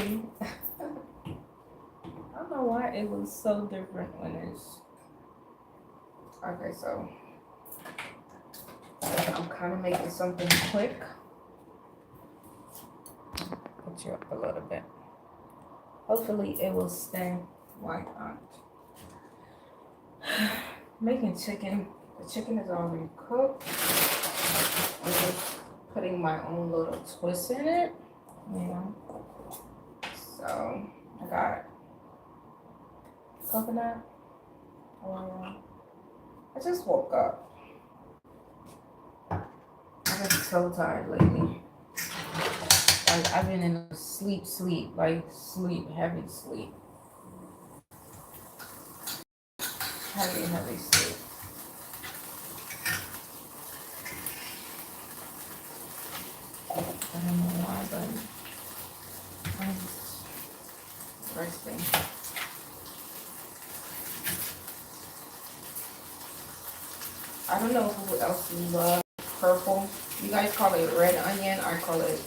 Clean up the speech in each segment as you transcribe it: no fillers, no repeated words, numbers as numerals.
see. I don't know why it looks so different when it's okay. So I'm kind of making something quick. Put you up a little bit. Hopefully it will stay. Why not? Making chicken. The chicken is already cooked. I'm just putting my own little twist in it. You know. So I got coconut oil. I just woke up. I've been so tired lately. Like I've been in a sleep, heavy sleep. Heavy sleep. I don't know why, but I'm just resting. I don't know who else loves purple. You guys call it red onion. I call it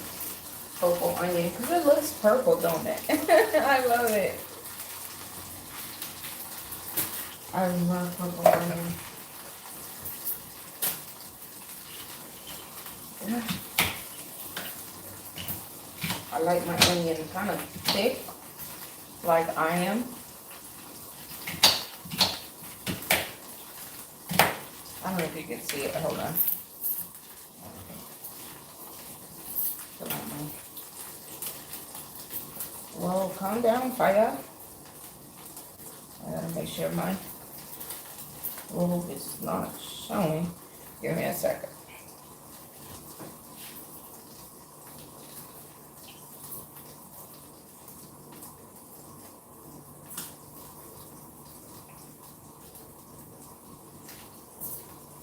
purple onion because it looks purple, don't it? I love it. I love purple onion. Yeah. I like my onion kind of thick, like I am. I don't know if you can see it. Hold on. Well, calm down, fire. I gotta make sure my robe is not showing. Give me a second.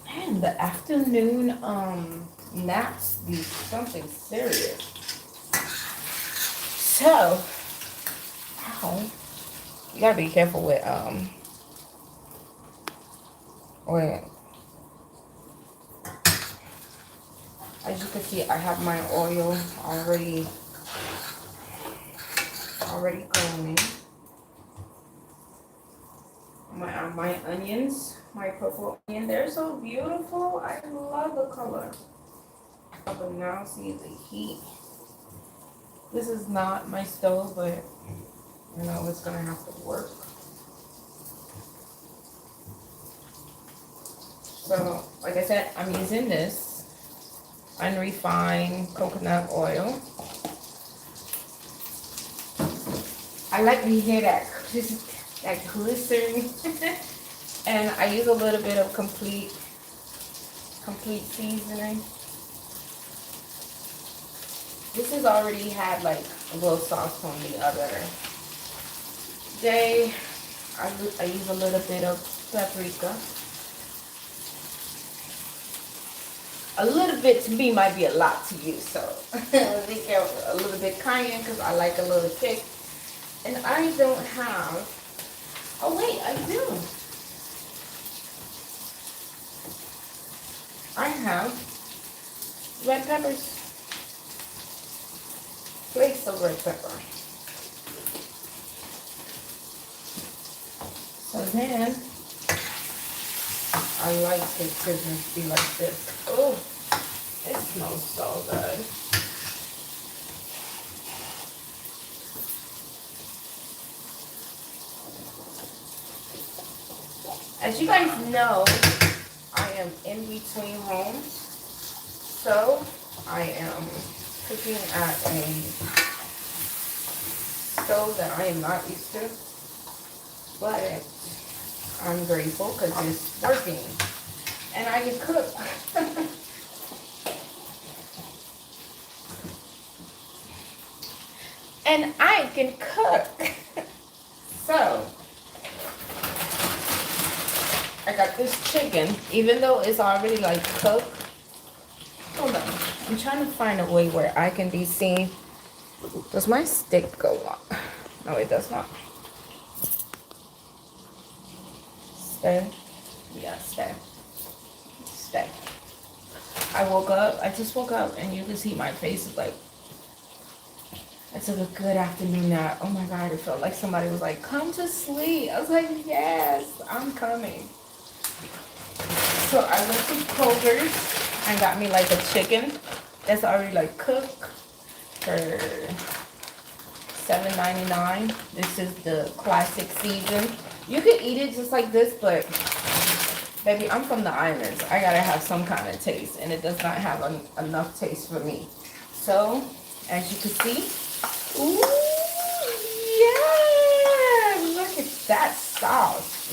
Man, the afternoon naps be something serious. So, ow, you gotta be careful with as you can see, I have my oil already going. My onions, my purple onion, they're so beautiful. I love the color. But now see the heat. This is not my stove, but you know it's gonna have to work. So, like I said, I'm using this unrefined coconut oil. I like to hear that glycerin, and I use a little bit of complete seasoning. This has already had like a little sauce from the other day. I use a little bit of paprika. A little bit to me might be a lot to you, so be careful. A little bit cayenne because I like a little kick. And I don't have, oh wait, I do. I have red peppers, flakes of red pepper. So then, I like the Christmas be like this. Oh, it smells so good. As you guys know, I am in between homes, so I am cooking at a stove that I am not used to, but I'm grateful because it's working and I can cook. And I can cook. So I got this chicken, even though it's already like cooked. Hold on, I'm trying to find a way where I can be seen. Does my stick go on? No, it does not. Stay. Yeah, stay. Stay. I just woke up and you can see my face is like, I took a good afternoon nap. Oh my God, it felt like somebody was like, come to sleep. I was like, yes, I'm coming. So I went to Kroger's and got me like a chicken that's already like cooked for $7.99. This is the classic season. You could eat it just like this, but baby, I'm from the islands. I gotta have some kind of taste, and it does not have enough taste for me. So, as you can see, ooh, yeah! Look at that sauce.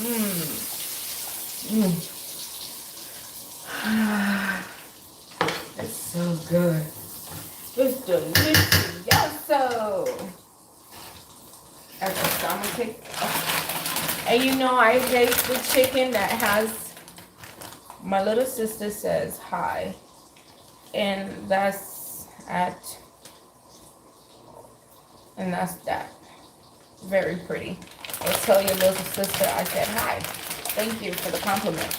It's so good. It's delicioso. Okay, so I'm gonna take. And you know, I hate the chicken that has. My little sister says hi, and that's that. Very pretty. Well, tell your little sister I said hi. Thank you for the compliment.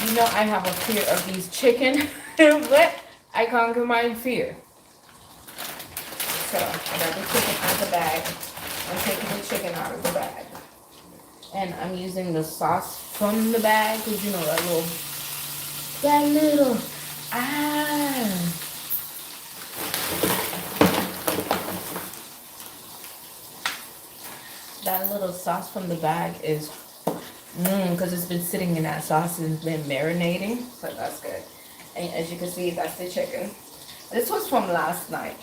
You know I have a fear of these chicken, but I conquer my fear. So I got the chicken out of the bag. I'm taking the chicken out of the bag. And I'm using the sauce from the bag, because you know that little, that little sauce from the bag is, because it's been sitting in that sauce and it's been marinating, so that's good. And as you can see, that's the chicken. This was from last night.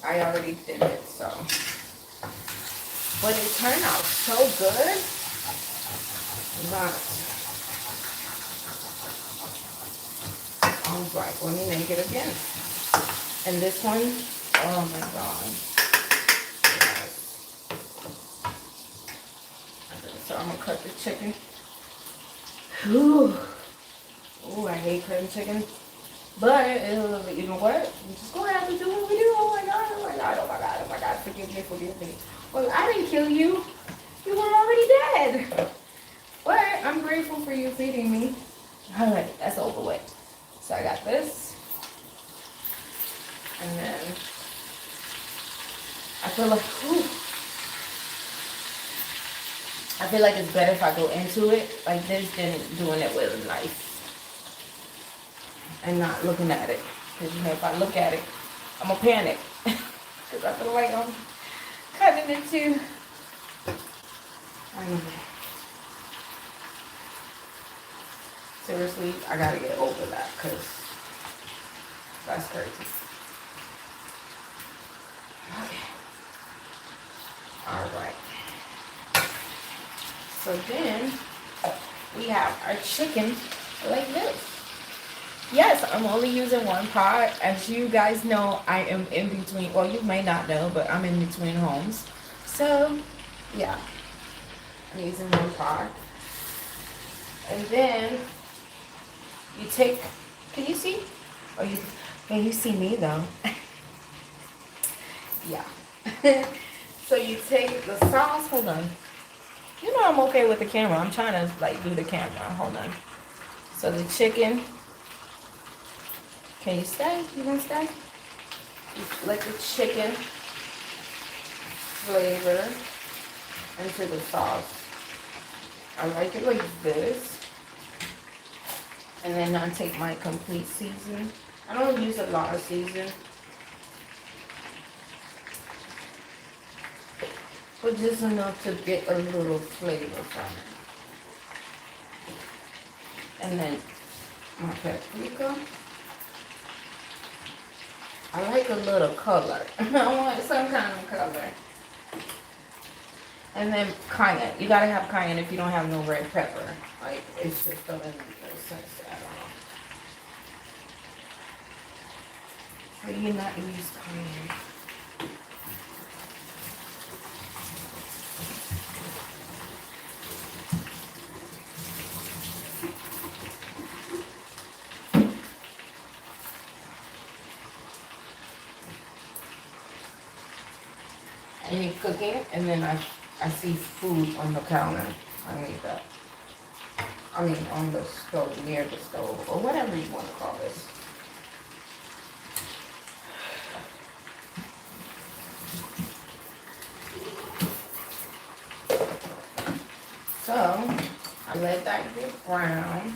I already did it, so. But it turned out so good. Alright, let me make it again. And this one, oh my God. So I'm gonna cut the chicken. Ooh, I hate cutting chicken. But you know what? We're just gonna have to do what we do. Oh my God, oh my God, oh my God, oh my God. Forgive me. Well, I didn't kill you. You were already dead. But I'm grateful for you feeding me. Alright, that's over with. So I got this. And then I feel like it's better if I go into it like this than doing it with a knife and not looking at it. Because you know, if I look at it, I'm gonna panic. Because I feel like I'm cutting it too. I know. Seriously, I gotta get over that because that's crazy. Okay. Alright. So then we have our chicken like this. Yes, I'm only using one pot. As you guys know, I am in between, well, you may not know, but I'm in between homes. So, yeah. I'm using one pot. And then you take, can you see? Can you see me though? Yeah. So you take the sauce, hold on. You know I'm okay with the camera. I'm trying to like do the camera. Hold on. So the chicken. Can you stay? You gonna stay? You let the chicken flavor into the sauce. I like it like this. And then I take my complete season. I don't use a lot of season. But just enough to get a little flavor from it. And then my paprika. I like a little color. I want some kind of color. And then cayenne. You gotta have cayenne if you don't have no red pepper. Like, it's just doesn't make no sense at all. So you not use cayenne. And you're cooking, and then I see food on the counter. I need that. I mean, on the stove, near the stove, or whatever you want to call this. let that get brown.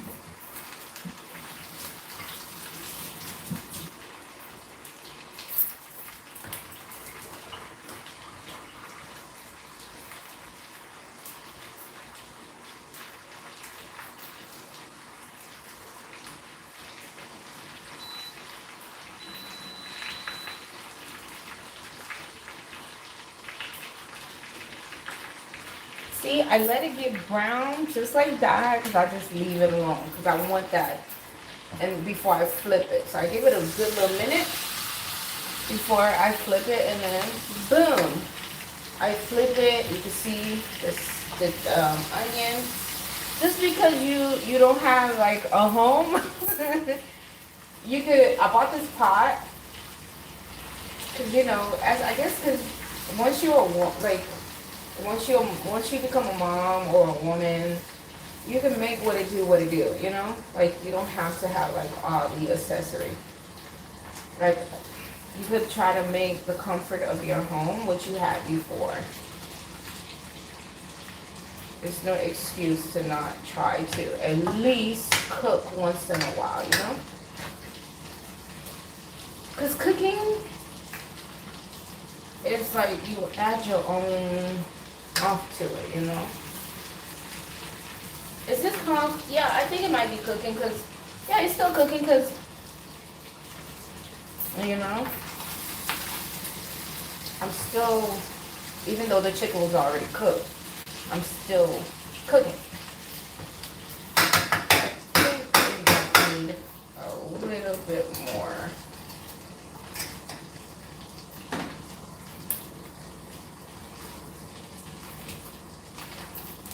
See, I let it get brown just like that because I just leave it alone because I want that. And before I flip it. So I give it a good little minute before I flip it, and then boom. I flip it. You can see the onion. Just because you don't have like a home, you could. I bought this pot because as I guess because once you're like once you become a mom or a woman, you can make what it do, like you don't have to have like all the accessory. Like you could try to make the comfort of your home what you had before. There's no excuse to not try to at least cook once in a while, because cooking, it's like you add your own off to it, Is this calm? Yeah, I think it might be cooking because, yeah, it's still cooking because, I'm still, even though the chicken was already cooked, I'm still cooking. I think we need a little bit more.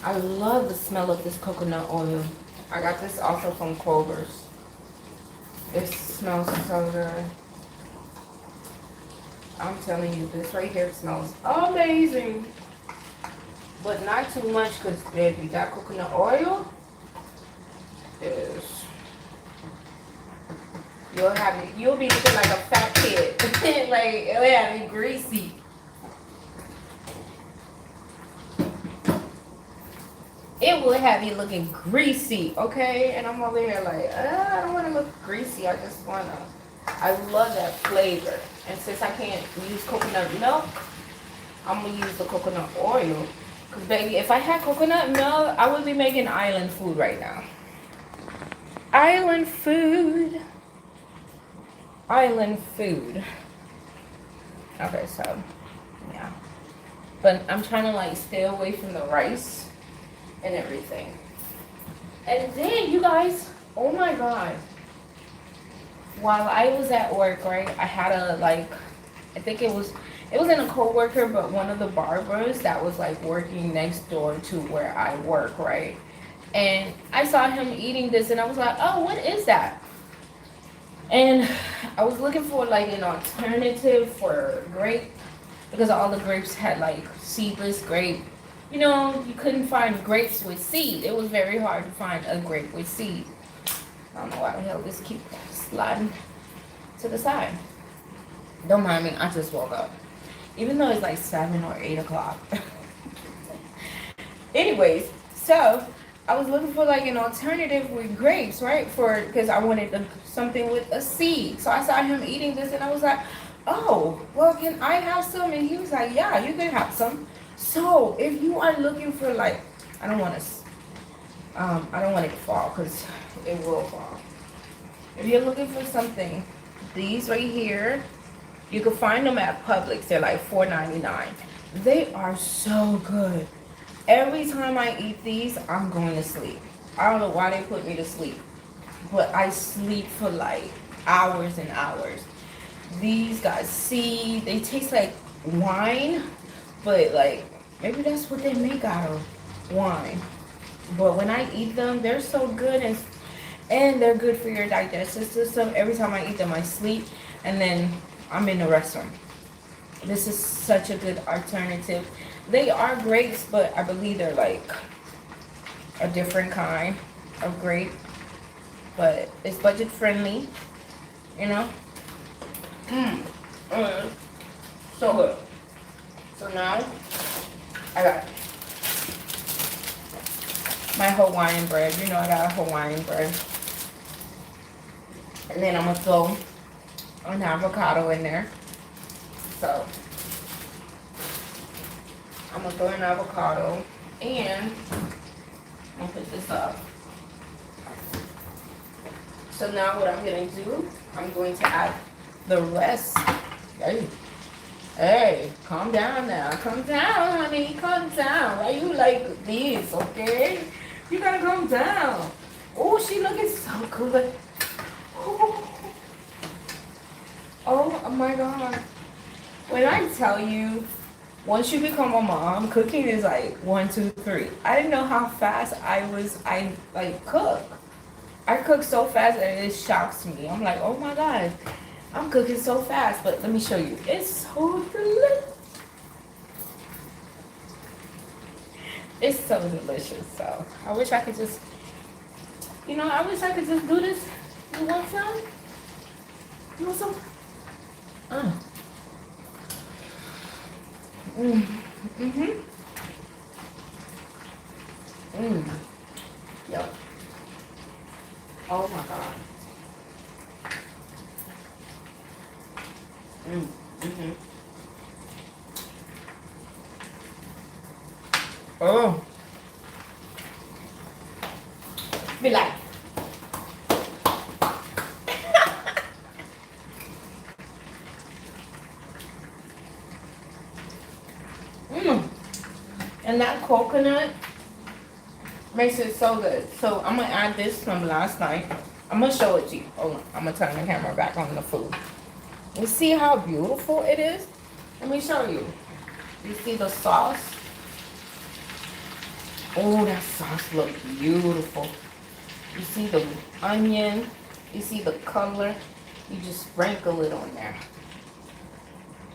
I love the smell of this coconut oil. I got this also from Kroger's. It smells so good. I'm telling you, this right here smells amazing. But not too much because, baby, that coconut oil is... You'll be looking like a fat kid. Like, it'll have you greasy. It will have you looking greasy, okay? And I'm over here like, I don't want to look greasy. I just want to. I love that flavor. And since I can't use coconut milk, I'm going to use the coconut oil. Because, baby, if I had coconut milk, I would be making island food right now. Island food. Island food. Okay, so, yeah. But I'm trying to, like, stay away from the rice and everything. And then, you guys, oh my god, while I was at work, right, I had a, like, I think it wasn't a co-worker, but one of the barbers that was like working next door to where I work, right? And I saw him eating this and I was like, oh, what is that? And I was looking for like an alternative for grape because all the grapes had like seedless grape. You couldn't find grapes with seed. It was very hard to find a grape with seed. I don't know why the hell this keep sliding to the side. Don't mind me, I just woke up. Even though it's like 7 or 8 o'clock. Anyways, so I was looking for like an alternative with grapes, right? Because I wanted something with a seed. So I saw him eating this and I was like, oh, well, can I have some? And he was like, yeah, you can have some. So if you are looking for like, I don't want it to fall because it will fall. If you're looking for something, these right here, you can find them at Publix. They're like $4.99. They are so good. Every time I eat these, I'm going to sleep. I don't know why they put me to sleep, but I sleep for like hours and hours. These got seed. They taste like wine, but like maybe that's what they make out of, wine. But when I eat them, they're so good and they're good for your digestive system. Every time I eat them, I sleep and then I'm in the restroom. This is such a good alternative. They are grapes, but I believe they're like a different kind of grape. But it's budget friendly, So good. So now I got my Hawaiian bread. You know I got a Hawaiian bread. And then I'm going to throw an avocado in there. So, I'm going to throw an avocado. And I'm going to put this up. So now what I'm going to do, I'm going to add the rest. Hey, calm down now. Calm down, honey. Calm down. Why you like this, okay? You gotta calm down. Oh, she looking so good. Oh my God. When I tell you, once you become a mom, cooking is like 1, 2, 3. I didn't know how fast I like cook. I cook so fast that it shocks me. I'm like, oh my God, I'm cooking so fast. But let me show you. It's so delicious. It's so delicious. So I wish I could just, I wish I could just do this. You want some? You want some? Yep. Oh my God. Oh. Be like. And that coconut makes it so good. So I'm gonna add this from last night. I'm gonna show it to you. Hold on. I'm gonna turn the camera back on the food. You see how beautiful it is? Let me show you. You see the sauce? Oh, that sauce looks beautiful. You see the onion? You see the color? You just sprinkle it on there.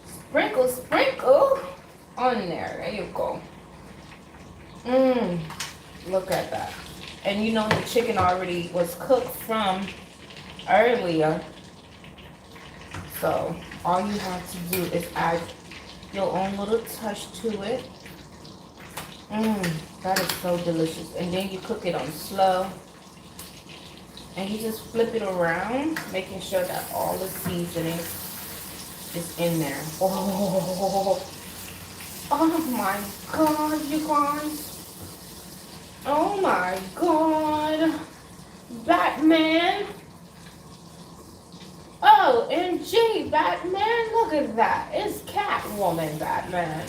Sprinkle, sprinkle on there. There you go. Look at that. And you know the chicken already was cooked from earlier. So all you have to do is add your own little touch to it. That is so delicious. And then you cook it on slow. And you just flip it around, making sure that all the seasoning is in there. Oh my God, you guys. Oh my God. Batman. OMG, Batman. Look at that. It's Catwoman, Batman.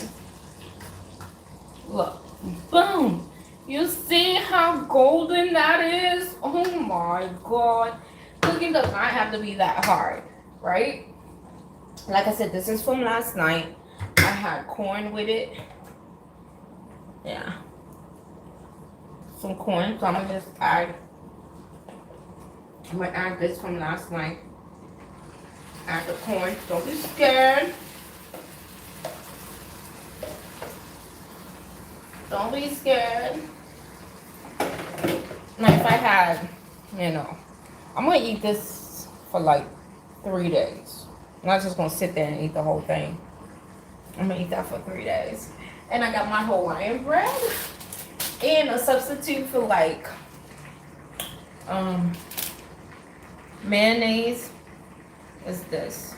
Look. Boom. You see how golden that is? Oh my God. Cooking does not have to be that hard, right? Like I said, this is from last night. I had corn with it. Yeah. Some corn. So I'm going to just add. I'm going to add this from last night. Add the corn. Don't be scared. Don't be scared. Now, if I had, I'm going to eat this for like 3 days. I'm not just going to sit there and eat the whole thing. I'm going to eat that for 3 days. And I got my Hawaiian bread. And a substitute for like mayonnaise is this.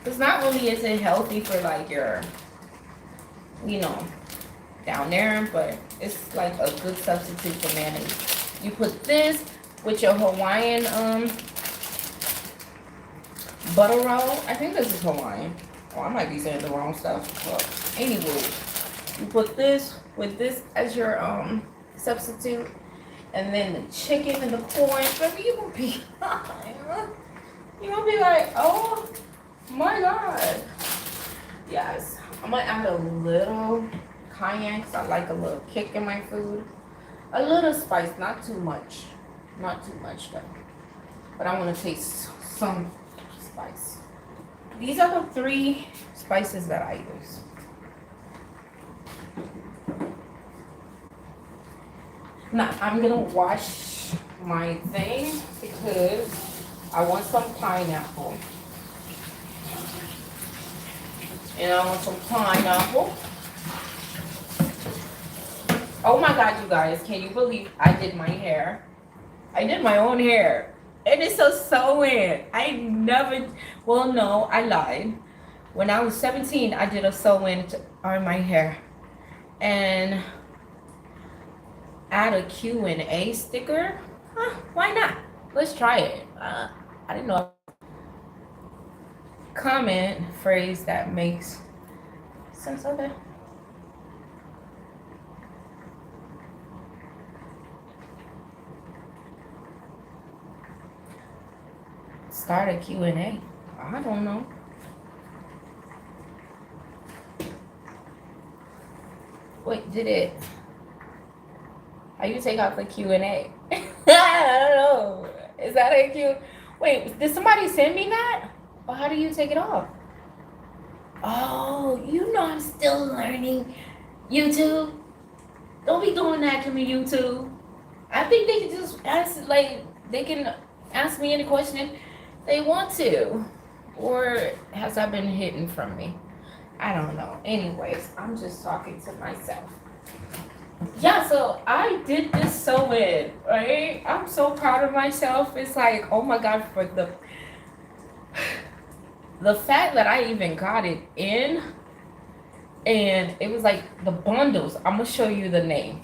It's not really isn't healthy for like your, down there, but it's like a good substitute for mayonnaise. You put this with your Hawaiian butter roll. I think this is Hawaiian. Oh, I might be saying the wrong stuff. But anyway, you put this with this as your substitute, and then the chicken and the corn. Baby, you gonna be like, oh my God. Yes, I'm gonna add a little cayenne because I like a little kick in my food. A little spice, not too much. Not too much, but I want to taste some spice. These are the 3 spices that I use. Now, I'm going to wash my thing because I want some pineapple. And I want some pineapple. Oh my God, you guys, can you believe I did my hair? I did my own hair. And it's a sew-in. I never, well, no, I lied. When I was 17, I did a sew-in on my hair. And add a Q&A sticker? Huh, why not? Let's try it. I didn't know. Comment phrase that makes sense. Okay. Start a Q&A. I don't know. Wait, did it? How you take out the Q&A? I don't know. Is that a Q? Wait, did somebody send me that? Or how do you take it off? Oh, you know I'm still learning. YouTube, don't be doing that to me, YouTube. I think they can just ask, like, they can ask me any question they want to. Or has that been hidden from me? I don't know. Anyways, I'm just talking to myself. Yeah, so I did this sew-in, right? I'm so proud of myself. It's like, oh my God, for the fact that I even got it in, and it was like the bundles. I'm gonna show you the name.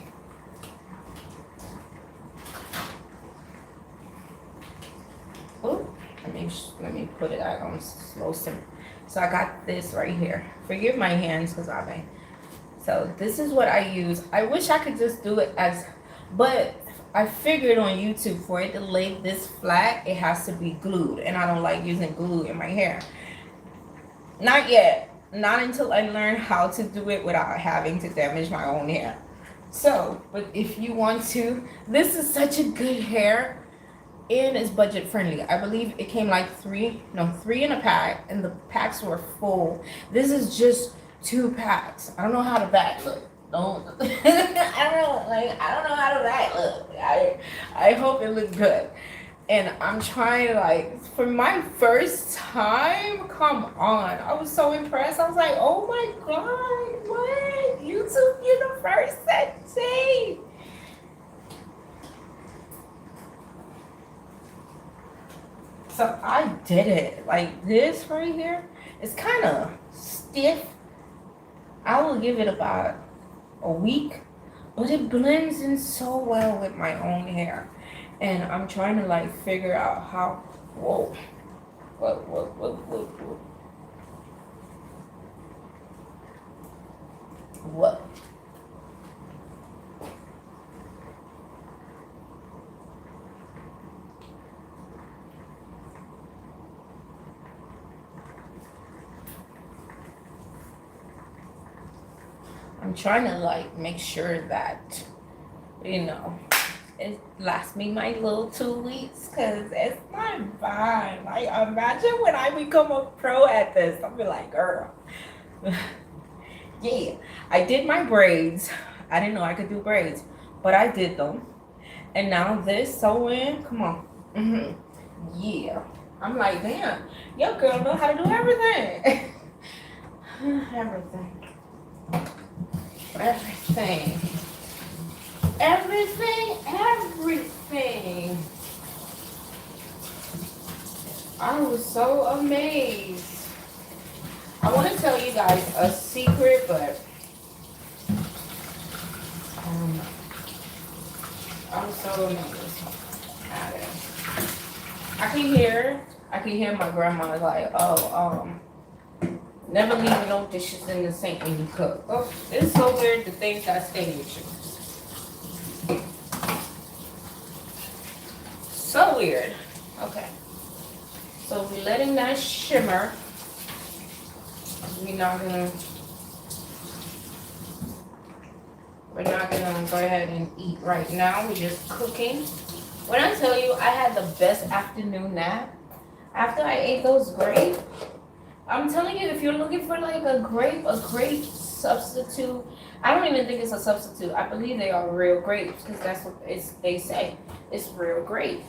Oh, let me put it out on slow simmer. So I got this right here. Forgive my hands because I mean. So this is what I use. I wish I could just do it as, but I figured on YouTube for it to lay this flat, it has to be glued, and I don't like using glue in my hair. Not yet. Not until I learn how to do it without having to damage my own hair. So, but if you want to, this is such a good hair, and it's budget friendly. I believe it came like three in a pack, and the packs were full. This is just 2 packs. I don't know how the back look. Don't I don't know how the back look. I hope it looks good. And I'm trying, like, for my first time, come on. I was so impressed. I was like, oh my God, what? YouTube, you're the first sensei. So I did it. Like, this right here is kind of stiff. I will give it about a week, but it blends in so well with my own hair. And I'm trying to like figure out how, whoa, what? I'm trying to like make sure that, you know, it lasts me my little 2 weeks, because it's not fine. Like, imagine when I become a pro at this. I'll be like, girl. Yeah, I did my braids. I didn't know I could do braids, but I did them. And now this sew-in, come on. Yeah. I'm like, damn, your girl know how to do everything. Everything. I was so amazed. I want to tell you guys a secret, but I'm so amazed at it. I can hear my grandma like, never leave no dishes in the sink when you cook. Oh, it's so weird the things that stay with you. So weird. Okay. So we're letting that shimmer. We're not gonna go ahead and eat right now. We're just cooking. When I tell you I had the best afternoon nap after I ate those grapes, I'm telling you, if you're looking for like a grape substitute, I don't even think it's a substitute. I believe they are real grapes, because that's what they say. It's real grape.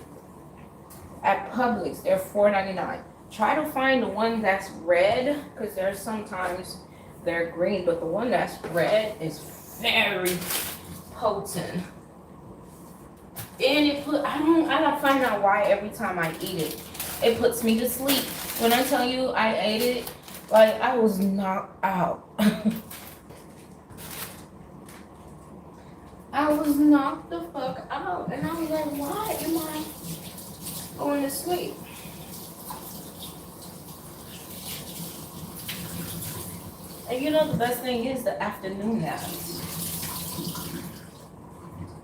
At Publix, they're $4.99. Try to find the one that's red, because there's sometimes they're green, but the one that's red is very potent. And it put, I don't find out why every time I eat it, it puts me to sleep. When I tell you I ate it, like I was knocked out. I was knocked the fuck out. And I was like, why am I going to sleep? And you know the best thing is the afternoon naps.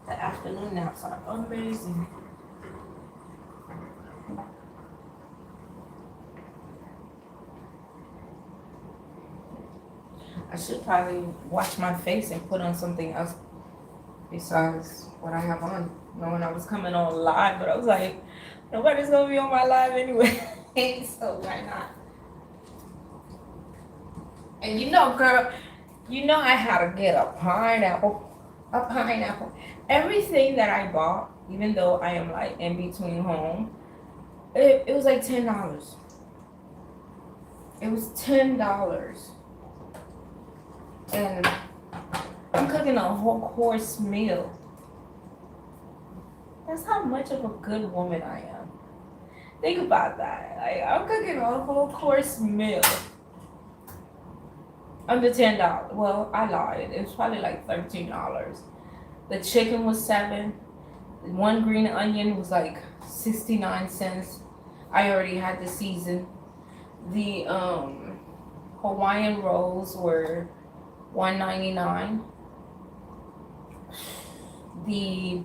The afternoon naps are amazing. I should probably wash my face and put on something else besides what I have on. Knowing I was coming on live, but I was like, nobody's gonna be on my live anyway. So why not? And you know, girl, you know I had to get a pineapple. A pineapple. Everything that I bought, even though I am like in between home, it was like $10. It was $10. And I'm cooking a whole course meal. That's how much of a good woman I am. Think about that. Like, I'm cooking a whole course meal. Under $10. Well, I lied. It was probably like $13. The chicken was $7. One green onion was like 69 cents. I already had the season. The Hawaiian rolls were $1.99. The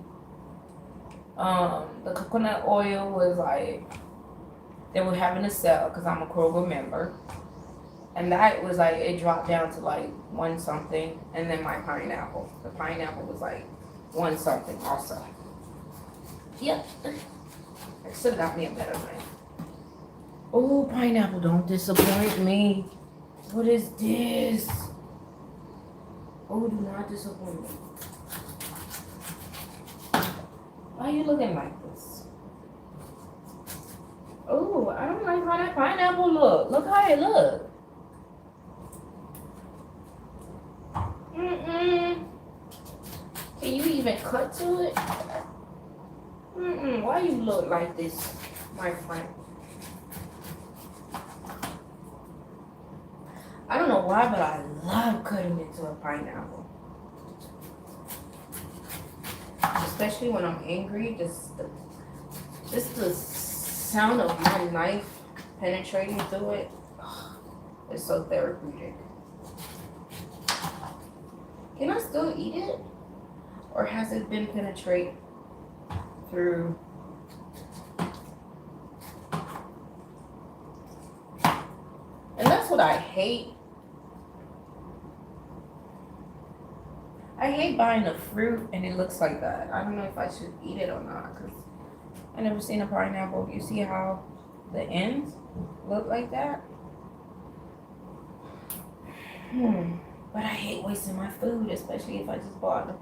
coconut oil was like, they were having a sale because I'm a Kroger member. And that was like, it dropped down to like one something. And then my pineapple. The pineapple was like one something also. Yep. I should have got me a better knife. Oh, pineapple, don't disappoint me. What is this? Oh, do not disappoint me. Why are you looking like this? Oh, I don't like how that pineapple look. Look how it look. Can you even cut to it? Why you look like this, my friend? I don't know why, but I love cutting into a pineapple. Especially when I'm angry, just the sound of my knife penetrating through it, it's so therapeutic. Can I still eat it? Or has it been penetrated through? And that's what I hate. I hate buying a fruit and it looks like that. I don't know if I should eat it or not because I never seen a pineapple. You see how the ends look like that? But I hate wasting my food, especially if I just bought them.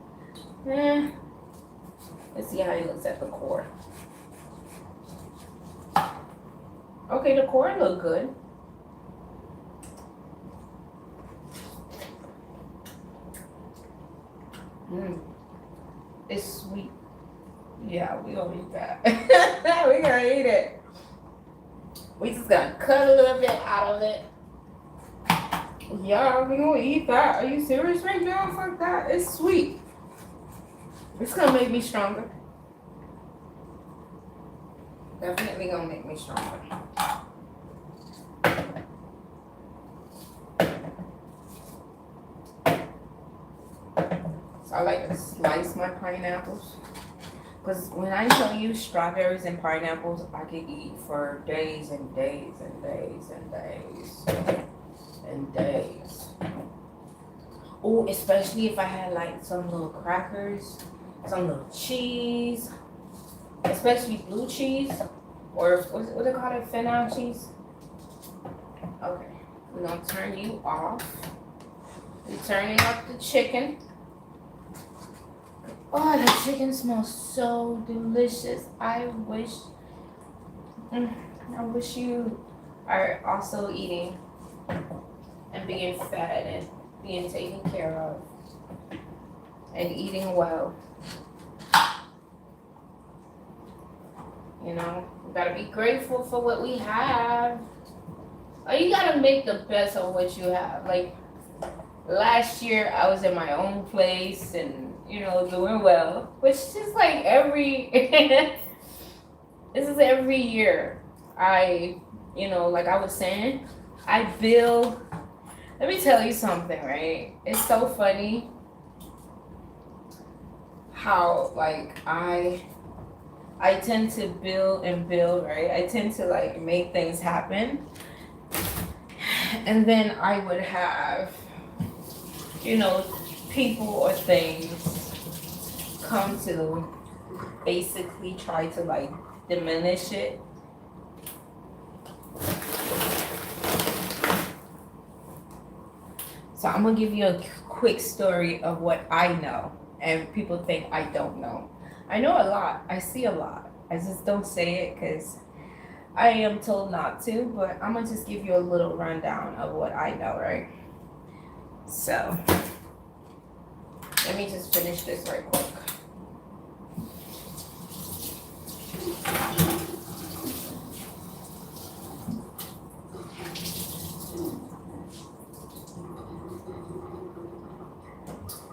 Let's see how it looks at the core. Okay, the core look good. It's sweet. Yeah, we gonna eat that. We gonna eat it. We just gonna cut a little bit out of it. Yeah, we gonna eat that. Are you serious right now? Fuck that. It's sweet. It's gonna make me stronger. Definitely gonna make me stronger. So I like to slice my pineapples. Because when I tell you strawberries and pineapples, I could eat for days and days and days and days and days. Oh, especially if I had like some little crackers, some little cheese, especially blue cheese, or what they call it, fennel cheese. Okay, we're gonna turn you off. We're turning off the chicken. Oh, the chicken smells so delicious. I wish you are also eating and being fed and being taken care of. and eating well. You know, we gotta be grateful for what we have. Or you gotta make the best of what you have. Like last year, I was in my own place and doing well, which is like every. This is every year. Like I was saying, I build. Let me tell you something, right? It's so funny how like I tend to build and build, right? I tend to like make things happen. And then I would have, people or things come to basically try to like diminish it. So I'm gonna give you a quick story of what I know, and people think I don't know. I know a lot. I see a lot. I just don't say it because I am told not to. But I'm gonna just give you a little rundown of what I know, right? So let me just finish this right quick.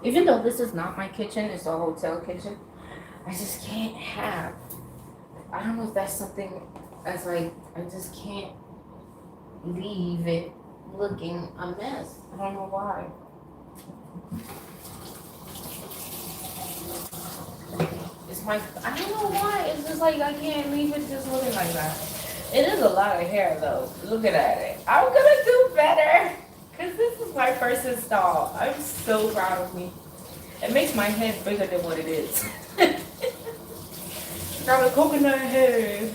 Even though this is not my kitchen, it's a hotel kitchen, I just can't have. I don't know if that's something that's like, I just can't leave it looking a mess. I don't know why. I don't know why. It's just like I can't leave it just looking like that. It is a lot of hair though. Looking at it. I'm gonna do better. Because this is my first install. I'm so proud of me. It makes my head bigger than what it is. Got a coconut head.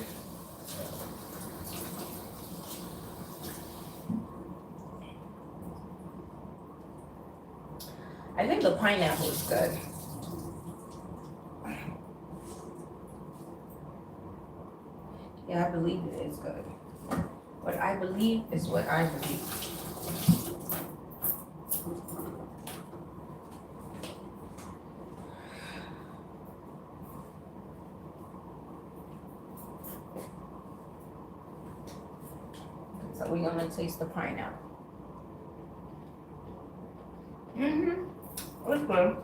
I think the pineapple is good. Yeah, I believe it is good. What I believe is what I believe. So we're gonna taste the pineapple. It's good.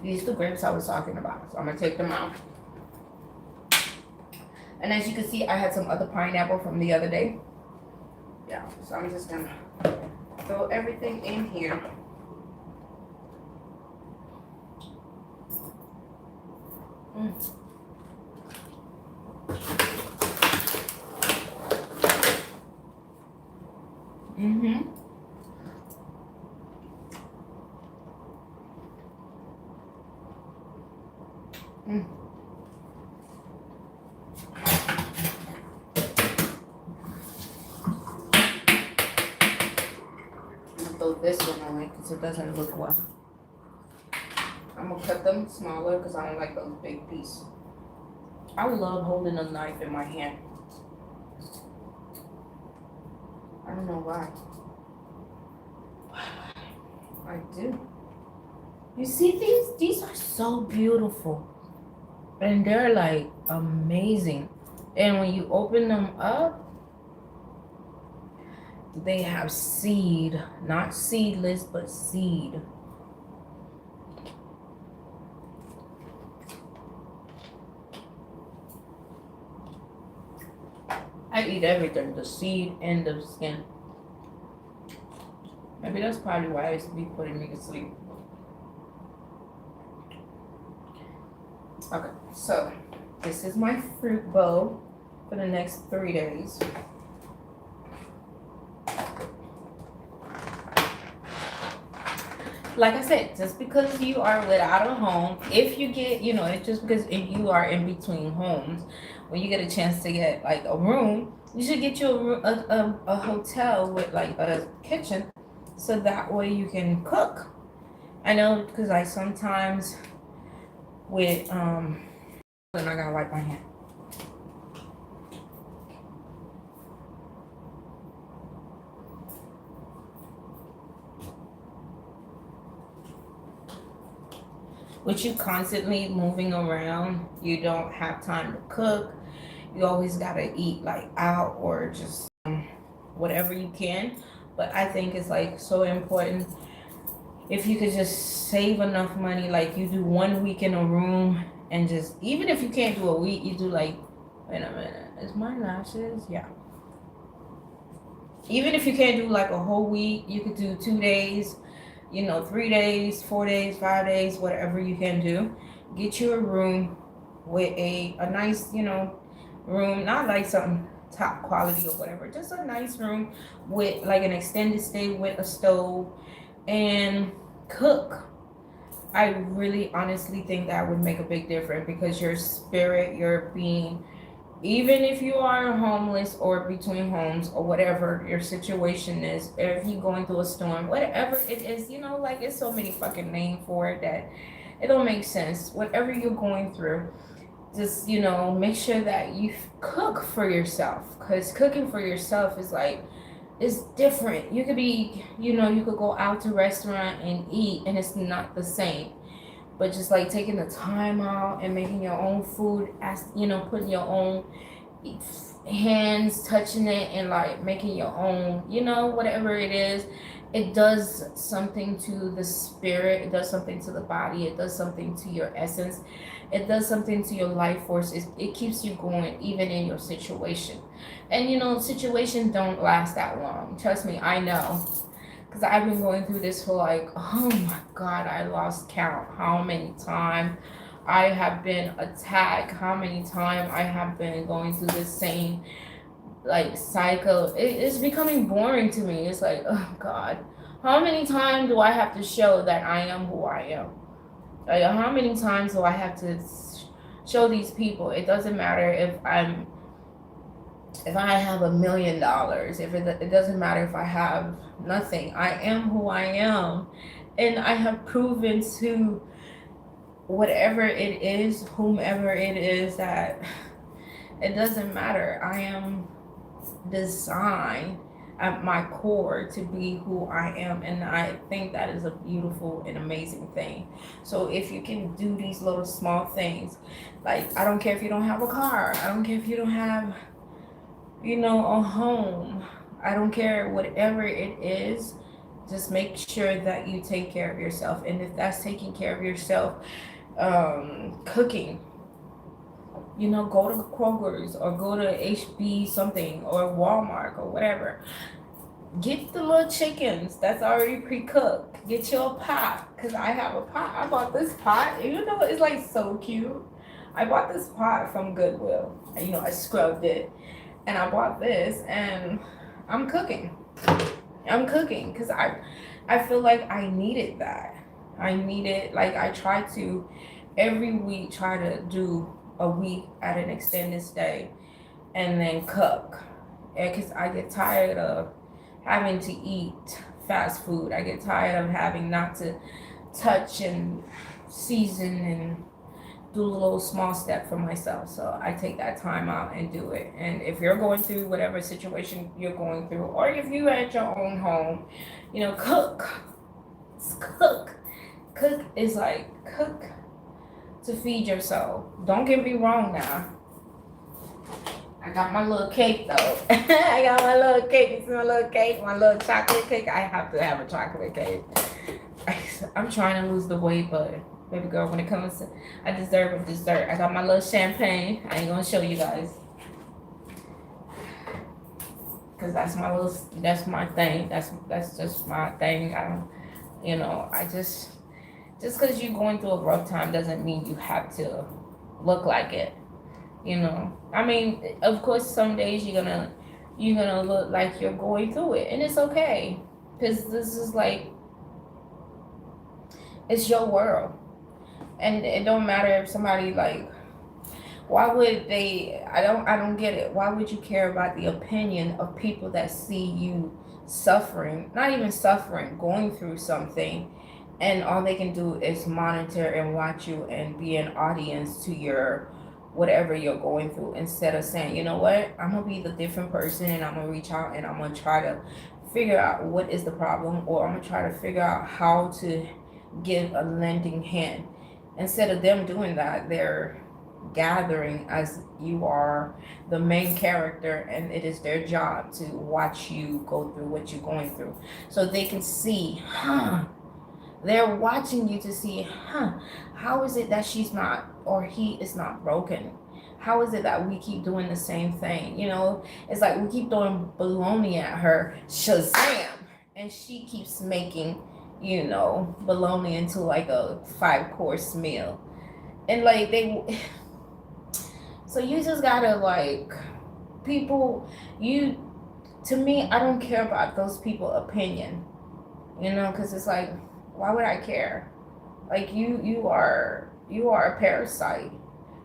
These are the grapes I was talking about. So I'm gonna take them out. And as you can see, I had some other pineapple from the other day. Yeah, so I'm just gonna throw everything in here. Throw this one away because it doesn't look well. I'm gonna cut them smaller because I don't like those big pieces. I love holding a knife in my hand. I don't know why. I do. You see these? These are so beautiful. And they're like amazing. And when you open them up, they have seed. Not seedless, but seed. I eat everything, the seed and the skin. Maybe that's probably why I used to be putting me to sleep. Okay, so this is my fruit bowl for the next 3 days. Like I said, just because you are without a home, if you get, it's just because if you are in between homes, when you get a chance to get like a room, you should get you a hotel with like a kitchen, so that way you can cook. I know because I sometimes with and I gotta wipe my hand. With you constantly moving around, you don't have time to cook. You always gotta eat like out or just whatever you can. But I think it's like so important if you could just save enough money, like you do 1 week in a room and just, even if you can't do a week, you do like, wait a minute, is my lashes? Yeah. Even if you can't do like a whole week, you could do 2 days, 3 days, 4 days, 5 days, whatever you can do. Get you a room with a nice, room, not like something top quality or whatever, just a nice room with like an extended stay with a stove and cook. I really honestly think that would make a big difference because your spirit, your being, even if you are homeless or between homes or whatever your situation is, or if you're going through a storm, whatever it is, like it's so many fucking names for it that it don't make sense. Whatever you're going through, just make sure that you cook for yourself, because cooking for yourself is like, it's different. You could be, you could go out to restaurant and eat and it's not the same. But just like taking the time out and making your own food, as putting your own hands touching it and like making your own, whatever it is, it does something to the spirit, it does something to the body, it does something to your essence, it does something to your life force. It keeps you going even in your situation. And situations don't last that long, trust me, I know, because I've been going through this for like, oh my god, I lost count how many times I have been attacked, how many times I have been going through the same like cycle. It's becoming boring to me. It's like, oh god, how many times do I have to show that I am who I am? Like, how many times do I have to show these people? It doesn't matter if I have $1 million, if it doesn't matter if I have nothing. I am who I am, and I have proven to whatever it is, whomever it is, that it doesn't matter. I am designed at my core to be who I am, and I think that is a beautiful and amazing thing. So if you can do these little small things, like, I don't care if you don't have a car, I don't care if you don't have a home, I don't care, whatever it is, just make sure that you take care of yourself. And if that's taking care of yourself, cooking, go to Kroger's or go to HB something or Walmart or whatever. Get the little chickens that's already pre-cooked. Get your pot, because I have a pot. I bought this pot, and it's like so cute. I bought this pot from Goodwill. I scrubbed it, and I bought this, and I'm cooking. Because I feel like I needed that. I needed, like, I try to every week try to do a week at an extended stay and then cook. Because I get tired of having to eat fast food. I get tired of having not to touch and season and do a little small step for myself. So I take that time out and do it. And if you're going through whatever situation you're going through, or if you at your own home, cook. Cook. Cook is like, cook to feed yourself. Don't get me wrong now. I got my little cake though. I got my little cake. You see my little cake? My little chocolate cake? I have to have a chocolate cake. I'm trying to lose the weight, but baby girl, when it comes to, I deserve a dessert. I got my little champagne. I ain't gonna show you guys, cause that's my thing. That's just my thing. I don't, I just cause you're going through a rough time doesn't mean you have to look like it. I mean, of course, some days you're gonna look like you're going through it, and it's okay, cause this is like, it's your world. And it don't matter if somebody like, why would they, I don't get it. Why would you care about the opinion of people that see you suffering, not even suffering, going through something, and all they can do is monitor and watch you and be an audience to your whatever you're going through, instead of saying, you know what, I'm gonna be the different person, and I'm gonna reach out and I'm gonna try to figure out what is the problem, or I'm gonna try to figure out how to give a lending hand. Instead of them doing that, they're gathering as you are the main character, and it is their job to watch you go through what you're going through so they can see, they're watching you to see, how is it that she's not, or he is not broken? How is it that we keep doing the same thing? It's like we keep throwing baloney at her, shazam, and she keeps making, baloney into like a 5-course meal. And like so you just gotta like, people, you, to me, I don't care about those people opinion, because it's like, why would I care? Like, you are a parasite.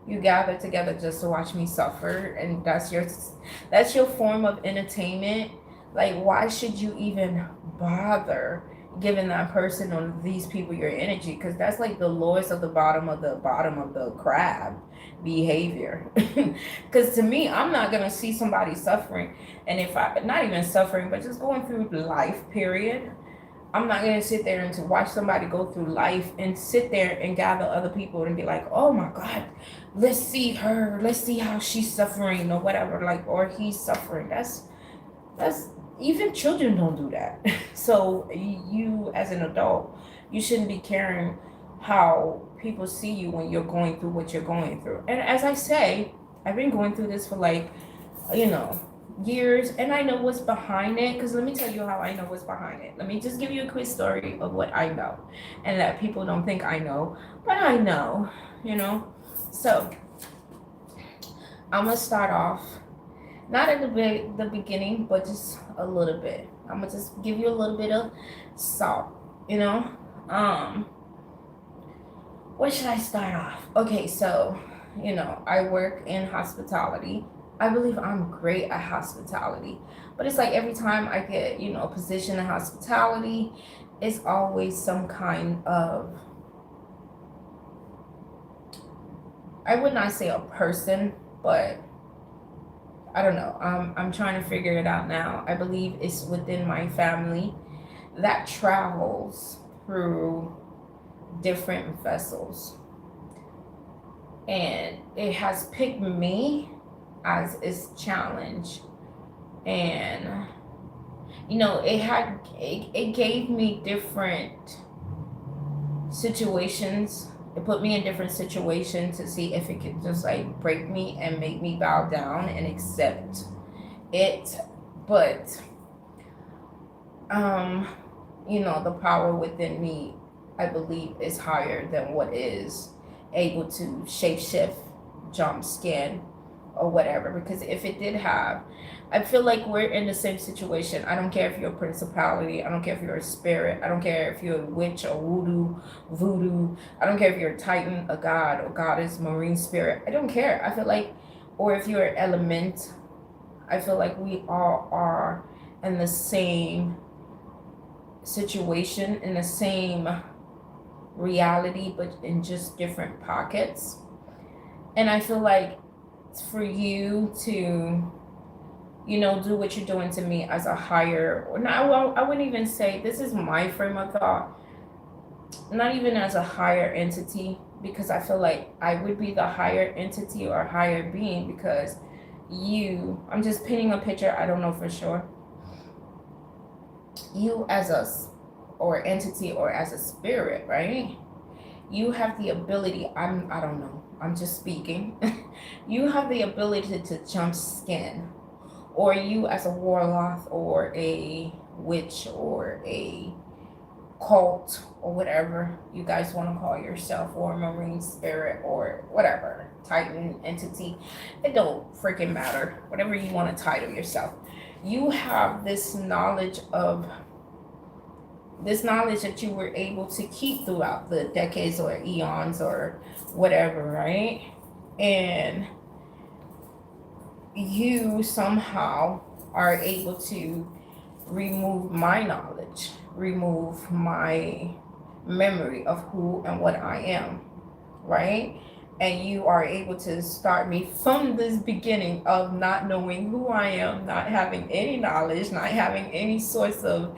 You gather together just to watch me suffer, and that's your form of entertainment. Like, why should you even bother giving that person or these people your energy? Because that's like the lowest of the bottom of the crab behavior. Because to me, I'm not gonna see somebody suffering, and if I, not even suffering, but just going through life, period. I'm not gonna sit there and to watch somebody go through life and sit there and gather other people and be like, oh my God, let's see her, let's see how she's suffering or whatever, like, or he's suffering. That's even children don't do that. So you as an adult, you shouldn't be caring how people see you when you're going through what you're going through. And as I say, I've been going through this for like, you know, years, and I know what's behind it. Because let me tell you how I know what's behind it. Let me just give you a quick story of what I know, and that people don't think I know, but I know, So I'm gonna start off, not at the beginning, but just a little bit. I'm gonna just give you a little bit of salt, you know. Where should I start off? Okay, so I work in hospitality. I believe I'm great at hospitality, but it's like every time I get a position in hospitality, it's always some kind of, I would not say a person, but I don't know. I'm trying to figure it out now. I believe it's within my family that travels through different vessels, and it has picked me as its challenge. And it gave me different situations. It put me in different situations to see if it could just like break me and make me bow down and accept it. But the power within me, I believe, is higher than what is able to shapeshift, jump, skin, or whatever. Because if it did have, I feel like we're in the same situation. I don't care if you're a principality. I don't care if you're a spirit. I don't care if you're a witch or voodoo. I don't care if you're a titan, a god, or goddess, marine spirit. I don't care. I feel like, or if you're an element, I feel like we all are in the same situation, in the same reality, but in just different pockets. And I feel like for you to do what you're doing to me as a higher, or not, well, I wouldn't even say, this is my frame of thought, not even as a higher entity, because I feel like I would be the higher entity or higher being, because I'm just painting a picture, I don't know for sure, you as a or entity or as a spirit, right? You have the ability, I don't know, I'm just speaking. You have the ability to jump skin, or you as a warlock or a witch or a cult or whatever you guys want to call yourself, or marine spirit or whatever, titan entity, it don't freaking matter, whatever you want to title yourself. You have this knowledge that you were able to keep throughout the decades or eons or whatever, right? And you somehow are able to remove my knowledge, remove my memory of who and what I am, right? And you are able to start me from this beginning of not knowing who I am, not having any knowledge, not having any source of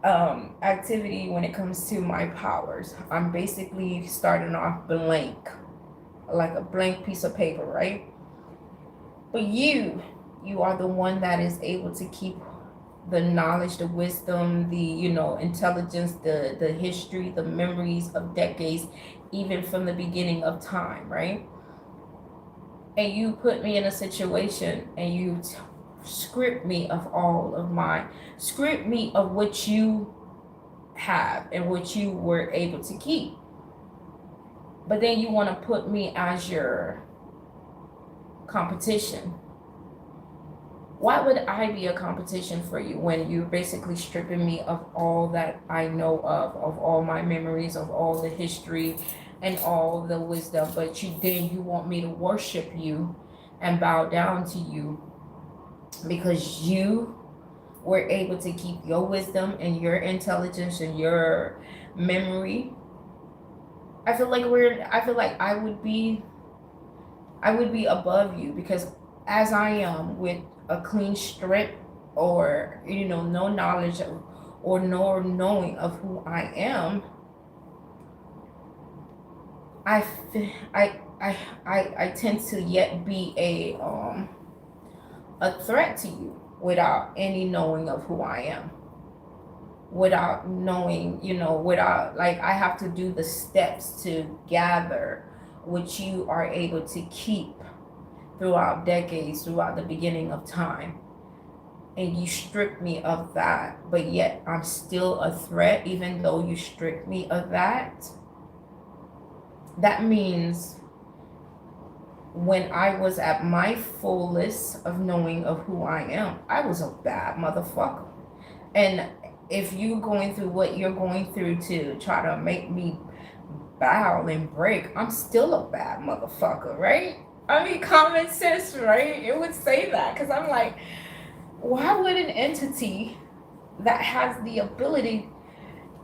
activity when it comes to my powers. I'm basically starting off blank, like a blank piece of paper, right? But you are the one that is able to keep the knowledge, the wisdom, the intelligence, the history, the memories of decades, even from the beginning of time, right? And you put me in a situation and you script me of script me of what you have and what you were able to keep. But then you want to put me as your competition. Why would I be a competition for you when you're basically stripping me of all that I know of all my memories, of all the history and all the wisdom, but you want me to worship you and bow down to you because you were able to keep your wisdom and your intelligence and your memory. I feel like I would be above you because as I am with a clean strip or no knowledge of, or no knowing of who I am, I I tend to yet be a threat to you without any knowing of who I am, without knowing, without, like, I have to do the steps to gather what you are able to keep throughout decades, throughout the beginning of time. And you strip me of that, but yet I'm still a threat, even though you strip me of that. That means when I was at my fullest of knowing of who I am, I was a bad motherfucker. And if you're going through what you're going through to try to make me bow and break, I'm still a bad motherfucker, right? I mean, common sense, right? It would say that because I'm like, why would an entity that has the ability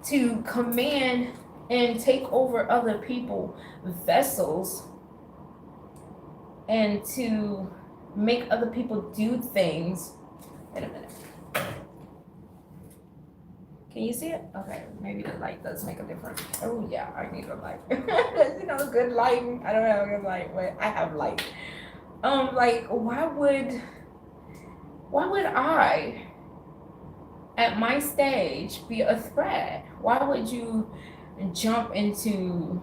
to command and take over other people's vessels and to make other people do things. Wait a minute. Can you see it? Okay, maybe the light does make a difference. Oh yeah, I need a light. Good lighting. I don't have good light, but I have light. Like, why would I at my stage be a threat? Why would you jump into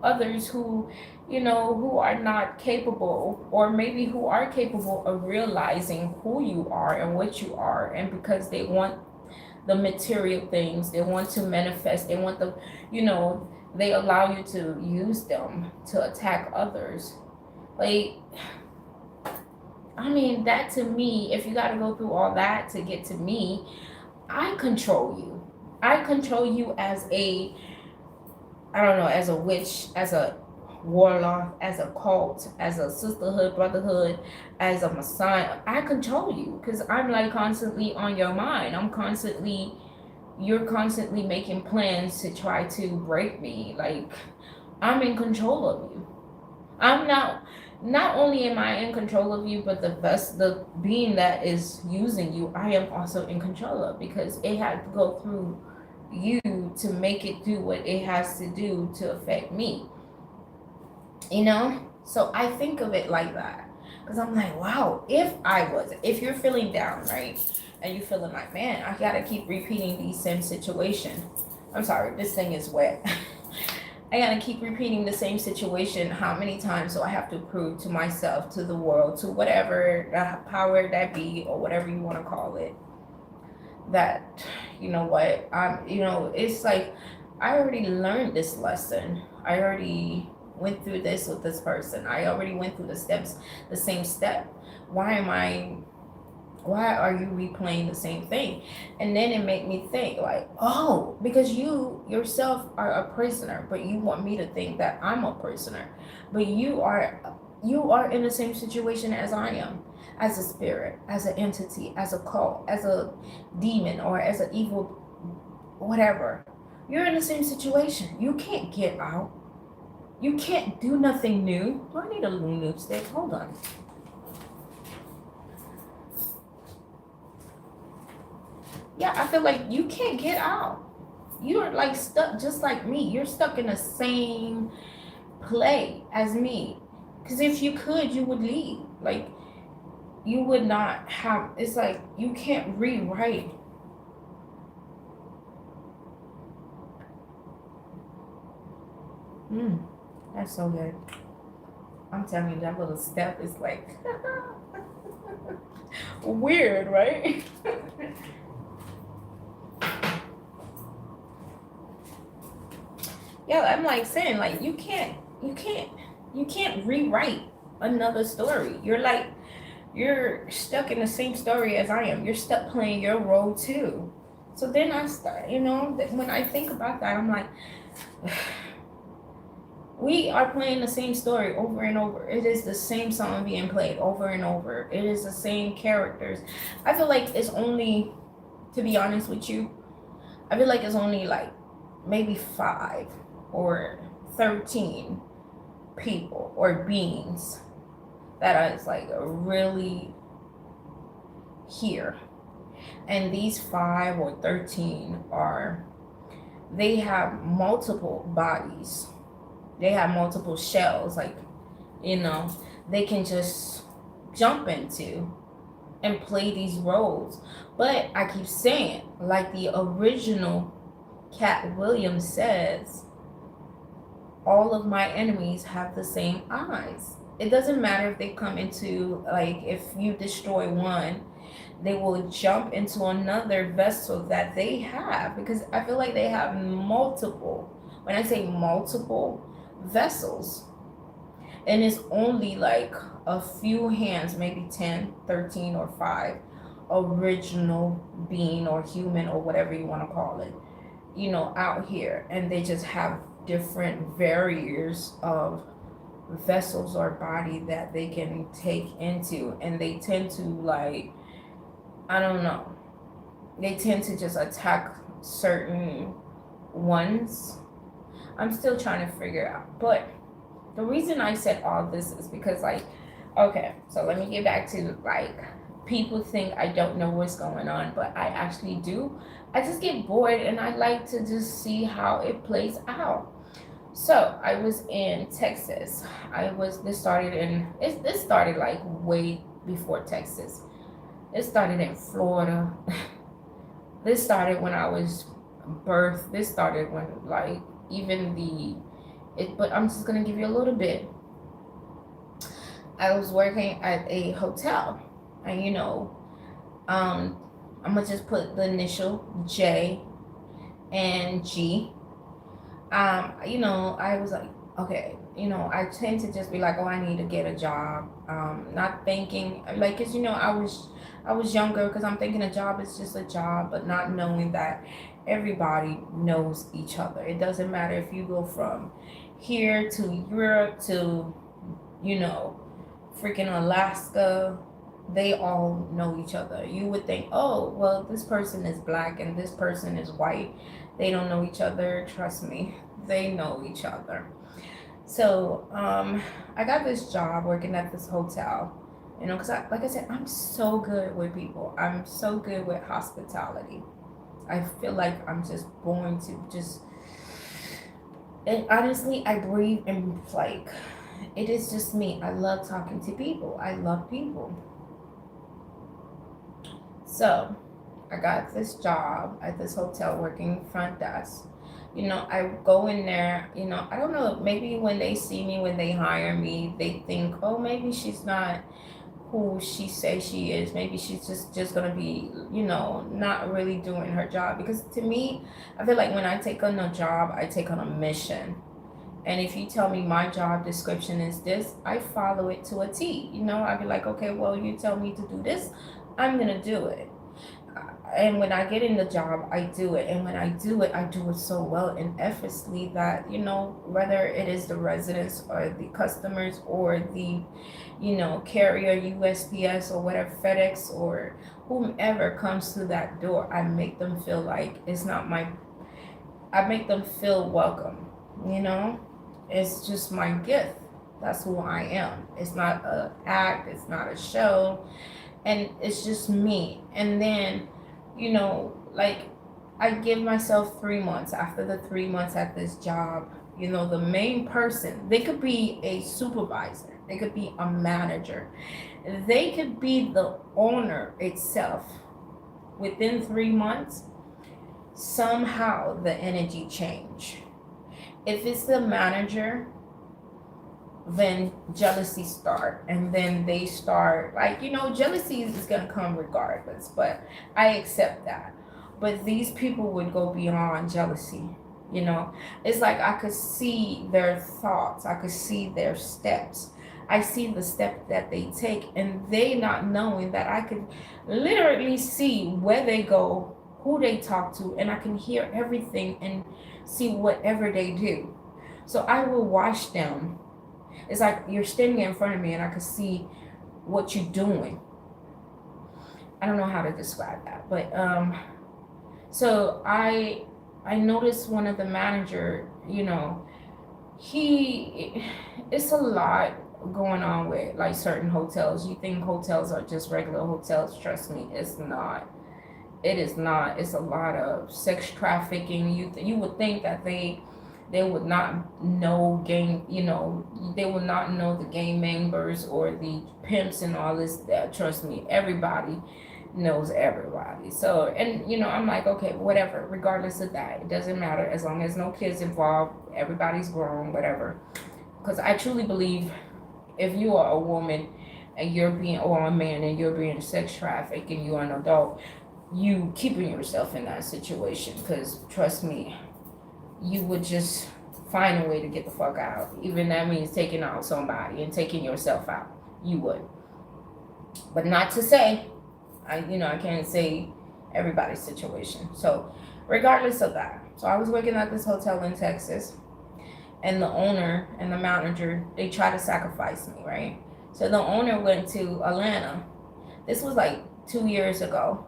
others who are not capable, or maybe who are capable of realizing who you are and what you are, and because they want the material things, they want to manifest, they want they allow you to use them to attack others. Like, I mean, that to me, if you got to go through all that to get to me, I control you. I control you as as a witch, as a warlock, as a cult, as a sisterhood, brotherhood, as a messiah. I control you because I'm like constantly on your mind. You're constantly making plans to try to break me. Like, I'm in control of you. I'm not only am I in control of you, but the being that is using you, I am also in control of, because it had to go through you to make it do what it has to do to affect me. So I think of it like that, because I'm like, wow, if you're feeling down, right, and you're feeling like, man, I gotta keep repeating these same situation. I'm sorry, this thing is wet. I gotta keep repeating the same situation. How many times do I have to prove to myself, to the world, to whatever power that be, or whatever you want to call it, that it's like, I already learned this lesson. I already went through this with this person. I already went through the steps, the same step. Why are you replaying the same thing? And then it made me think, like, oh, because you yourself are a prisoner, but you want me to think that I'm a prisoner. But you are in the same situation as I am, as a spirit, as an entity, as a cult, as a demon, or as an evil whatever. You're in the same situation. You can't get out. You can't do nothing new. Do I need a lube stick? Hold on. Yeah, I feel like you can't get out. You're like stuck just like me. You're stuck in the same play as me. Because if you could, you would leave. Like, you would not have, it's like you can't rewrite. Mm, that's so good. I'm telling you, that little step is like weird, right? Yeah, I'm like saying, like, you can't rewrite another story. You're like, you're stuck in the same story as I am. You're stuck playing your role too. So then I start, when I think about that, I'm like, we are playing the same story over and over. It is the same song being played over and over. It is the same characters. I feel like it's only, to be honest with you, I feel like it's only like maybe 5 or 13 people or beings that is like really here. And these 5 or 13 are, they have multiple bodies, they have multiple shells, like, you know, they can just jump into and play these roles. But I keep saying, like the original Cat Williams says, all of my enemies have the same eyes. It doesn't matter if they come into, like, if you destroy one, they will jump into another vessel that they have, because I feel like they have multiple, when I say multiple vessels, and it's only like a few hands, maybe 10, 13, or 5 original being or human or whatever you want to call it, out here, and they just have different barriers of vessels or body that they can take into, and they tend to, like, I don't know, they tend to just attack certain ones. I'm still trying to figure out, but the reason I said all this is because, like, okay, so let me get back to, like, people think I don't know what's going on, but I actually do. I just get bored and I like to just see how it plays out. So I was in Texas. This started like way before Texas. It started in Florida. This started when I was birthed. This started when, like, even but I'm just gonna give you a little bit. I was working at a hotel, and I'm gonna just put the initial J and G. I was like, okay, I tend to just be like, oh, I need to get a job. Not thinking, like, cause I was younger, because I'm thinking a job is just a job, but not knowing that everybody knows each other. It doesn't matter if you go from here to Europe to, freaking Alaska, they all know each other. You would think, oh, well, this person is black and this person is white. They don't know each other. Trust me, they know each other. So I got this job working at this hotel, because like I said, I'm so good with people. I'm so good with hospitality. I feel like I'm just born to just, and honestly, I breathe and, like, it is just me. I love talking to people. I love people. So I got this job at this hotel working front desk. I go in there, I don't know, maybe when they see me, when they hire me, they think, oh, maybe she's not who she says she is. Maybe she's just gonna be, not really doing her job. Because to me, I feel like when I take on a job, I take on a mission. And if you tell me my job description is this, I follow it to a T. I'd be like, okay, well, you tell me to do this, I'm gonna do it. And when I get in the job, I do it. And when I do it so well and effortlessly that, whether it is the residents or the customers or the, carrier, USPS or whatever, FedEx or whomever comes through that door, I make them feel like I make them feel welcome, It's just my gift. That's who I am. It's not an act, it's not a show, and it's just me. And then, like I give myself 3 months. After the 3 months at this job, you know, the main person, they could be a supervisor, they could be a manager, they could be the owner itself. Within 3 months, somehow the energy change. If it's the manager, then jealousy start, and then they start, like, you know, jealousy is gonna come regardless, but I accept that. But these people would go beyond jealousy, you know. It's like I could see their thoughts, I could see their steps, I see the step that they take, and they not knowing that I could literally see where they go, who they talk to, and I can hear everything and see whatever they do. So I will watch them. It's like you're standing in front of me and I can see what you're doing. I don't know how to describe that, but so I noticed one of the manager, you know, he it's a lot going on with like certain hotels. You think hotels are just regular hotels? Trust me, it's not. It is not. It's a lot of sex trafficking. You would think that they would not know game, you know, they would not know the gang members or the pimps and all this. That, trust me, everybody knows everybody. So, and you know, I'm like, okay, whatever, regardless of that, it doesn't matter as long as no kids involved, everybody's grown, whatever. Because I truly believe if you are a woman and you're being, or a man and you're being sex trafficked and you're an adult, you keeping yourself in that situation, because trust me, you would just find a way to get the fuck out. Even that means taking out somebody and taking yourself out. You would. But not to say, I can't say everybody's situation. So regardless of that. So I was working at this hotel in Texas, and the owner and the manager, they tried to sacrifice me, right? So the owner went to Atlanta. This was like 2 years ago.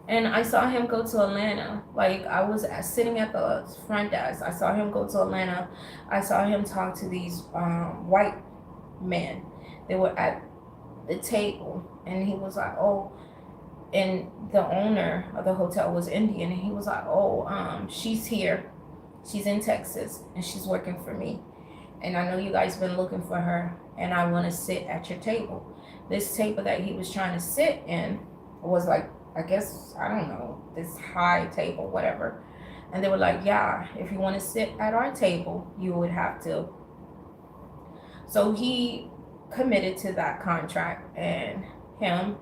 And I saw him go to Atlanta. Like, I was sitting at the front desk. I saw him go to Atlanta. I saw him talk to these white men. They were at the table. And he was like, oh, and the owner of the hotel was Indian. And he was like, oh, she's here. She's in Texas. And she's working for me. And I know you guys been looking for her. And I want to sit at your table. This table that he was trying to sit in was like, I guess, I don't know, this high table, whatever. And they were like, yeah, if you want to sit at our table, you would have to. So he committed to that contract, and him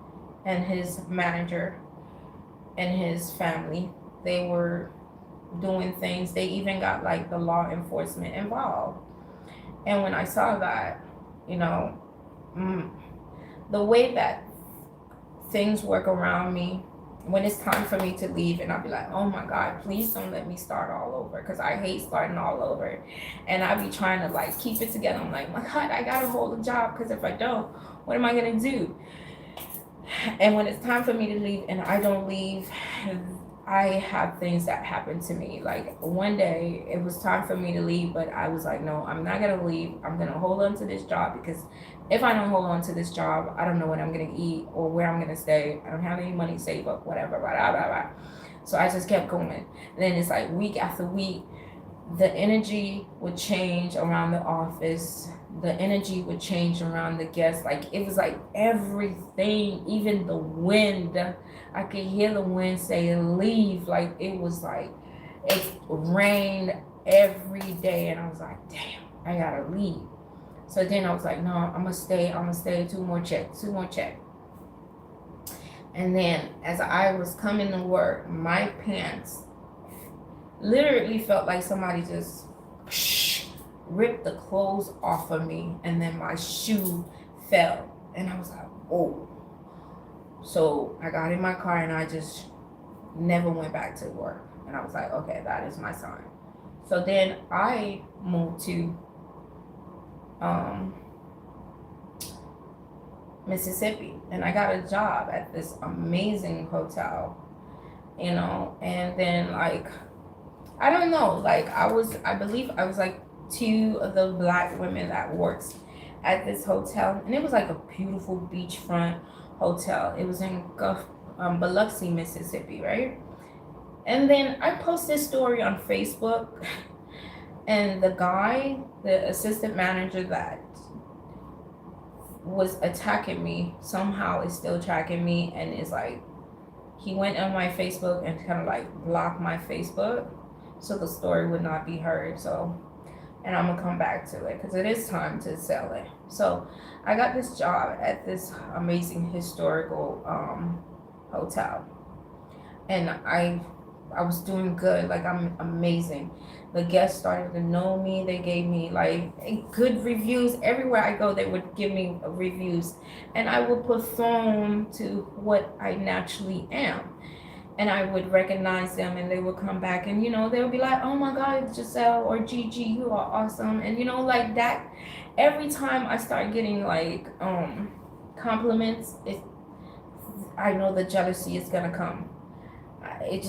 and his manager and his family, they were doing things. They even got like the law enforcement involved. And when I saw that, you know, the way that things work around me, when it's time for me to leave, and I'll be like, oh my God, please don't let me start all over, because I hate starting all over. And I be trying to like keep it together. I'm like, my God, I gotta hold a job, because if I don't, what am I gonna do? And when it's time for me to leave and I don't leave, I have things that happen to me. Like one day it was time for me to leave, but I was like, no, I'm not gonna leave. I'm gonna hold on to this job, because if I don't hold on to this job, I don't know what I'm gonna eat or where I'm gonna stay. I don't have any money saved up, whatever, blah, blah, blah, blah. So I just kept going. And then it's like week after week, the energy would change around the office. The energy would change around the guests. Like it was like everything, even the wind. I could hear the wind say leave. Like it was like it rained every day, and I was like, damn, I gotta leave. So then I was like, no, I'm gonna stay. Two more checks. And then as I was coming to work, my pants literally felt like somebody just ripped the clothes off of me, and then my shoe fell, and I was like, oh. So I got in my car and I just never went back to work, and I was like, okay, that is my sign. So then I moved to Mississippi, and I got a job at this amazing hotel, you know. And then like, I don't know, like I believe I was like two of the black women that works at this hotel, and it was like a beautiful beachfront hotel. It was in Biloxi, Mississippi, right? And then I post this story on Facebook, and the guy, the assistant manager that was attacking me, somehow is still tracking me, and is like, he went on my Facebook and kind of like blocked my Facebook so the story would not be heard. So, and I'm gonna come back to it because it is time to sell it. So, I got this job at this amazing historical hotel, and I was doing good. Like, I'm amazing. The guests started to know me. They gave me like good reviews everywhere I go. They would give me reviews, and I would perform to what I naturally am. And I would recognize them, and they would come back, and they would be like, "Oh my God, Giselle or Gigi, you are awesome," and like that. Every time I start getting like compliments, I know the jealousy is gonna come. It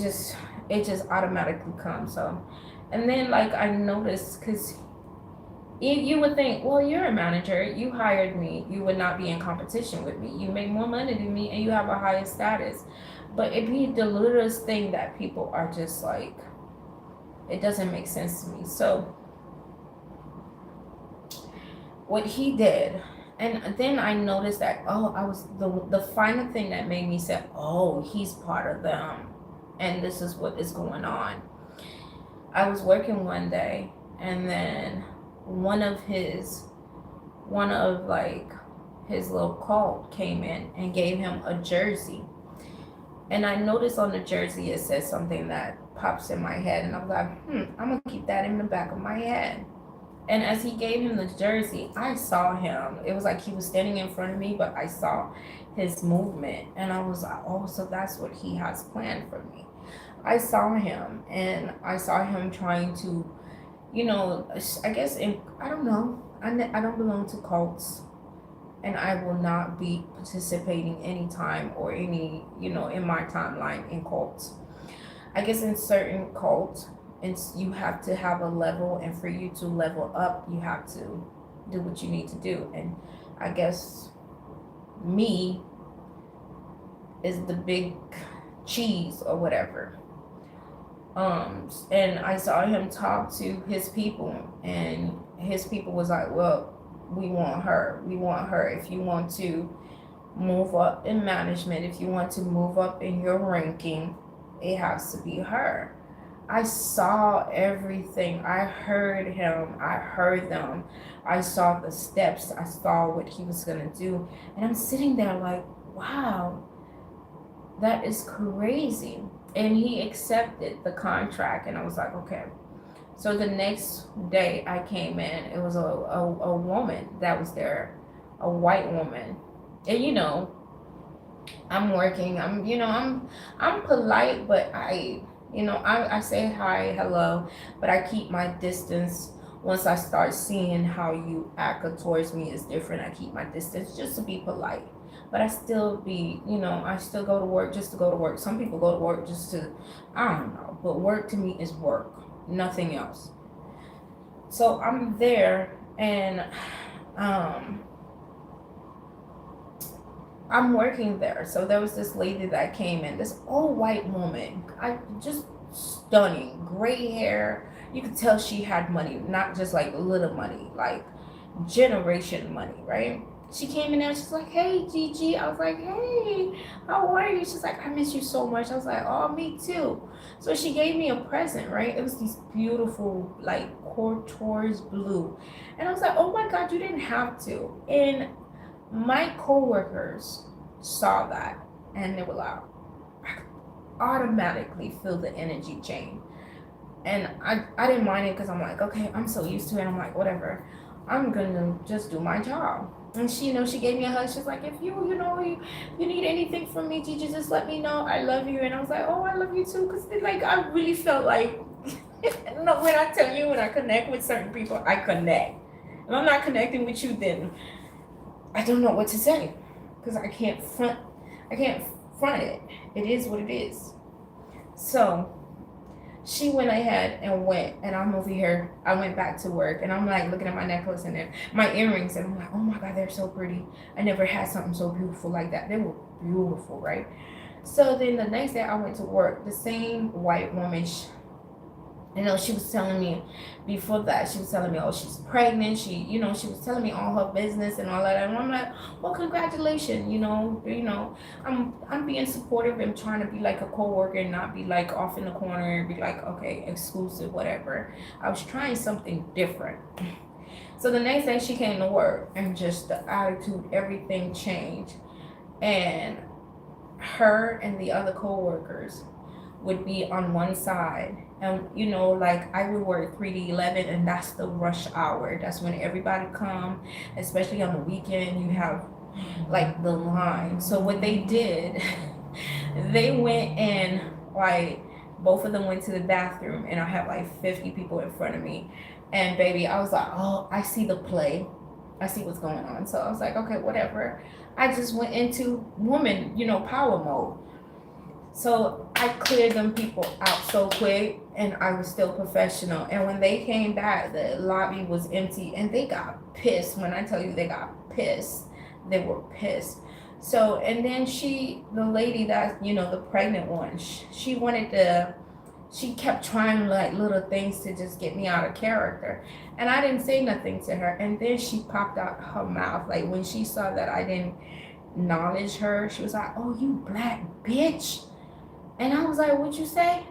just automatically comes. So, and then like I noticed, because you would think, well, you're a manager, you hired me, you would not be in competition with me, you make more money than me, and you have a higher status. But it be the littlest thing that people are just like, it doesn't make sense to me. So what he did, and then I noticed that, I was the final thing that made me say, oh, he's part of them, and this is what is going on. I was working one day, and then one of like his little cult came in and gave him a jersey. And I noticed on the jersey it says something that pops in my head, and I was like, I'm gonna keep that in the back of my head. And as he gave him the jersey, I saw him. It was like he was standing in front of me, but I saw his movement, and I was like, oh, so that's what he has planned for me. I saw him, and I saw him trying to, I guess, I don't know. I don't belong to cults, and I will not be participating anytime or any, in my timeline in cults. I guess in certain cults, and you have to have a level, and for you to level up, you have to do what you need to do. And I guess me is the big cheese or whatever. And I saw him talk to his people, and his people was like, well, we want her. We want her. If you want to move up in management, if you want to move up in your ranking, it has to be her. I saw everything. I heard him. I heard them. I saw the steps. I saw what he was going to do. And I'm sitting there like, wow, that is crazy. And he accepted the contract. And I was like, okay. So the next day I came in, it was a woman that was there, a white woman. And I'm working. I'm polite, but I say hi, hello, but I keep my distance. Once I start seeing how you act towards me is different, I keep my distance just to be polite. But I still I still go to work just to go to work. Some people go to work just to, I don't know, but work to me is work, nothing else. So I'm there, and I'm working there. So there was this lady that came in, this old white woman. I just stunning, gray hair. You could tell she had money, not just like little money, like generation money, right? She came in there, she's like, hey, Gigi. I was like, hey, how are you? She's like, I miss you so much. I was like, oh, me too. So she gave me a present, right? It was these beautiful, like, turquoise blue. And I was like, oh my God, you didn't have to. And my coworkers saw that, and they were like, I automatically feel the energy change. And I didn't mind it because I'm like, okay, I'm so used to it. I'm like, whatever. I'm gonna just do my job. And she, she gave me a hug. She's like, if you need anything from me, Gigi, just let me know. I love you. And I was like, oh, I love you too. Because like, I really felt like, when I tell you, when I connect with certain people, I connect. If I'm not connecting with you, then I don't know what to say. Because I can't front it. It is what it is. So she went ahead and went, and I'm over here. I went back to work, and I'm like looking at my necklace and my earrings, and I'm like, oh my God, they're so pretty. I never had something so beautiful like that. They were beautiful, right? So then the next day I went to work. The same white woman, she was telling me before that, she was telling me, oh, she's pregnant. She was telling me all her business and all that. And I'm like, well, congratulations. I'm being supportive and trying to be like a coworker and not be like off in the corner and be like, okay, exclusive, whatever. I was trying something different. So the next day she came to work and just the attitude, everything changed. And her and the other coworkers would be on one side, and like I would work 3 to 11, and that's the rush hour. That's when everybody come, especially on the weekend. You have like the line. So what they did, they went and like both of them went to the bathroom, and I have like 50 people in front of me, and baby, I was like, oh, I see the play, I see what's going on. So I was like, okay, whatever. I just went into woman, power mode. So I cleared them people out so quick, and I was still professional. And when they came back, the lobby was empty, and they got pissed. When I tell you they got pissed, they were pissed. So, and then the lady that, the pregnant one, she kept trying like little things to just get me out of character. And I didn't say nothing to her. And then she popped out her mouth. Like when she saw that I didn't acknowledge her, she was like, oh, you black bitch. And I was like, what'd you say?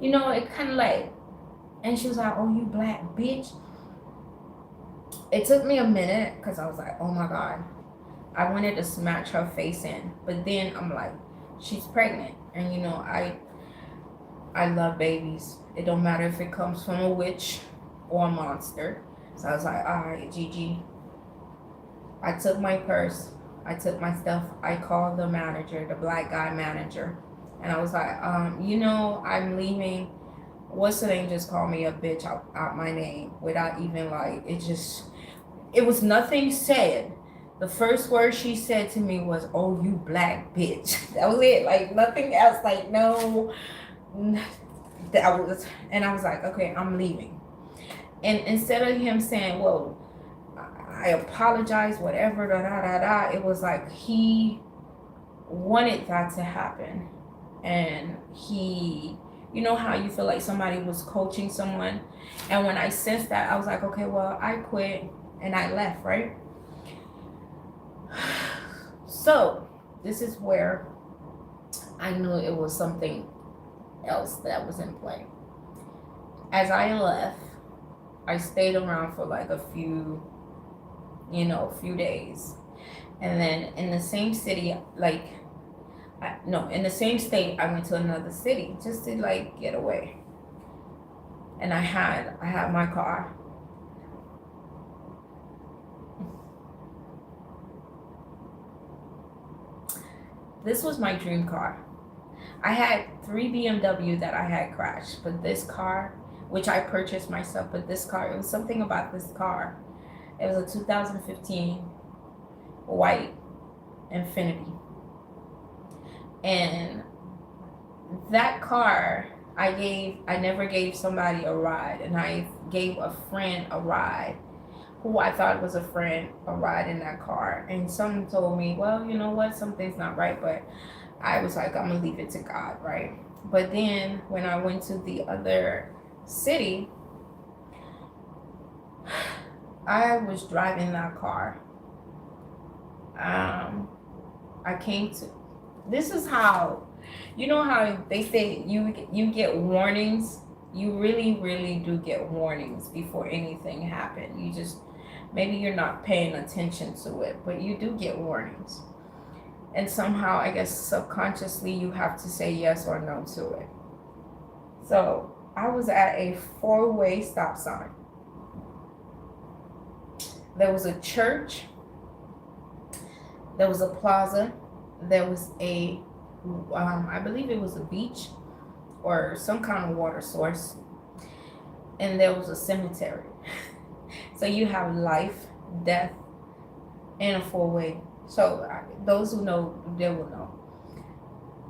It kind of like, and she was like, oh, you black bitch. It took me a minute because I was like, oh my God. I wanted to smash her face in. But then I'm like, she's pregnant. And I love babies. It don't matter if it comes from a witch or a monster. So I was like, all right, Gigi. I took my purse. I took my stuff. I called the manager, the black guy manager. And I was like, I'm leaving. What's the name just called me a bitch out my name without even like, it was nothing said. The first word she said to me was, oh, you black bitch. That was it. Like nothing else. Like, no. And I was like, okay, I'm leaving. And instead of him saying, well, I apologize, whatever, it was like he wanted that to happen. And how you feel like somebody was coaching someone. And when I sensed that, I was like, okay, well, I quit and I left, right? So this is where I knew it was something else that was in play. As I left, I stayed around for like a few days. And then in the same city, in the same state, I went to another city just to like get away. And I had my car. This was my dream car. I had 3 BMW that I had crashed, but this car, which I purchased myself, but this car, it was something about this car. It was a 2015 white Infiniti. And that car, I never gave somebody a ride, and I gave a friend a ride who I thought was a friend a ride in that car. And someone told me, well, you know what, something's not right, but I was like, I'm gonna leave it to God, right? But then when I went to the other city, I was driving that car. This is how, how they say you get warnings. You really, really do get warnings before anything happens. You just, maybe you're not paying attention to it, but you do get warnings. And somehow, I guess subconsciously, you have to say yes or no to it. So I was at a 4-way stop sign. There was a church. There was a plaza. There was I believe it was a beach or some kind of water source. And there was a cemetery. So you have life, death, and a 4-way. So those who know, they will know.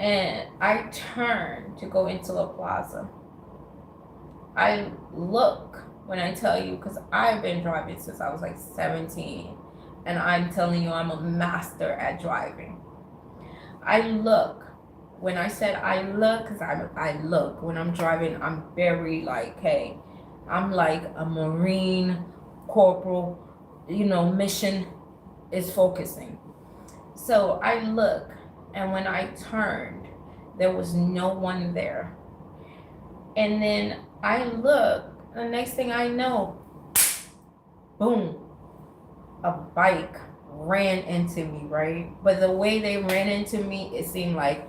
And I turned to go into a plaza. I look when I tell you, because I've been driving since I was like 17. And I'm telling you, I'm a master at driving. I look When I said I look, because I look. When I'm driving, I'm very like, hey, I'm like a Marine corporal, mission is focusing. So I look, and when I turned, there was no one there. And then I look, the next thing I know, boom, a bike ran into me, right? But the way they ran into me, it seemed like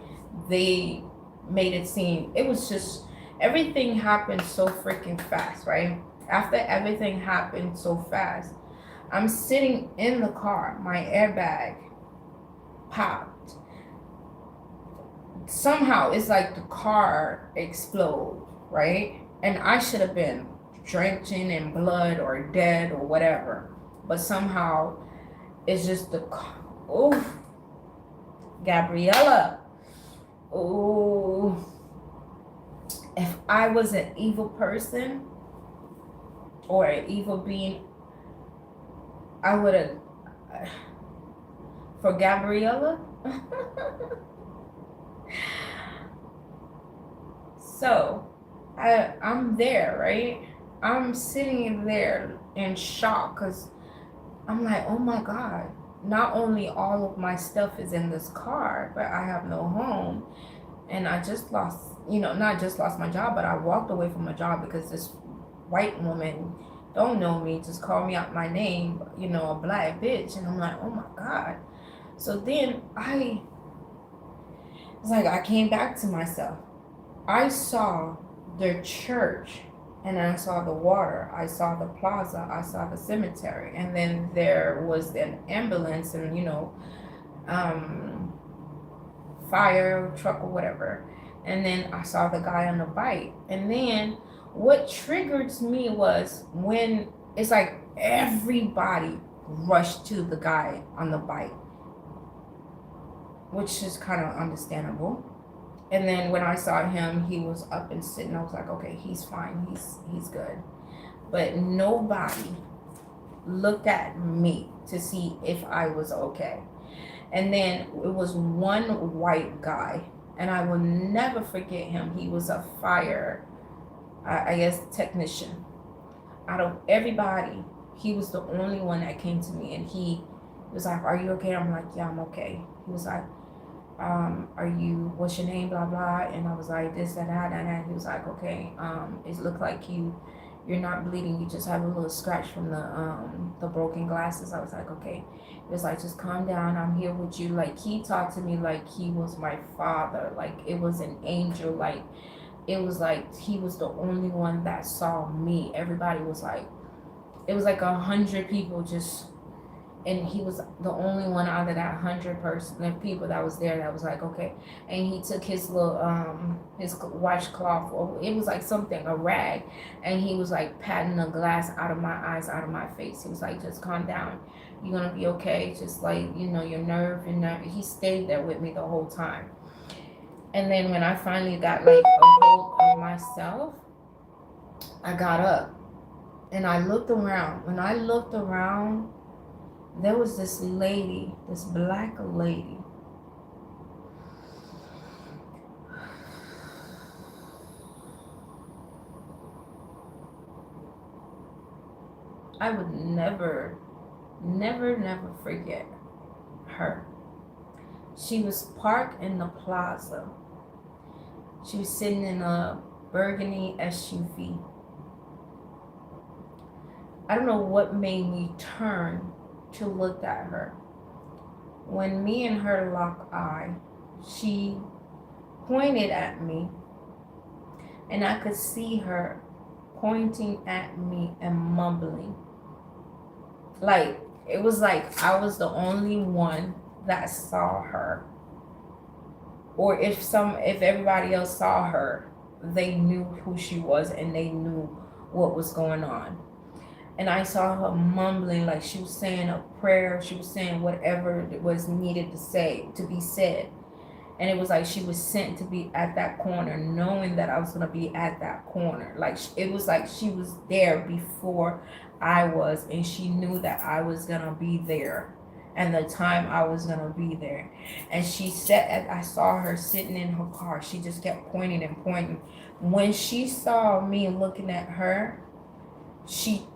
they made it seem, it was just, everything happened so freaking fast, right? After everything happened so fast, I'm sitting in the car, my airbag popped. Somehow it's like the car exploded, right? And I should have been drenching in blood or dead or whatever. But somehow it's just the, oh, Gabriella. Oh, if I was an evil person or an evil being, I would have, for Gabriella. So I'm there, right? I'm sitting there in shock because I'm like, oh my God, not only all of my stuff is in this car, but I have no home. And I just lost, not just lost my job, but I walked away from my job because this white woman don't know me, just called me out my name, a black bitch. And I'm like, oh my God. So then it's like I came back to myself. I saw the church and I saw the water. I saw the plaza. I saw the cemetery. And then there was an ambulance and, fire truck or whatever. And then I saw the guy on the bike. And then what triggered me was when it's like everybody rushed to the guy on the bike, which is kind of understandable. And then when I saw him, he was up and sitting. I was like, okay, he's fine. He's good. But nobody looked at me to see if I was okay. And then it was one white guy, and I will never forget him. He was a fire, I guess, technician. Out of everybody, he was the only one that came to me, and he was like, are you okay? I'm like, yeah, I'm okay. He was like, what's your name, blah, blah. And I was like, this, and that, and that. He was like, okay, it looked like you're not bleeding. You just have a little scratch from the broken glasses. I was like, okay. He was like, just calm down. I'm here with you. Like, he talked to me like he was my father. Like, it was an angel. Like, it was like he was the only one that saw me. Everybody was like, it was like 100 people just, and he was the only one out of that 100 people that was there that was like, okay. And he took his little his washcloth, or it was like something, a rag, and he was like patting the glass out of my eyes, out of my face. He was like, just calm down, you're gonna be okay, just like, your nerve. He stayed there with me the whole time. And then when I finally got like a hold of myself, I got up and I looked around. When I looked around, there was this lady, this black lady. I would never, never, never forget her. She was parked in the plaza. She was sitting in a burgundy SUV. I don't know what made me turn to look at her. When me and her locked eye, she pointed at me, and I could see her pointing at me and mumbling. Like, it was like I was the only one that saw her. Or if everybody else saw her, they knew who she was and they knew what was going on. And I saw her mumbling, like she was saying a prayer. She was saying whatever was needed to be said. And it was like she was sent to be at that corner, knowing that I was going to be at that corner. Like, it was like she was there before I was, and she knew that I was going to be there. and the time I was gonna be there. And she said, I saw her sitting in her car. She just kept pointing and pointing. When she saw me looking at her, she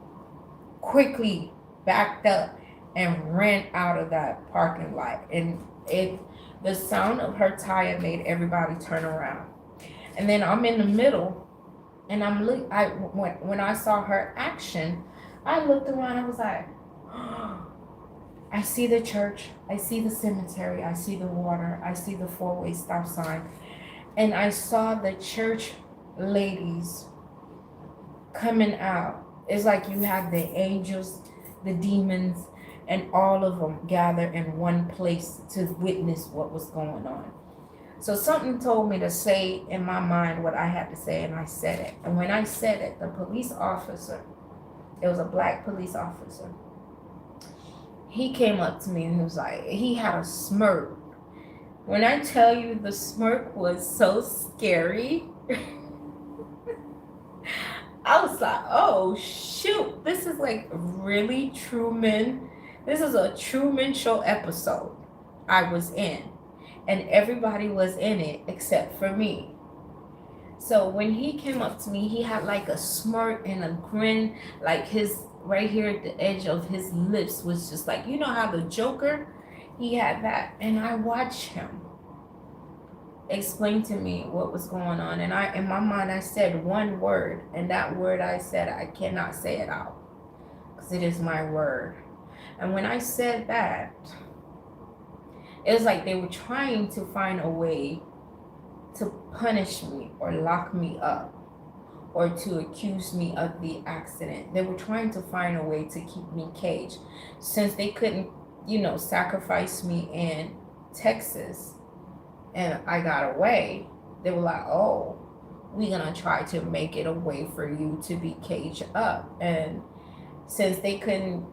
quickly backed up and ran out of that parking lot. And the sound of her tire made everybody turn around. And then I'm in the middle, and when I saw her action, I looked around. I was like, I see the church, I see the cemetery, I see the water, I see the four-way stop sign, and I saw the church ladies coming out. It's like you have the angels, the demons, and all of them gather in one place to witness what was going on. So something told me to say in my mind what I had to say, and I said it. And when I said it, the police officer, it was a black police officer, he came up to me and he was like, he had a smirk. When I tell you the smirk was so scary, I was like, oh shoot, this is like really Truman. This is a Truman Show episode I was in. And everybody was in it except for me. So when he came up to me, he had like a smirk and a grin, like his right here at the edge of his lips was just like, you know how the Joker, he had that. And I watched him explain to me what was going on. And in my mind, I said one word, and that word I said, I cannot say it out because it is my word. And when I said that, it was like they were trying to find a way to punish me or lock me up or to accuse me of the accident. They were trying to find a way to keep me caged. Since they couldn't, sacrifice me in Texas and I got away, they were like, oh, we're going to try to make it a way for you to be caged up. And since they couldn't,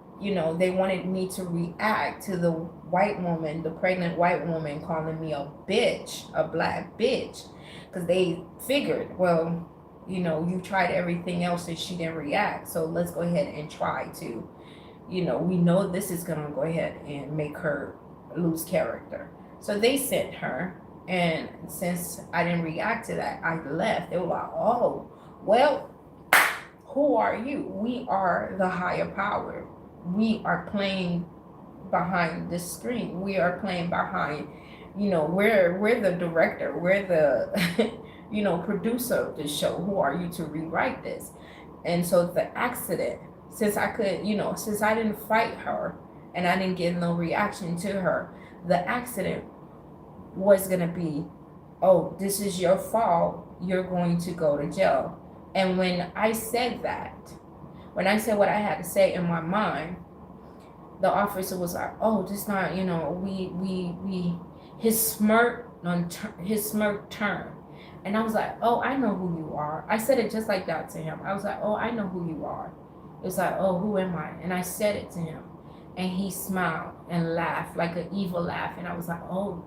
they wanted me to react to the white woman, the pregnant white woman calling me a bitch, a black bitch, because they figured, well, you tried everything else and she didn't react, so let's go ahead and try to, we know this is going to go ahead and make her lose character. So they sent her, and since I didn't react to that, I left. They were like, oh, well, who are you? We are the higher power. We are playing behind the screen. We are playing behind, we're the director. We're the, producer of the show. Who are you to rewrite this? And so the accident, since I could, since I didn't fight her and I didn't get no reaction to her, the accident was going to be, oh, this is your fault. You're going to go to jail. And when I said that, when I said what I had to say in my mind, the officer was like, oh, this not, his smirk turned. And I was like, oh, I know who you are. I said it just like that to him. I was like, oh, I know who you are. It was like, oh, who am I? And I said it to him. And he smiled and laughed, like an evil laugh. And I was like, oh.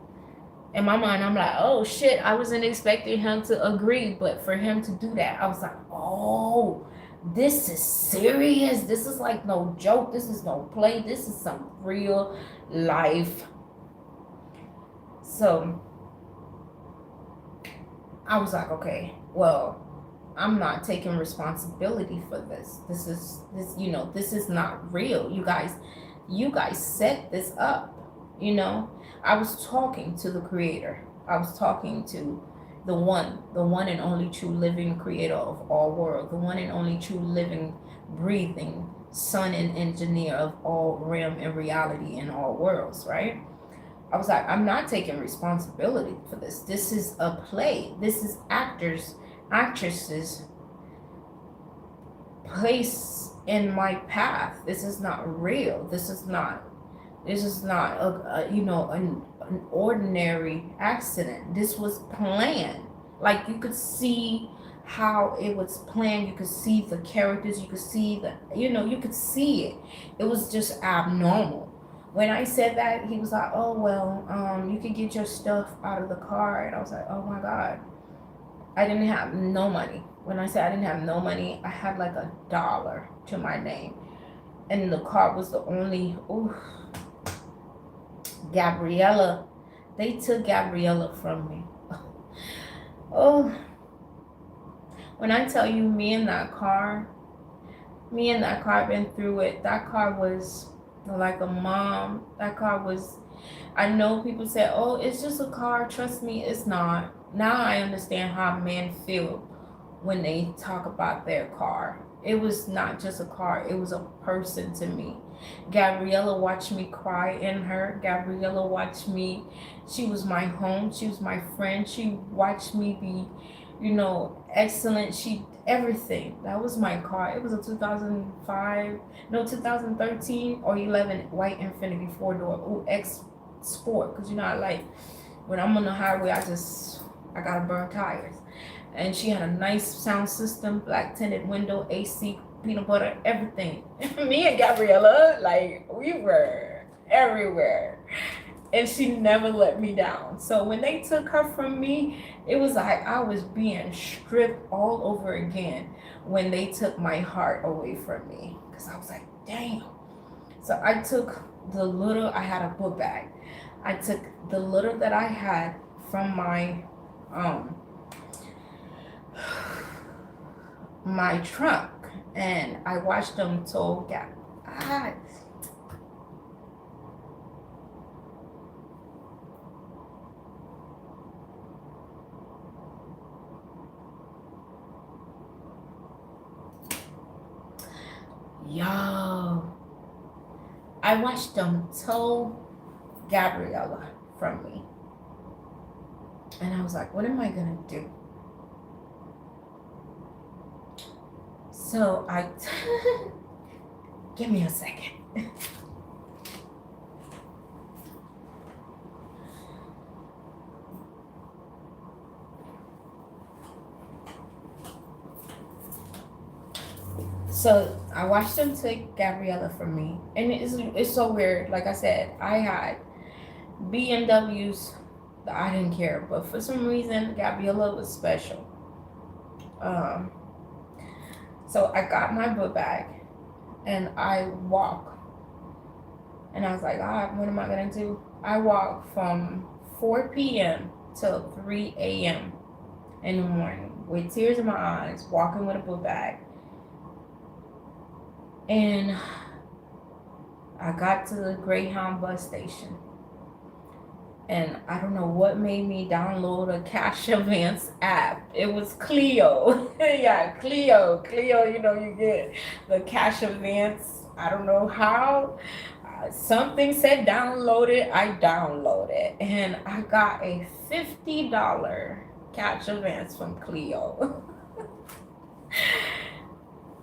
In my mind, I'm like, oh, shit. I wasn't expecting him to agree. But for him to do that, I was like, oh, this is serious. This is like no joke. This is no play. This is some real life. So I was like, okay, well, I'm not taking responsibility for this. This is not real. You guys set this up. I was talking to the creator. I was talking to the one and only true living creator of all world, the one and only true living, breathing son and engineer of all realm and reality in all worlds, right? I was like, I'm not taking responsibility for this. This is a play. This is actresses place in my path. This is not real. This is not an ordinary accident. This was planned. Like, you could see how it was planned. You could see the characters. You could see you could see it. It was just abnormal. When I said that, he was like, oh, well, you can get your stuff out of the car. And I was like, oh my God. I didn't have no money. When I said I didn't have no money, I had like $1 to my name. And the car was the only, Gabriella, they took Gabriella from me. Oh, when I tell you, me and that car, been through it. That car was like a mom. That car was, I know people say, oh, it's just a car. Trust me, it's not. Now I understand how men feel when they talk about their car. It was not just a car, it was a person to me. Gabriella watched me cry in her. Gabriella watched me, she was my home, she was my friend. She watched me be, excellent. She, everything. That was my car. It was a 2005, no, 2013 or 11 white Infinity four door. Ooh, X Sport. Because I like, when I'm on the highway, I gotta burn tires. And she had a nice sound system, black tinted window, AC, peanut butter, everything. Me and Gabriella, like, we were everywhere. And she never let me down. So when they took her from me, it was like I was being stripped all over again when they took my heart away from me. Because I was like, damn. So I took I had a book bag. I took the little that I had from my trunk, and I watched them tow Gap. Yo, I watched them tow Gabriella from me. And I was like, what am I gonna do? So give me a second. So I watched them take Gabriella from me, and it's so weird. Like I said, I had BMWs that I didn't care, but for some reason Gabriella was special. So I got my book bag, and I walk, and I was like, what am I gonna do? I walk from 4 p.m. till 3 a.m. in the morning with tears in my eyes, walking with a book bag. And I got to the Greyhound bus station. And I don't know what made me download a cash advance app. It was Clio. Yeah, Clio. You get the cash advance. I don't know how. Something said download it. I downloaded. And I got a $50 cash advance from Clio.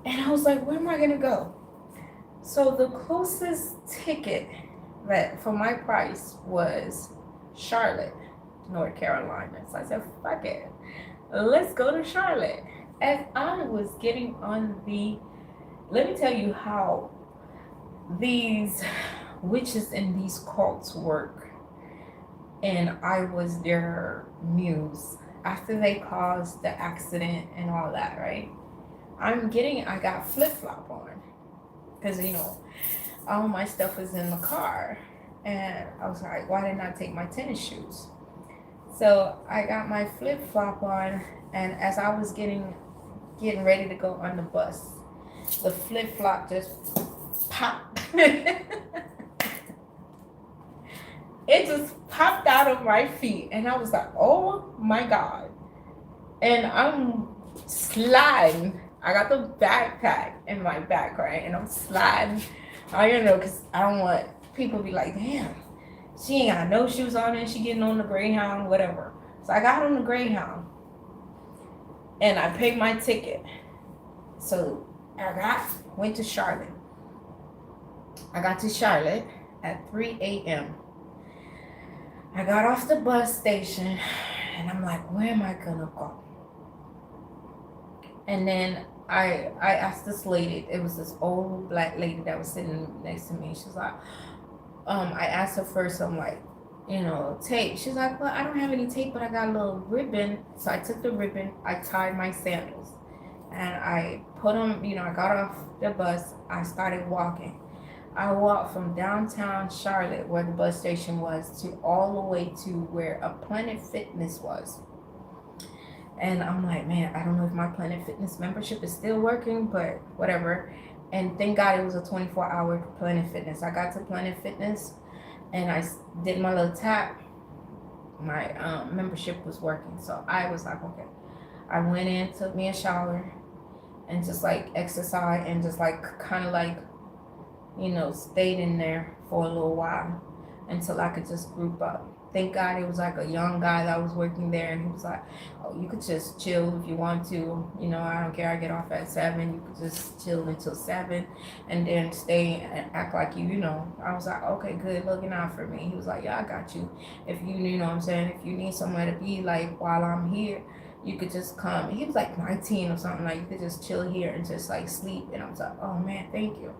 And I was like, where am I going to go? So the closest ticket that for my price was Charlotte, North Carolina. So I said, fuck it. Let's go to Charlotte. As I was getting on let me tell you how these witches and these cults work. And I was their muse after they caused the accident and all that, right? I got flip-flop on because, all my stuff was in the car. And I was like, why didn't I take my tennis shoes? So I got my flip-flop on, and as I was getting ready to go on the bus, the flip-flop just popped. It just popped out of my feet, and I was like, oh my God. And I'm sliding. I got the backpack in my back, right? And I'm sliding. I don't know, because I don't want people to be like, damn, she ain't got no shoes on and she getting on the Greyhound, whatever. So I got on the Greyhound and I paid my ticket. So went to Charlotte. I got to Charlotte at 3 a.m. I got off the bus station and I'm like, where am I gonna go? And then I asked this lady, it was this old black lady that was sitting next to me. She's like, I asked her for some tape. She's like, well, I don't have any tape, but I got a little ribbon. So I took the ribbon, I tied my sandals, and I put them, I got off the bus, I started walking. I walked from downtown Charlotte, where the bus station was, to all the way to where a Planet Fitness was. And I'm like, man, I don't know if my Planet Fitness membership is still working, but whatever. And thank God it was a 24-hour Planet Fitness. I got to Planet Fitness and I did my little tap. My membership was working. So I was like, okay. I went in, took me a shower, and just like exercise and just like kind of like, stayed in there for a little while until I could just group up. Thank God it was like a young guy that was working there, and he was like, "Oh, you could just chill if you want to. I don't care. I get off at 7. You could just chill until 7, and then stay and act like you. I was like, "Okay, good, looking out for me." He was like, "Yeah, I got you. If you know what I'm saying, if you need somewhere to be like while I'm here, you could just come." He was like 19 or something. Like you could just chill here and just like sleep. And I was like, "Oh man, thank you."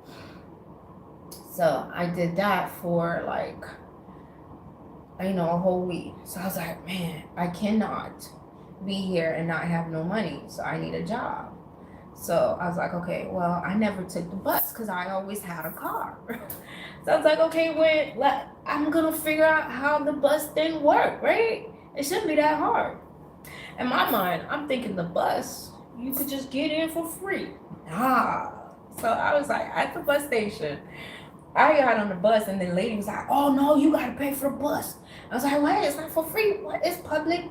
So I did that for like, a whole week. So I was like, man, I cannot be here and not have no money. So I need a job. So I was like, okay, well, I never took the bus because I always had a car. So I was like, okay, I'm going to figure out how the bus thing works, right? It shouldn't be that hard. In my mind, I'm thinking the bus, you could just get in for free. Nah. So I was like, at the bus station, I got on the bus and the lady was like, "Oh no, you gotta pay for the bus." I was like, "What? It's not for free. What? It's public."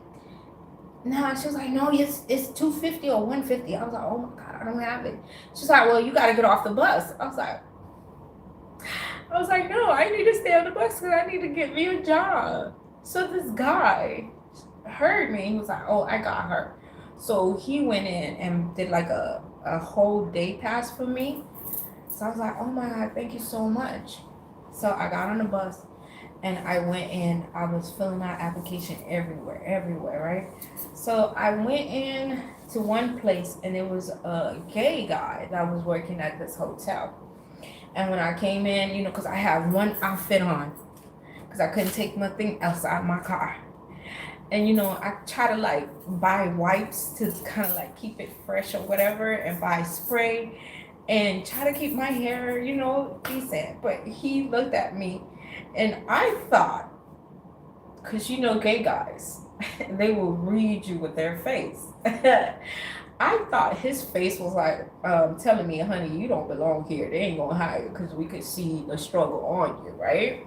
Nah, she was like, "No, it's $250 or $150." I was like, "Oh my God, I don't have it." She's like, "Well, you gotta get off the bus." I was like, "No, I need to stay on the bus because I need to get me a job." So this guy heard me. He was like, "Oh, I got her." So he went in and did like a whole day pass for me. So I was like, "Oh my God, thank you so much." So I got on the bus and I went in. I was filling out application everywhere, right? So I went in to one place and it was a gay guy that was working at this hotel. And when I came in, because I had one outfit on because I couldn't take nothing else out of my car. And I try to like buy wipes to kind of like keep it fresh or whatever and buy spray and try to keep my hair, decent. But he looked at me and I thought, because gay guys, they will read you with their face. I thought his face was like telling me, "Honey, you don't belong here. They ain't gonna hire you because we could see the struggle on you, right?"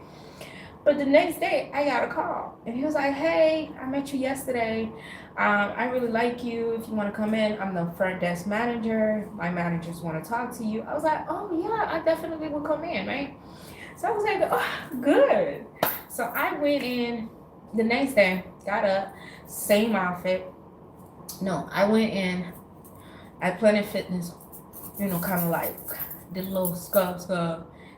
But the next day, I got a call, and he was like, "Hey, I met you yesterday. I really like you. If you want to come in, I'm the front desk manager. My managers want to talk to you." I was like, "Oh yeah, I definitely will come in, right?" So I was like, "Oh, good." So I went in the next day, got up, same outfit. No, I went in at Planet Fitness, kind of like did a little scrub,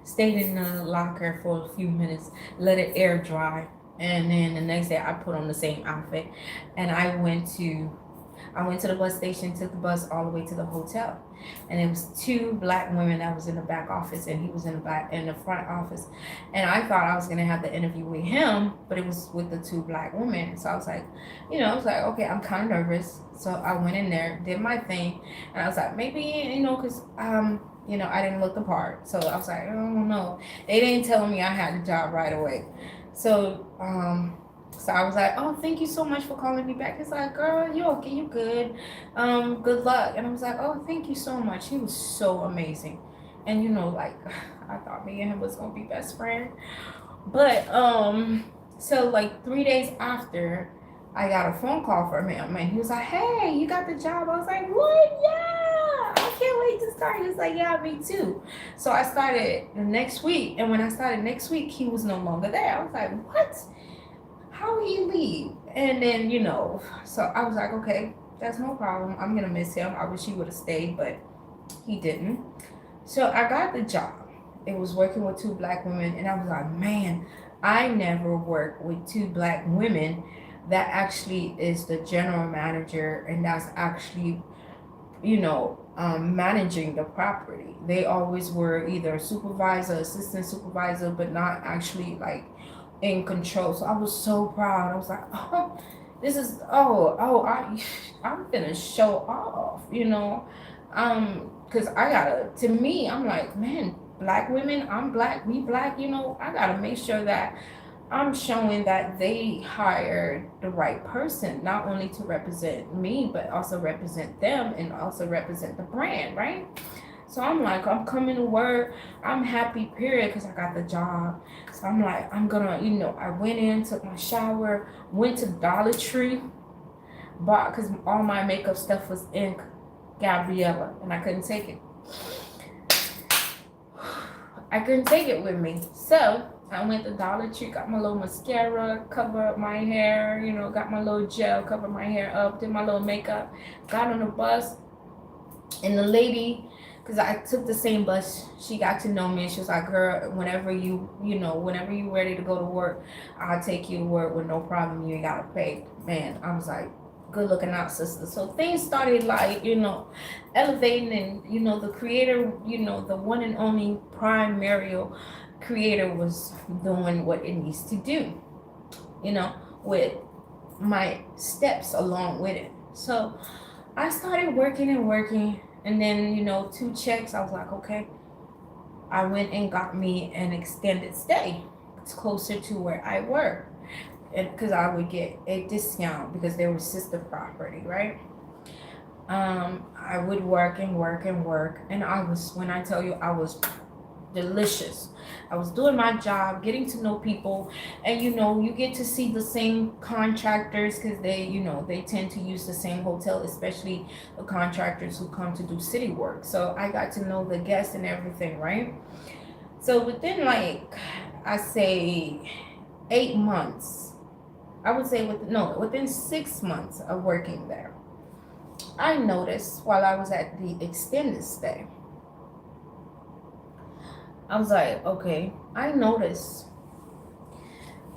stayed in the locker for a few minutes, let it air dry, and then the next day I put on the same outfit, and I went to the bus station, took the bus all the way to the hotel, and it was two black women that was in the back office, and he was in the front office, and I thought I was gonna have the interview with him, but it was with the two black women. So I was like, okay, I'm kind of nervous, so I went in there, did my thing, and I was like, maybe because I didn't look the part, so I was like, I don't know. They didn't tell me I had the job right away, so so I was like, "Oh, thank you so much for calling me back." He's like, "Girl, you okay? You good? Good luck." And I was like, "Oh, thank you so much." He was so amazing, and like I thought me and him was gonna be best friend. But so like 3 days after, I got a phone call from him, and he was like, "Hey, you got the job?" I was like, "What? Yeah! I can't wait to start." He was like, "Yeah, me too." So I started the next week, and when I started next week, he was no longer there. I was like, "What? How he leave?" And then so I was like, okay, that's no problem. I'm gonna miss him. I wish he would have stayed, but he didn't. So I got the job. It was working with two black women, and I was like, man, I never worked with two black women that actually is the general manager, and that's actually managing the property. They always were either supervisor, assistant supervisor, but not actually like in control. So I was so proud. I was like, "Oh, this is I'm gonna show off," because I gotta. To me, I'm like, man, black women, I'm black, we black, you know, I gotta make sure that I'm showing that they hired the right person, not only to represent me, but also represent them and also represent the brand, right? So I'm like, I'm coming to work, I'm happy, period, because I got the job. So I'm like, I'm gonna, you know, I went in, took my shower, went to Dollar Tree, bought, because all my makeup stuff was in Gabriella, and I couldn't take it. I couldn't take it with me. So I went to Dollar Tree, got my little mascara, cover up my hair, you know, got my little gel, cover my hair up, did my little makeup, got on the bus, and the lady, because I took the same bus, she got to know me, and she was like, girl, whenever whenever you ready to go to work, I'll take you to work with no problem, you ain't gotta pay. Man, I was like, good looking out, sister. So things started like, you know, elevating, and, you know, the creator, you know, the one and only Prime Mario creator was doing what it needs to do, you know, with my steps along with it. So I started working and working, and then, you know, 2 checks, I was like, okay. I went and got me an extended stay. It's closer to where I work, and because I would get a discount because they were sister property, right? I would work and work and work, and when I tell you, I was delicious. I was doing my job, getting to know people, and, you know, you get to see the same contractors because they, you know, they tend to use the same hotel, especially the contractors who come to do city work. So I got to know the guests and everything, right? So within, like, I say 8 months, I would say within 6 months of working there, I noticed while I was at the extended stay, I was like, okay, I noticed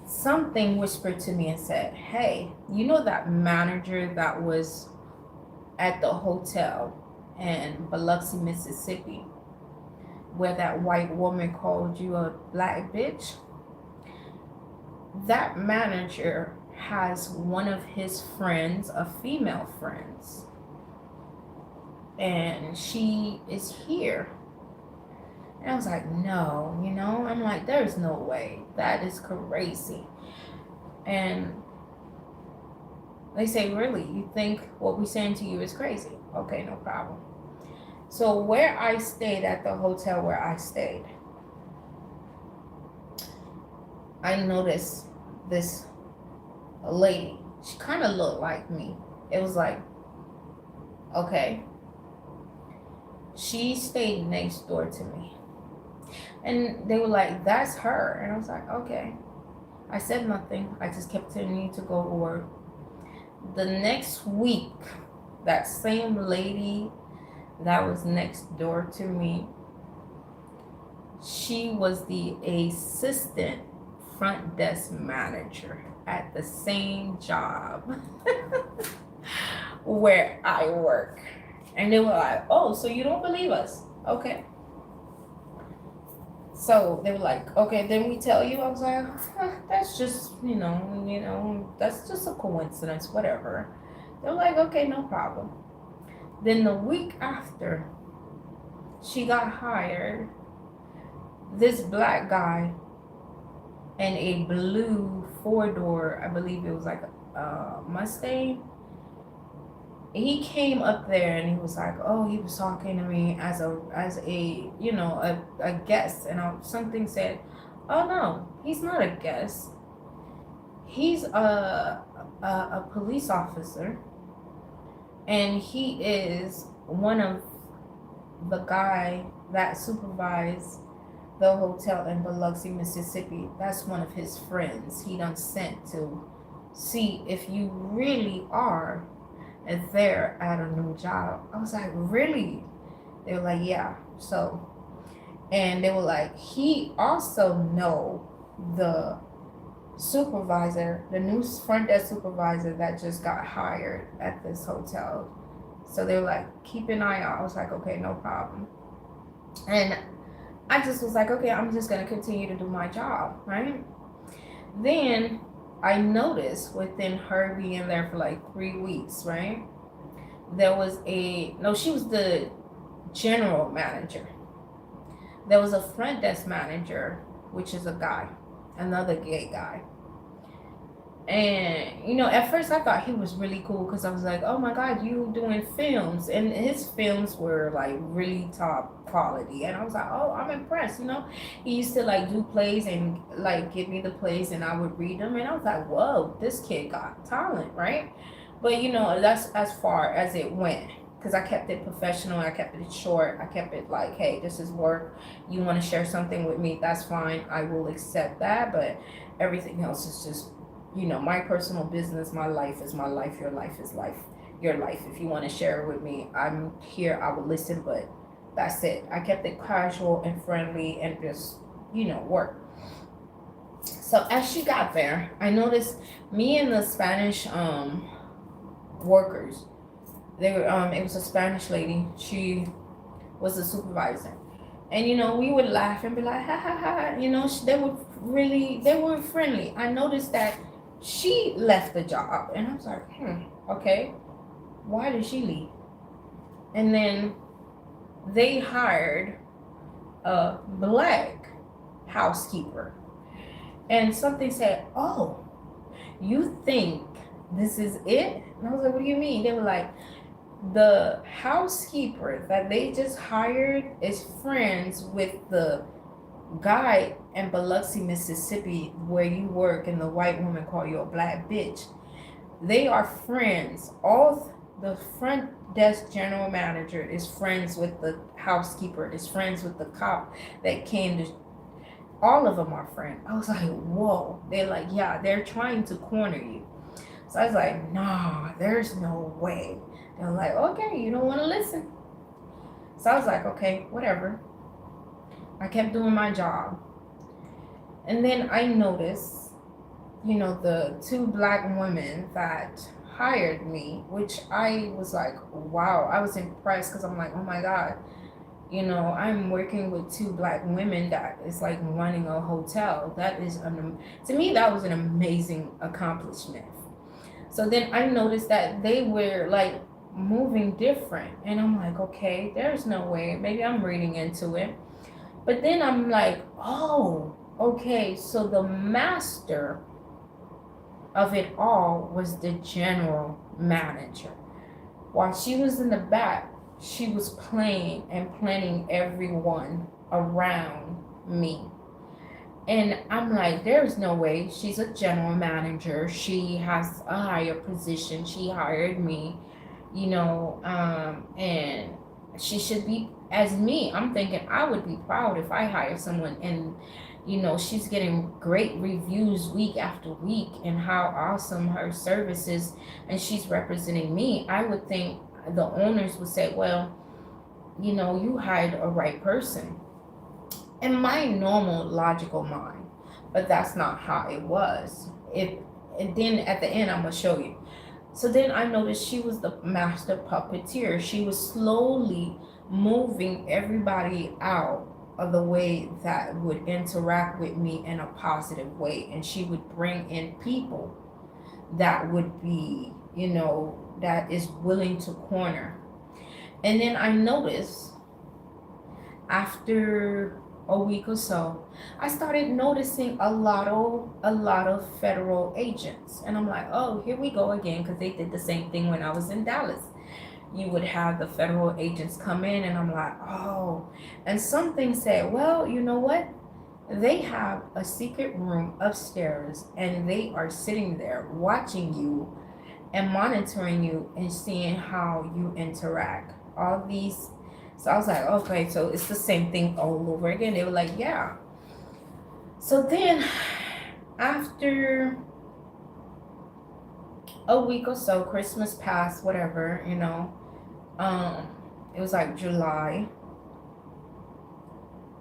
something whispered to me and said, hey, you know that manager that was at the hotel in Biloxi, Mississippi, where that white woman called you a black bitch? That manager has one of his friends, a female friends, and she is here. And I was like, no, you know, I'm like, there's no way. That is crazy. And they say, really, you think what we're saying to you is crazy? Okay, no problem. So where I stayed, at the hotel where I stayed, I noticed this lady. She kind of looked like me. It was like, okay. She stayed next door to me. And they were like, that's her. And I was like, okay. I said nothing. I just kept continuing to go to work. The next week, that same lady that was next door to me, she was the assistant front desk manager at the same job where I work. And they were like, oh, so you don't believe us? Okay. So they were like, okay, then we tell you. I was like, that's just, you know, that's just a coincidence, whatever. They were like, okay, no problem. Then the week after she got hired, this black guy in a blue 4-door, I believe it was like a Mustang, he came up there and he was like, oh, he was talking to me as a you know, a guest, and something said, oh no, he's not a guest, he's a police officer, and he is one of the guy that supervised the hotel in Biloxi, Mississippi. That's one of his friends he done sent to see if you really are there at a new job. I was like, really? They were like, yeah. So, and they were like, he also know the supervisor, the new front desk supervisor that just got hired at this hotel. So they were like, keep an eye out. I was like, okay, no problem. And I just was like, okay, I'm just gonna continue to do my job, right? Then I noticed within her being there for like 3 weeks, right? There was she was the general manager. there was a front desk manager, which is a guy, another gay guy. And at first I thought he was really cool because I was like, oh my god, you doing films, and his films were like really top quality, and I was like, oh, I'm impressed. He used to like do plays and like give me the plays, and I would read them, and I was like, whoa, this kid got talent, right? But that's as far as it went, because I kept it professional, I kept it short, I kept it like, hey, this is work. You want to share something with me, that's fine, I will accept that. But everything else is just my personal business. My life is my life. Your life is your life. If you want to share it with me, I'm here. I will listen, but that's it. I kept it casual and friendly and just, work. So as she got there, I noticed me and the Spanish workers, they were it was a Spanish lady. She was a supervisor. And we would laugh and be like, ha ha ha. They were friendly. I noticed that she left the job, and I was like, okay, why did she leave? And then they hired a black housekeeper, and something said, oh, you think this is it? And I was like, what do you mean? They were like, the housekeeper that they just hired is friends with the guy in Biloxi, Mississippi, where you work, and the white woman call you a black bitch. They are friends. All the front desk general manager is friends with the housekeeper, is friends with the cop that came to. All of them are friends. I was like, whoa. They're like, yeah, they're trying to corner you. So I was like, nah, there's no way. They're like, okay, you don't want to listen. So I was like, okay, whatever. I kept doing my job. And then I noticed, the two black women that hired me, which I was like, wow, I was impressed because I'm like, oh my God, I'm working with two black women that is like running a hotel. That is, to me, that was an amazing accomplishment. So then I noticed that they were like moving different. And I'm like, okay, there's no way. Maybe I'm reading into it. But then I'm like, oh, okay, so the master of it all was the general manager. While she was in the back, she was playing and planning everyone around me. And I'm like, there's no way. She's a general manager. She has a higher position. She hired me, and she should be as me. I'm thinking I would be proud if I hire someone, and she's getting great reviews week after week and how awesome her service is, and she's representing me. I would think the owners would say, well, you hired a right person, in my normal logical mind. But that's not how it was. And then at the end, I'm gonna show you. So then I noticed she was the master puppeteer. She was slowly moving everybody out of the way that would interact with me in a positive way. And she would bring in people that would be, that is willing to corner. And then I noticed after a week or so, I started noticing a lot of federal agents. And I'm like, oh, here we go again, because they did the same thing when I was in Dallas. You would have the federal agents come in, and I'm like, oh. And something said, well, you know what? They have a secret room upstairs, and they are sitting there watching you and monitoring you and seeing how you interact. All these. So I was like, okay, so it's the same thing all over again. They were like, yeah. So then after a week or so, Christmas passed, whatever, it was like July.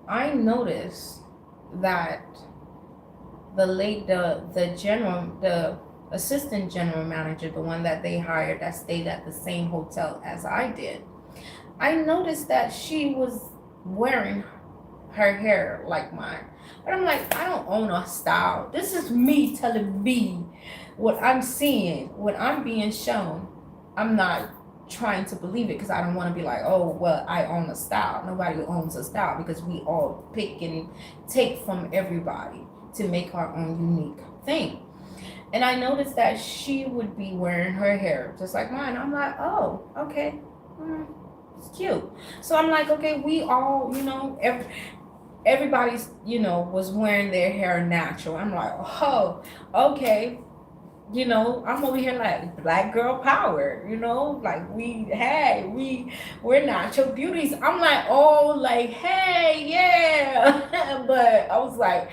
I noticed that the assistant general manager, the one that they hired that stayed at the same hotel as I did, I noticed that she was wearing her hair like mine. But I'm like, I don't own a style. This is me telling me what I'm seeing, what I'm being shown. I'm not trying to believe it because I don't want to be like, oh, well, I own a style. Nobody owns a style because we all pick and take from everybody to make our own unique thing. And I noticed that she would be wearing her hair just like mine. I'm like, oh, okay. It's cute. So I'm like, okay, we all, everybody's, was wearing their hair natural. I'm like, oh, okay. I'm over here like black girl power, like we're natural beauties. I'm like, oh, like, hey, yeah. But I was like,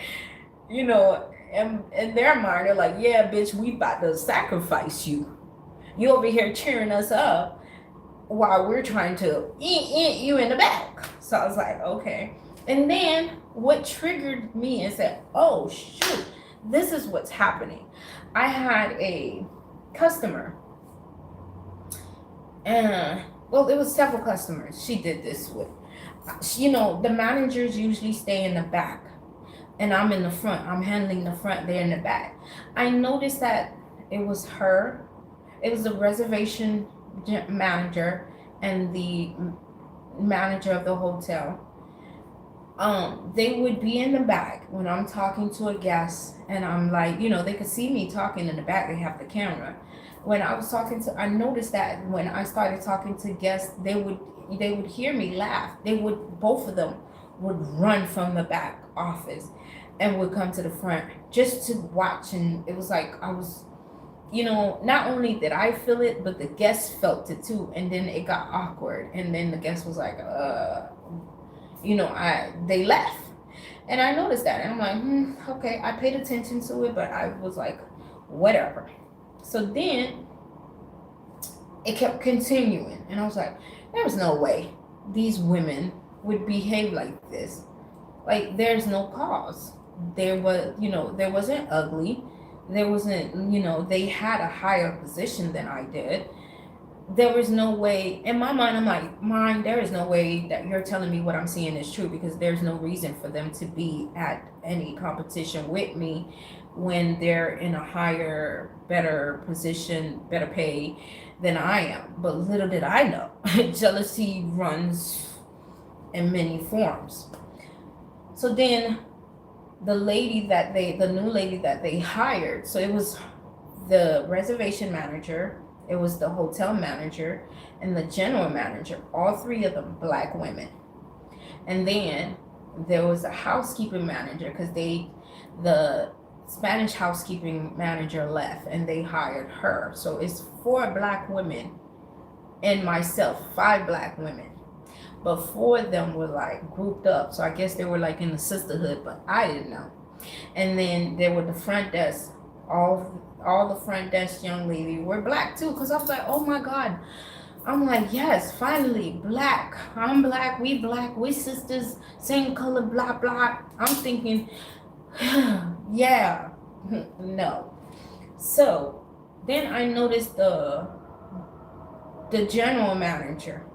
in their mind, they're like, yeah, bitch, we about to sacrifice you. You over here cheering us up while we're trying to eat you in the back. So I was like, okay. And then what triggered me and said, oh, shoot, this is what's happening. I had a customer, and well, it was several customers she did this with. The managers usually stay in the back, and I'm in the front. I'm handling the front, they're in the back. I noticed that it was her, it was the reservation manager and the manager of the hotel. They would be in the back when I'm talking to a guest, and I'm like, they could see me talking in the back. They have the camera. When I noticed that when I started talking to guests, they would hear me laugh. Both of them would run from the back office and would come to the front just to watch. And it was like I was, not only did I feel it, but the guests felt it too. And then it got awkward, and then the guest was like, they left. And I noticed that, and I'm like, okay. I paid attention to it, but I was like, whatever. So then it kept continuing, and I was like, there was no way these women would behave like this. Like, there's no cause. There wasn't ugly. There wasn't, they had a higher position than I did. There was no way, in my mind, I'm like, there is no way that you're telling me what I'm seeing is true, because there's no reason for them to be at any competition with me when they're in a higher, better position, better pay than I am. But little did I know, jealousy runs in many forms. So then the new lady that they hired, so it was the reservation manager, it was the hotel manager, and the general manager, all three of them black women. And then there was a housekeeping manager, because the Spanish housekeeping manager left and they hired her. So it's 4 black women and myself, 5 black women. But 4 of them were like grouped up. So I guess they were like in the sisterhood, but I didn't know. And then there were the front desk, all the front desk young lady were black too, because I was like, oh my God. I'm like, yes, finally, black. I'm black, we sisters, same color, blah, blah. I'm thinking, yeah, no. So then I noticed the general manager,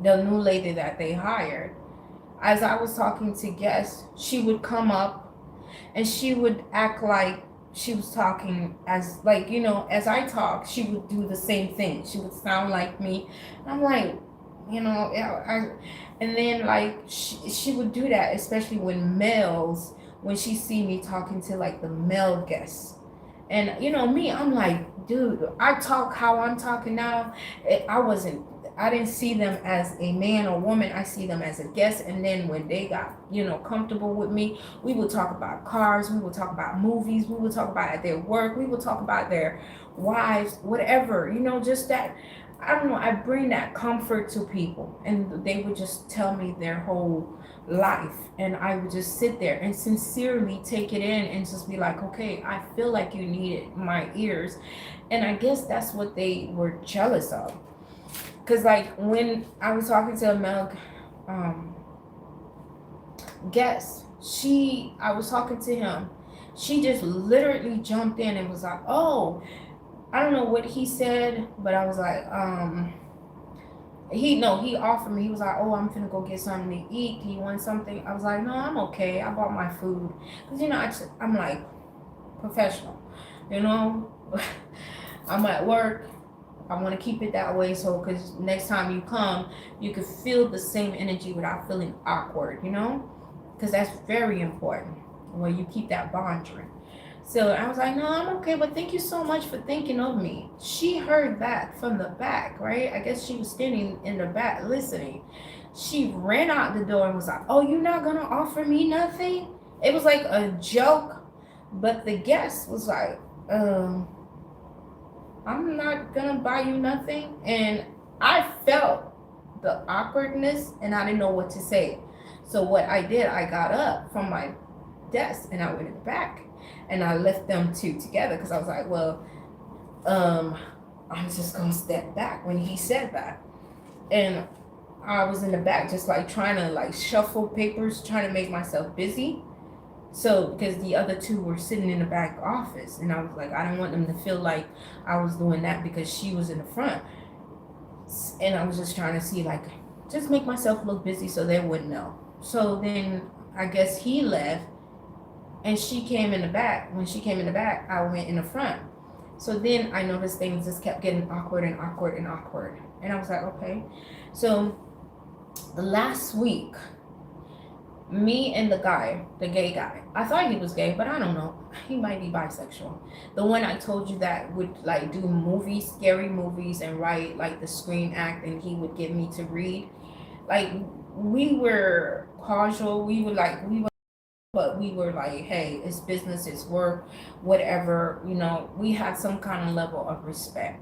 the new lady that they hired. As I was talking to guests, she would come up and she would act like she was talking as I talk, she would do the same thing. She would sound like me. And I'm like, and then like she would do that, especially when she see me talking to like the male guests. And me, I'm like, dude, I talk how I'm talking now. I didn't see them as a man or woman. I see them as a guest. And then when they got, comfortable with me, we would talk about cars. We would talk about movies. We would talk about their work. We would talk about their wives, whatever, just that. I don't know. I bring that comfort to people, and they would just tell me their whole life, and I would just sit there and sincerely take it in and just be like, okay, I feel like you needed my ears. And I guess that's what they were jealous of. Because like when I was talking to a male guest, I was talking to him, she just literally jumped in and was like, oh, I don't know what he said, but I was like, he offered me, he was like, oh, I'm finna go get something to eat. Do you want something? I was like, no, I'm okay. I bought my food. Because, I'm like professional, I'm at work. I want to keep it that way, so because next time you come, you can feel the same energy without feeling awkward, you know? Because that's very important when you keep that boundary. So I was like, no, I'm okay, but thank you so much for thinking of me. She heard that from the back, right? I guess she was standing in the back listening. She ran out the door and was like, oh, you're not going to offer me nothing? It was like a joke, but the guest was like, I'm not gonna buy you nothing. And I felt the awkwardness and I didn't know what to say. So what I did, I got up from my desk and I went in the back and I left them two together because I was like, well, um, I'm just gonna step back when he said that. And I was in the back just like trying to like shuffle papers, trying to make myself busy. So, because the other two were sitting in the back office, and I was like, I don't want them to feel like I was doing that because she was in the front. And I was just trying to see, like, just make myself look busy so they wouldn't know. So then I guess he left, and she came in the back. When she came in the back, I went in the front. So then I noticed things just kept getting awkward and awkward and awkward. And I was like, okay. So last week, me and the guy, the gay guy, I thought he was gay, but I don't know. He might be bisexual. The one I told you that would like do movies, scary movies, and write like the screen act, and he would get me to read. Like we were casual. But we were like, hey, it's business, it's work, whatever. You know, we had some kind of level of respect.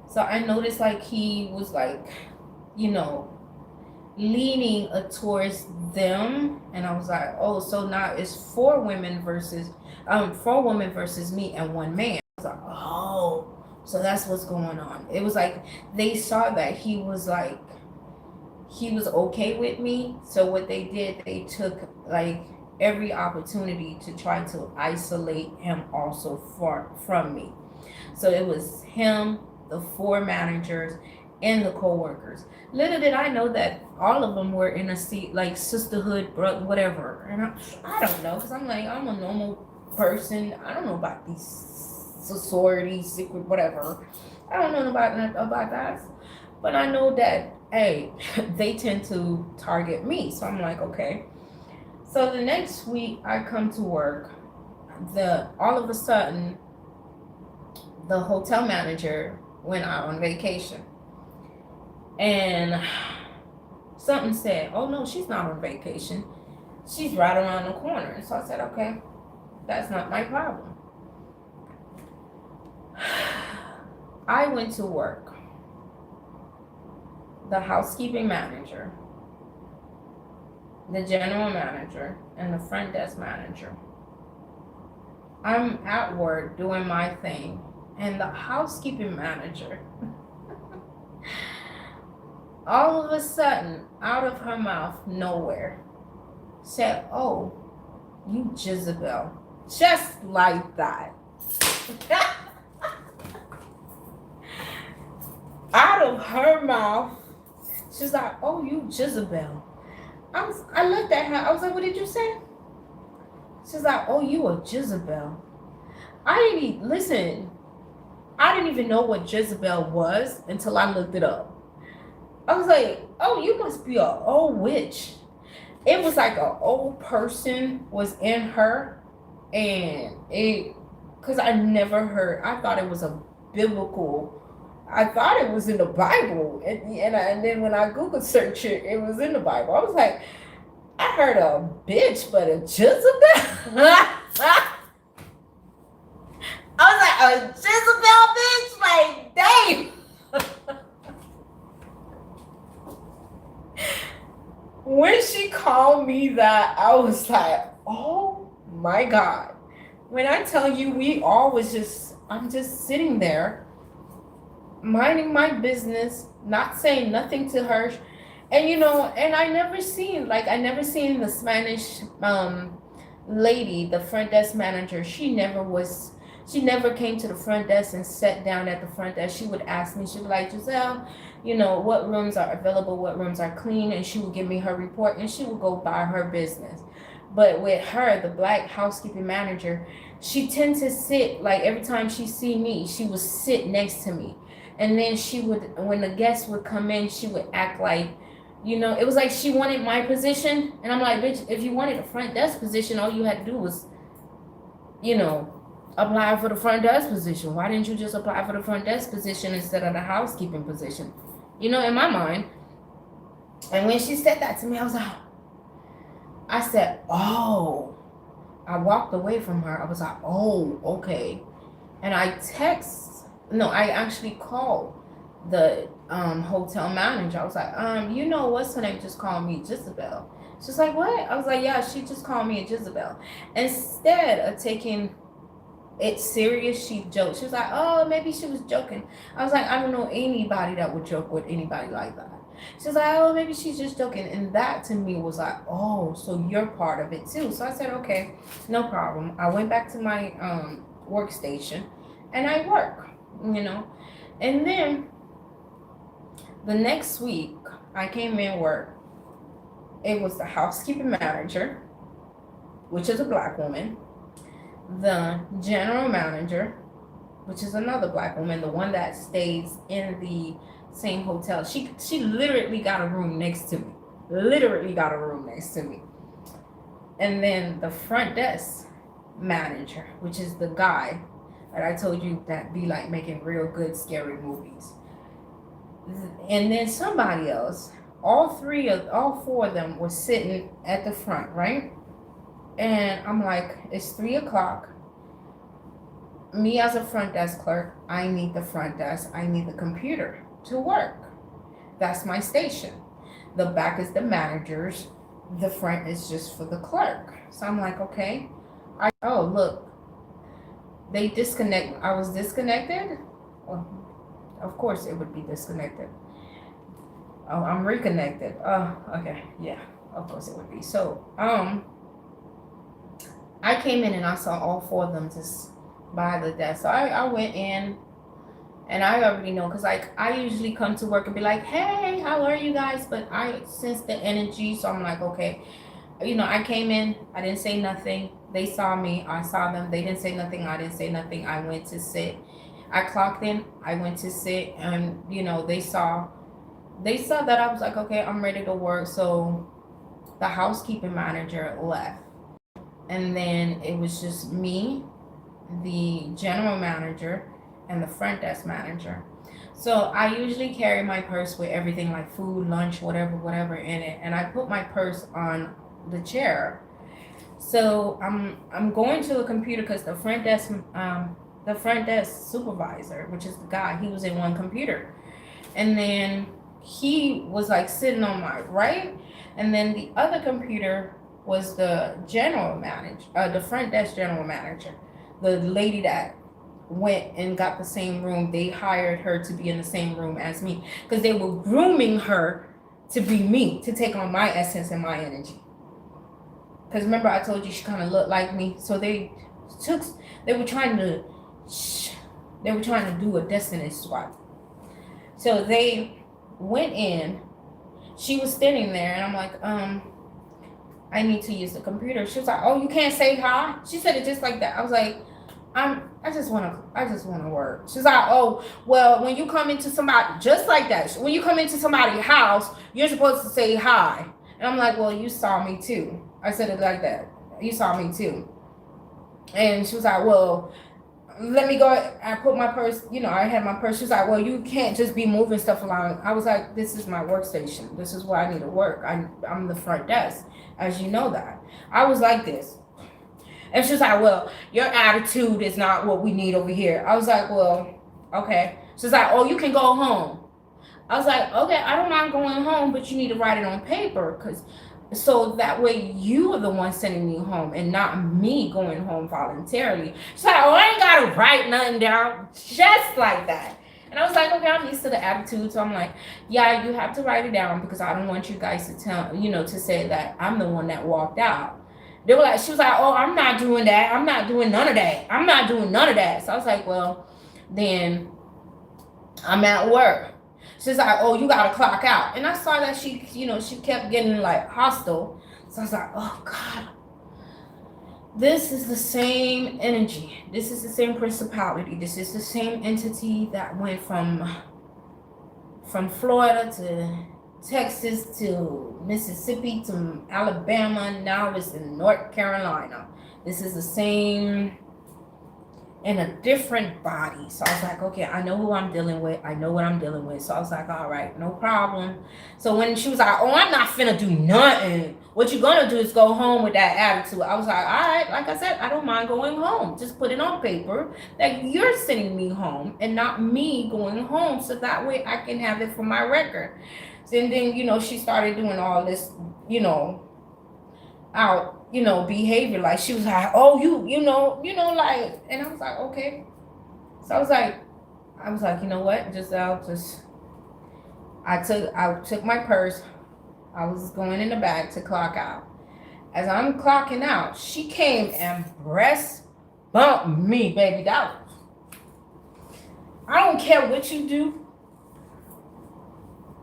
So I noticed like he was like, you know, leaning towards them, and I was like, oh, so now it's four women versus me and one man. I was like, oh, so that's what's going on. It was like they saw that he was okay with me. So what they did, they took like every opportunity to try to isolate him also from me. So it was him, the four managers, and the co-workers. Little did I know that all of them were in a seat like sisterhood, whatever. And I don't know, because I'm like, I'm a normal person. I don't know about these sororities, secret, whatever. I don't know about that. But I know that, hey, they tend to target me. So I'm like, okay. So the next week I come to work, all of a sudden the hotel manager went out on vacation. And something said, oh no, she's not on vacation. She's right around the corner. And so I said, okay, that's not my problem. I went to work. The housekeeping manager, the general manager, and the front desk manager. I'm at work doing my thing, and the housekeeping manager, all of a sudden, out of her mouth, nowhere, said, oh, you Jezebel. Just like that. Out of her mouth, she's like, oh, you Jezebel. I looked at her. I was like, what did you say? She's like, oh, you a Jezebel. I didn't even know what Jezebel was until I looked it up. I was like, oh, you must be an old witch. It was like an old person was in her, and because I never heard, I thought it was I thought it was in the Bible, and then when I Googled search it, it was in the Bible. I was like, I heard a bitch, but a Jezebel? I was like, a Jezebel bitch? Like, dang. When she called me that, I was like, oh my God. When I tell you, I'm just sitting there, minding my business, not saying nothing to her. And and I never seen the Spanish lady, the front desk manager. She never came to the front desk and sat down at the front desk. She would ask me, she'd be like, Giselle, what rooms are available, what rooms are clean, and she would give me her report and she would go by her business. But with her, the black housekeeping manager, she tends to sit, like every time she see me, she would sit next to me. And then she would, when the guests would come in, she would act like, it was like she wanted my position. And I'm like, bitch, if you wanted a front desk position, all you had to do was, apply for the front desk position. Why didn't you just apply for the front desk position instead of the housekeeping position? In my mind. And when she said that to me, I said, oh. I walked away from her. I was like, oh, okay. And I actually called the hotel manager. I was like, what's her name? Just called me Jiselle. She's like, what? I was like, yeah, she just called me a Jiselle. Instead of taking it serious, she joked. She was like, oh, maybe she was joking. I was like, I don't know anybody that would joke with anybody like that. She's like, oh, maybe she's just joking. And that to me was like, oh, so you're part of it too. So I said, okay, no problem. I went back to my workstation and I work, And then the next week I came in work. It was the housekeeping manager, which is a black woman, the general manager, which is another black woman, the one that stays in the same hotel. She literally got a room next to me. And then the front desk manager, which is the guy that I told you that be like making real good scary movies. And then somebody else, all four of them were sitting at the front, right? And I'm like, it's 3:00. Me as a front desk clerk, I need the front desk. I need the computer to work. That's my station. The back is the managers. The front is just for the clerk. So I'm like, okay. Oh, look. They disconnect. I was disconnected. Well, of course it would be disconnected. Oh, I'm reconnected. Oh, okay. Yeah, of course it would be. So, I came in and I saw all four of them just by the desk. So I went in. And I already know, because I usually come to work and be like, hey, how are you guys? But I sense the energy, so I'm like, okay. I came in, I didn't say nothing. They saw me, I saw them. They didn't say nothing, I didn't say nothing. I went to sit. I clocked in, I went to sit, and, they saw that I was like, okay, I'm ready to work. So the housekeeping manager left. And then it was just me, the general manager, and the front desk manager. So I usually carry my purse with everything like food, lunch, whatever in it, and I put my purse on the chair. So I'm going to the computer because the front desk supervisor, which is the guy, he was in one computer, and then he was like sitting on my right, and then the other computer was the general manager, the front desk general manager, the lady that went and got the same room. They hired her to be in the same room as me because they were grooming her to be me, to take on my essence and my energy. Because remember I told you she kind of looked like me. So they were trying to do a destiny swap. So they went in. She was standing there and I'm like, I need to use the computer. She was like, oh, you can't say hi? She said it just like that. I was like, I just want to work. She's like, oh, well, when you come into somebody, just like that, when you come into somebody's house, you're supposed to say hi. And I'm like, well, you saw me too. I said it like that. You saw me too. And she was like, well, let me go. I put my purse, I had my purse. She was like, well, you can't just be moving stuff around. I was like, this is my workstation. This is where I need to work. I'm the front desk, as you know that. I was like this. And she's like, well, your attitude is not what we need over here. I was like, well, okay. She's like, oh, you can go home. I was like, okay, I don't mind going home, but you need to write it on paper, so that way you are the one sending me home and not me going home voluntarily. She's like, oh, I ain't got to write nothing down, just like that. And I was like, okay, I'm used to the attitude. So I'm like, yeah, you have to write it down because I don't want you guys to to say that I'm the one that walked out. They were like, she was like, oh, I'm not doing that. I'm not doing none of that. I'm not doing none of that. So I was like, well, then I'm at work. She's like, oh, you got to clock out. And I saw that she kept getting like hostile. So I was like, oh, God. This is the same energy. This is the same principality. This is the same entity that went from from Florida to Texas to Mississippi to Alabama. Now it's in North Carolina. This is the same in a different body. So I was like, okay, I know who I'm dealing with. I know what I'm dealing with. So I was like, all right, no problem. So when she was like, oh, I'm not finna do nothing. What you gonna do is go home with that attitude. I was like, all right, like I said, I don't mind going home. Just put it on paper that you're sending me home and not me going home. So that way I can have it for my record. And then, she started doing all this, out, behavior. Like she was like, oh, like, and I was like, okay. So I was like, you know what? I took my purse. I was going in the back to clock out. As I'm clocking out, she came and breast bumped me, baby. I don't care what you do.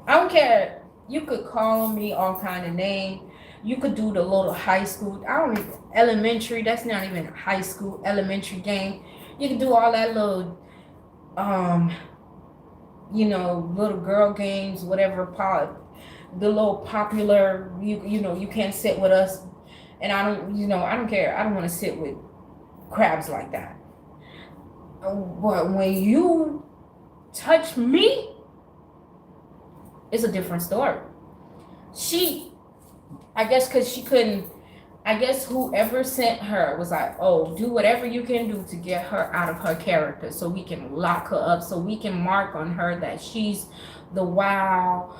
I don't care. You could call me all kind of name. You could do the little high school. I don't even elementary. That's not even high school. Elementary game. You could do all that little, little girl games, whatever. The little popular. You can't sit with us, and I don't care. I don't want to sit with crabs like that. But when you touch me, it's a different story. I guess because she couldn't, I guess whoever sent her was like, oh, do whatever you can do to get her out of her character so we can lock her up, so we can mark on her that she's the wild,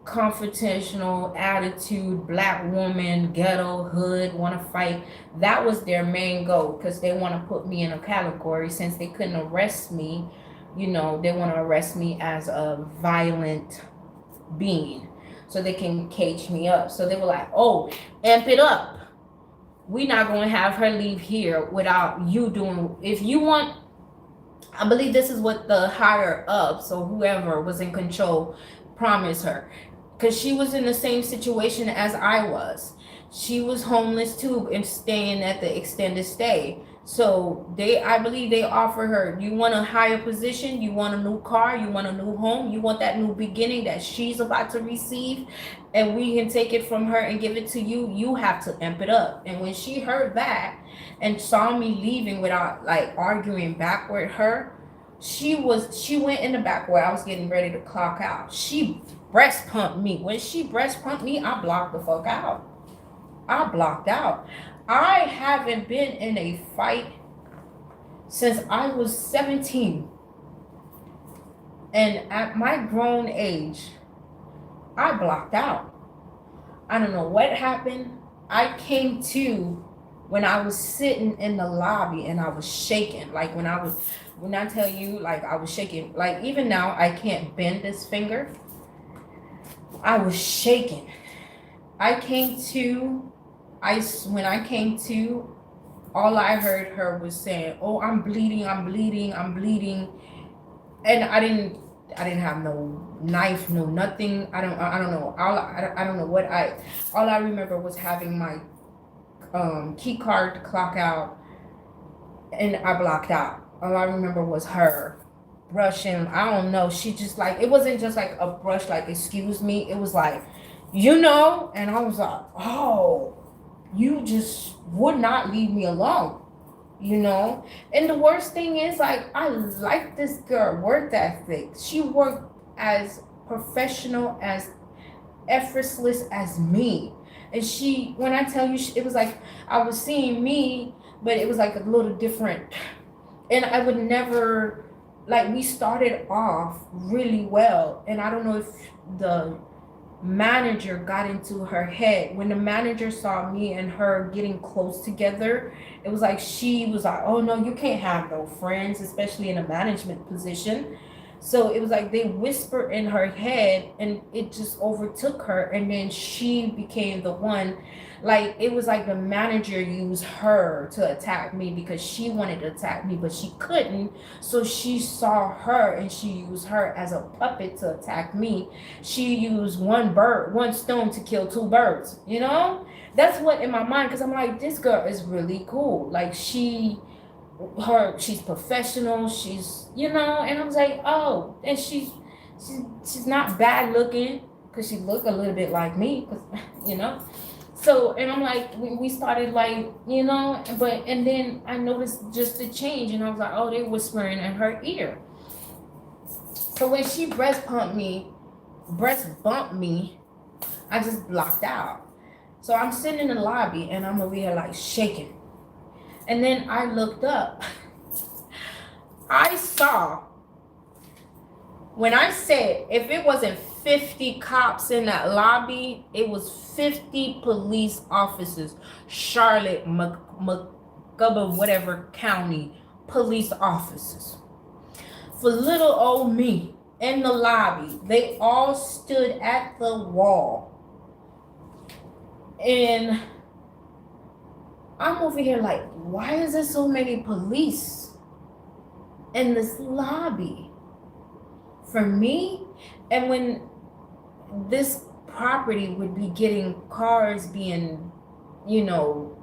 confrontational attitude, black woman, ghetto, hood, want to fight. That was their main goal because they want to put me in a category since they couldn't arrest me. They want to arrest me as a violent being so they can cage me up. So they were like, oh, amp it up. We're not going to have her leave here without you doing, if you want, I believe this is what the higher ups or whoever was in control promised her, because she was in the same situation as I was. She was homeless too and staying at the extended stay. So I believe they offer her, you want a higher position, you want a new car, you want a new home, you want that new beginning that she's about to receive, and we can take it from her and give it to you. You have to amp it up. And when she heard that and saw me leaving without like arguing back with her, she went in the back where I was getting ready to clock out. She breast pumped me. When she breast pumped me, I blocked the fuck out. I blocked out. I haven't been in a fight since I was 17. And at my grown age, I blocked out. I don't know what happened. I came to when I was sitting in the lobby and I was shaking. Like when I tell you, like I was shaking. Like even now, I can't bend this finger. I was shaking. When I came to, all I heard her was saying, "Oh, I'm bleeding, and I didn't have no knife, no nothing. I don't know. I don't know what all I remember was having my key card to clock out, and I blocked out. All I remember was her brushing. I don't know. She just like, it wasn't just like a brush, like excuse me. It was like, and I was like, oh. You just would not leave me alone, And the worst thing is, like, I like this girl, work ethic. She worked as professional, as effortless as me. And when I tell you, it was like I was seeing me, but it was like a little different. And I would never, like, we started off really well. And I don't know if the manager got into her head. When the manager saw me and her getting close together, it was like she was like, oh no, you can't have no friends, especially in a management position. So it was like they whispered in her head and it just overtook her, and then she became the one. Like it was like the manager used her to attack me because she wanted to attack me, but she couldn't. So she saw her and she used her as a puppet to attack me. She used one stone to kill two birds. That's what in my mind, because I'm like, this girl is really cool. Like she's professional. She's and I was like, oh, and she she's not bad looking, because she looked a little bit like me, because you know. So, and I'm like, we started like, you know, and then I noticed just the change, and I was like, oh, they whispering in her ear. So when she breast bumped me, I just blocked out. So I'm sitting in the lobby and I'm over here like shaking. And then I looked up. I saw, when I said if it wasn't 50 cops in that lobby, it was 50 police officers, Charlotte, Montgomery, whatever county police officers. For little old me in the lobby, they all stood at the wall. And I'm over here like, why is there so many police in this lobby? For me, and when this property would be getting cars being, you know,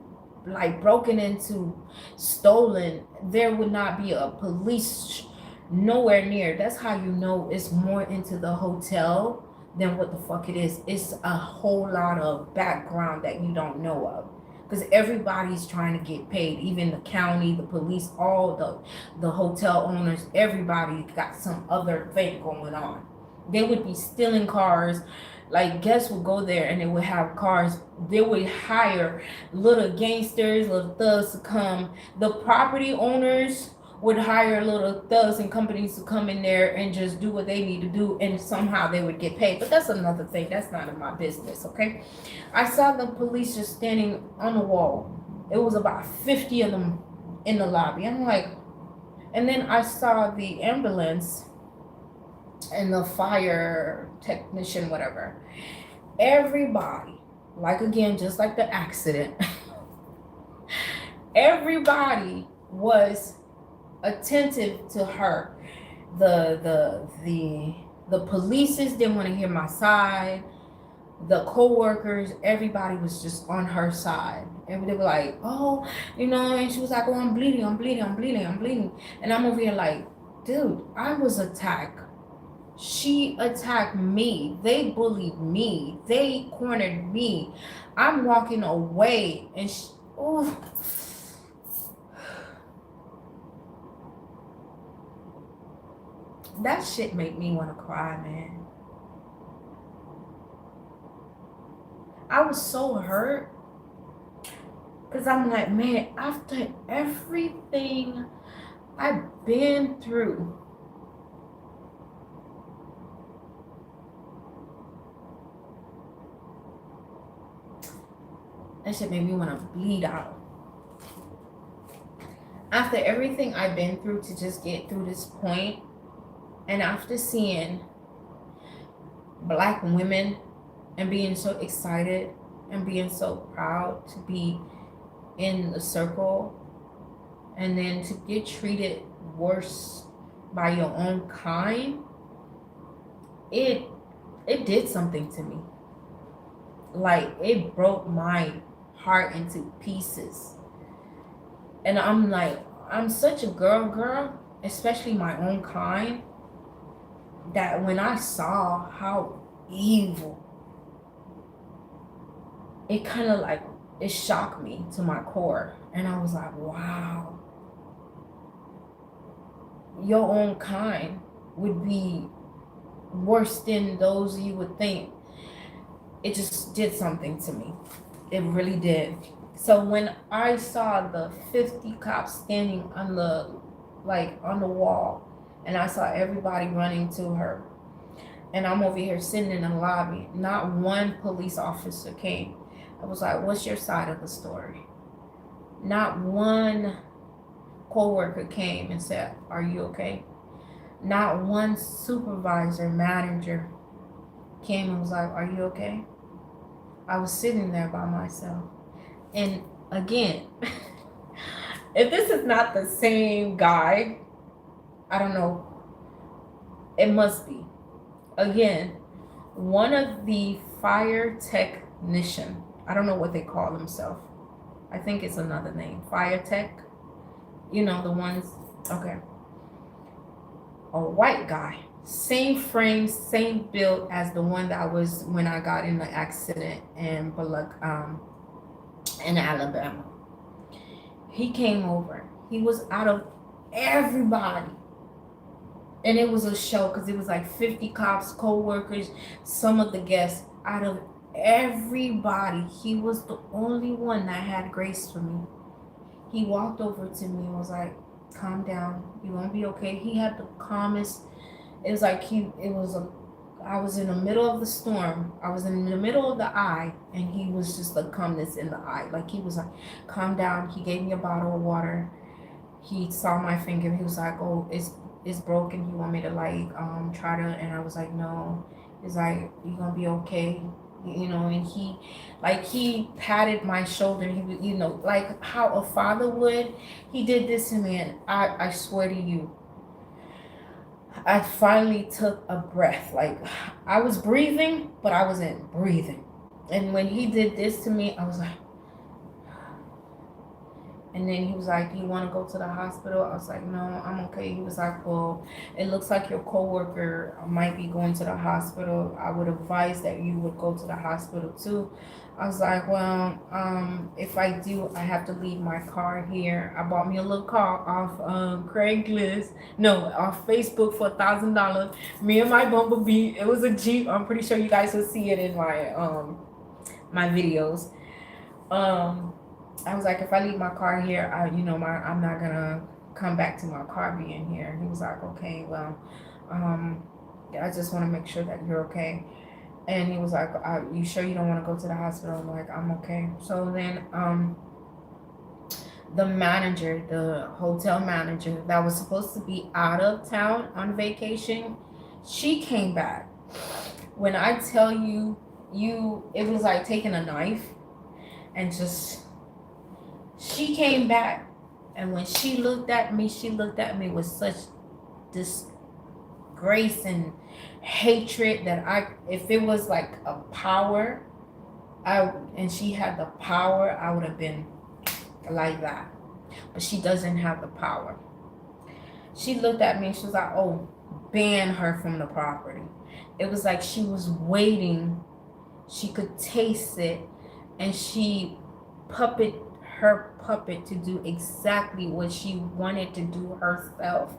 like broken into, stolen, there would not be a police nowhere near. That's how you know it's more into the hotel than what the fuck it is. It's a whole lot of background that you don't know of, because everybody's trying to get paid. Even the county, the police, all the hotel owners, everybody got some other thing going on. They would be stealing cars. Like, guests would go there and they would have cars. They would hire little gangsters, little thugs to come. The property owners would hire little thugs and companies to come in there and just do what they need to do, and somehow they would get paid. But that's another thing. That's none of my business, okay? I saw the police just standing on the wall. It was about 50 of them in the lobby. I'm like, and then I saw the ambulance and the fire technician, whatever. Everybody, like again, just like the accident, everybody was attentive to her. The polices didn't want to hear my side. The co-workers, everybody was just on her side. And they were like, oh, you know, and she was like, oh, I'm bleeding. And I'm over here like, dude, I was attacked. She attacked me. They bullied me. They cornered me. I'm walking away, and oh. That shit made me want to cry, man. I was so hurt, because I'm like, man, after everything I've been through, that shit made me want to bleed out. After everything I've been through to just get through this point, and after seeing Black women and being so excited and being so proud to be in the circle, and then to get treated worse by your own kind, it did something to me. Like, it broke my heart into pieces. And I'm like, I'm such a girl, especially my own kind, that when I saw how evil, it kind of like, it shocked me to my core. And I was like, wow, your own kind would be worse than those you would think. It just did something to me. It really did. So when I saw the 50 cops standing on the wall, and I saw everybody running to her, and I'm over here sitting in the lobby, not one police officer came. I was like, what's your side of the story? Not one co-worker came and said, are you okay? Not one supervisor, manager came and was like, are you okay? I was sitting there by myself. And again, if this is not the same guy, I don't know, it must be. Again, one of the fire technician, I don't know what they call themselves. I think it's another name, fire tech. You know, the ones, okay. A white guy same frame, same build as the one that was when I got in the accident in Alabama. He came over. He was out of everybody. And it was a show because it was like 50 cops, co-workers, some of the guests. Out of everybody, he was the only one that had grace for me. He walked over to me and was like, calm down, you won't be okay. He had the calmest. It was like I was in the middle of the storm. I was in the middle of the eye, and he was just the calmness in the eye. Like he was like, calm down. He gave me a bottle of water. He saw my finger. He was like, oh, it's broken. You want me to like try to? And I was like, no. He's like, you gonna be okay. And he patted my shoulder. He was, like how a father would. He did this to me, and I swear to you, I finally took a breath. Like I was breathing, but I wasn't breathing. And when he did this to me, I was like, and then he was like, do you want to go to the hospital? I was like, no, I'm okay. He was like, well, it looks like your coworker might be going to the hospital. I would advise that you would go to the hospital too. I was like, well, if I do, I have to leave my car here. I bought me a little car off Craigslist. No, off Facebook for $1,000. Me and my Bumblebee. It was a Jeep. I'm pretty sure you guys will see it in my videos. I was like, if I leave my car here, I'm not gonna come back to my car being here. He was like, okay, well, I just want to make sure that you're okay. And he was like, you sure you don't want to go to the hospital? I'm like, I'm okay. So then, the hotel manager that was supposed to be out of town on vacation, she came back. When I tell you, it was like taking a knife and just. She came back, and when she looked at me with such disgrace and hatred that if it was like a power, and she had the power, I would have been like that. But she doesn't have the power. She looked at me and she was like, oh, ban her from the property. It was like she was waiting. She could taste it, and she her puppet to do exactly what she wanted to do herself,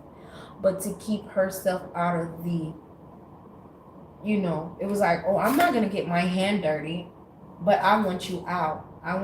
but to keep herself out of it was like, oh, I'm not gonna get my hand dirty, but I want you out. I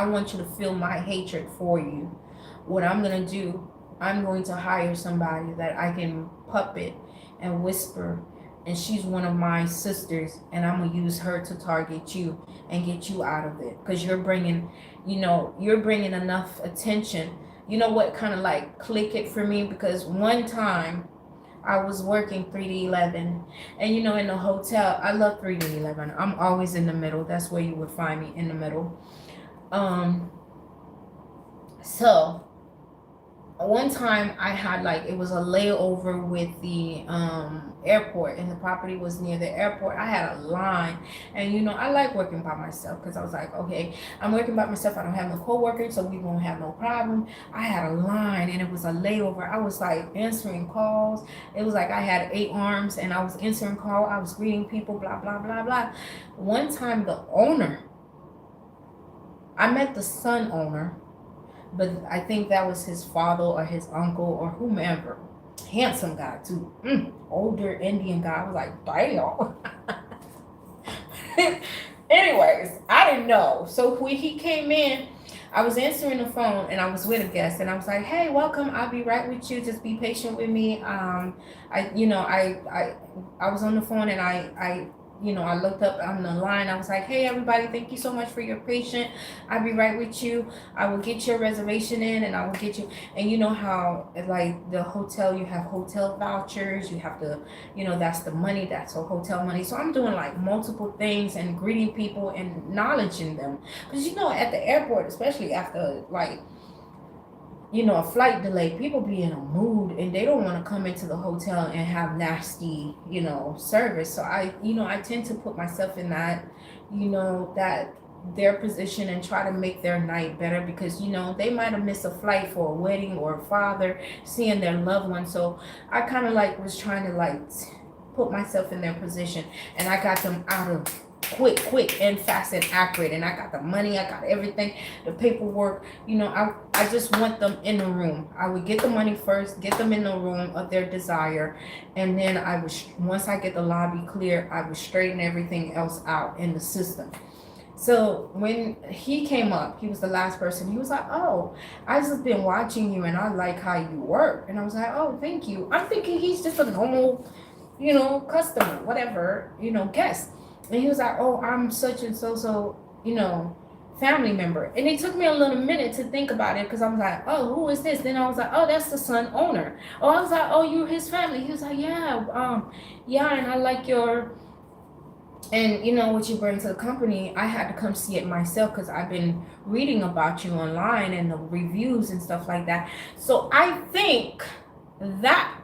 want you to feel my hatred for you. What I'm gonna do, I'm going to hire somebody that I can puppet and whisper, and she's one of my sisters, and I'm gonna use her to target you and get you out of it, because you're bringing enough attention. You know what kind of like click it for me? Because one time I was working 3D11, and in the hotel, I love 3D11. I'm always in the middle. That's where you would find me, in the middle. So one time I had it was a layover with the airport, and the property was near the airport. I had a line, and I like working by myself, because I was like, okay, I'm working by myself. I don't have no coworkers, so we won't have no problem. I had a line, and it was a layover. I was answering calls. It was like I had 8 arms, and I was answering calls. I was greeting people, blah blah blah blah. One time the owner, I met the son owner, but I think that was his father or his uncle or whomever. Handsome guy too. Older Indian guy. I was like, damn. Anyways, I didn't know. So when he came in, I was answering the phone, and I was with a guest, and I was like, hey, welcome. I'll be right with you. Just be patient with me. I was on the phone, and I looked up on the line. I was like, hey, everybody, thank you so much for your patience. I'll be right with you. I will get your reservation in, and I will get you. And you know how, the hotel, you have hotel vouchers. You have to, that's the money. That's a hotel money. So I'm doing multiple things and greeting people and acknowledging them. Because, at the airport, especially after, a flight delay, people be in a mood, and they don't want to come into the hotel and have nasty, service. So I tend to put myself in that, that their position, and try to make their night better, because, they might have missed a flight for a wedding or a father seeing their loved one. So I kind of was trying to put myself in their position, and I got them out of quick and fast and accurate, and I got the money, I got everything, the paperwork. I just want them in the room. I would get the money first, get them in the room of their desire, and then once I get the lobby clear, I would straighten everything else out in the system. So when he came up, he was the last person. He was like, "Oh, I just been watching you and I like how you work." And I was like, "Oh, thank you." I'm thinking he's just a normal, customer, whatever, guest. And he was like, "Oh, I'm such and so, family member." And it took me a little minute to think about it, because I was like, "Oh, who is this?" Then I was like, "Oh, that's the son owner." Oh, I was like, "Oh, you're his family." He was like, "Yeah, yeah, and I like your, and what you bring to the company." I had to come see it myself, because I've been reading about you online and the reviews and stuff like that. So I think that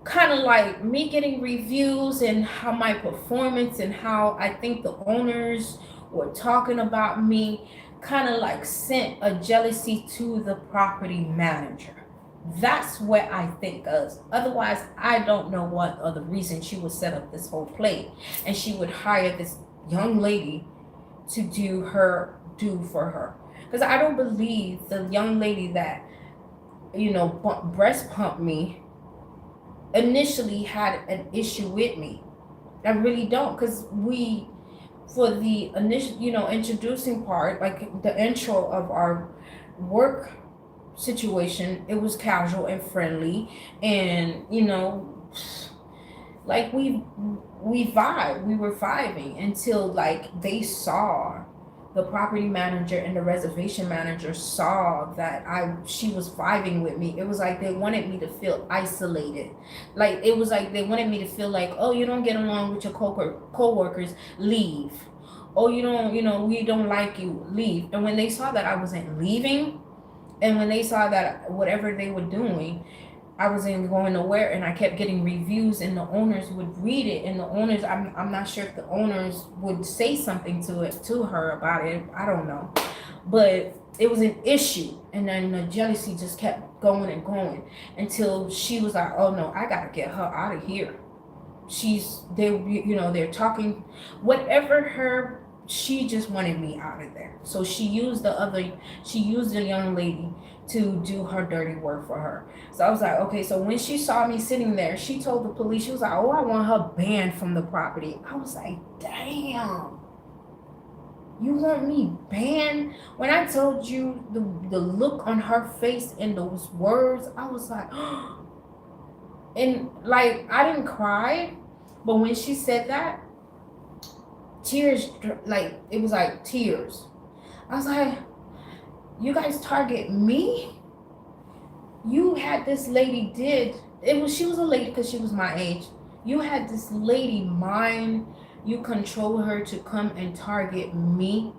kind of like me getting reviews and how my performance and how I think the owners were talking about me kind of like sent a jealousy to the property manager. That's what I think of. Otherwise, I don't know what other reason she would set up this whole play, and she would hire this young lady to do for her. Because I don't believe the young lady that breast pumped me initially had an issue with me. I really don't, because for the initial, introducing part, like the intro of our work situation, it was casual and friendly, and like we were vibing until like they saw, the property manager and the reservation manager saw that she was vibing with me. It was like they wanted me to feel isolated. Like it was like they wanted me to feel like, "Oh, you don't get along with your co-workers, leave. Oh, you don't, we don't like you, leave." And when they saw that I wasn't leaving, and when they saw that whatever they were doing, I wasn't going nowhere, and I kept getting reviews, and the owners would read it, and the owners, I'm not sure if the owners would say something to her about it. I don't know, but it was an issue, and then the jealousy just kept going and going until she was like, "Oh no, I gotta get her out of here." They're talking, whatever she just wanted me out of there. So she used the young lady to do her dirty work for her. So I was like, okay. So when she saw me sitting there, she told the police, she was like, "Oh, I want her banned from the property." I was like, damn, you want me banned? When I told you the look on her face and those words, I was like, and like, I didn't cry, but when she said that, tears, like it was like tears. I was like, "You guys target me? You had this lady she was a lady because she was my age. You had this lady you control her to come and target me.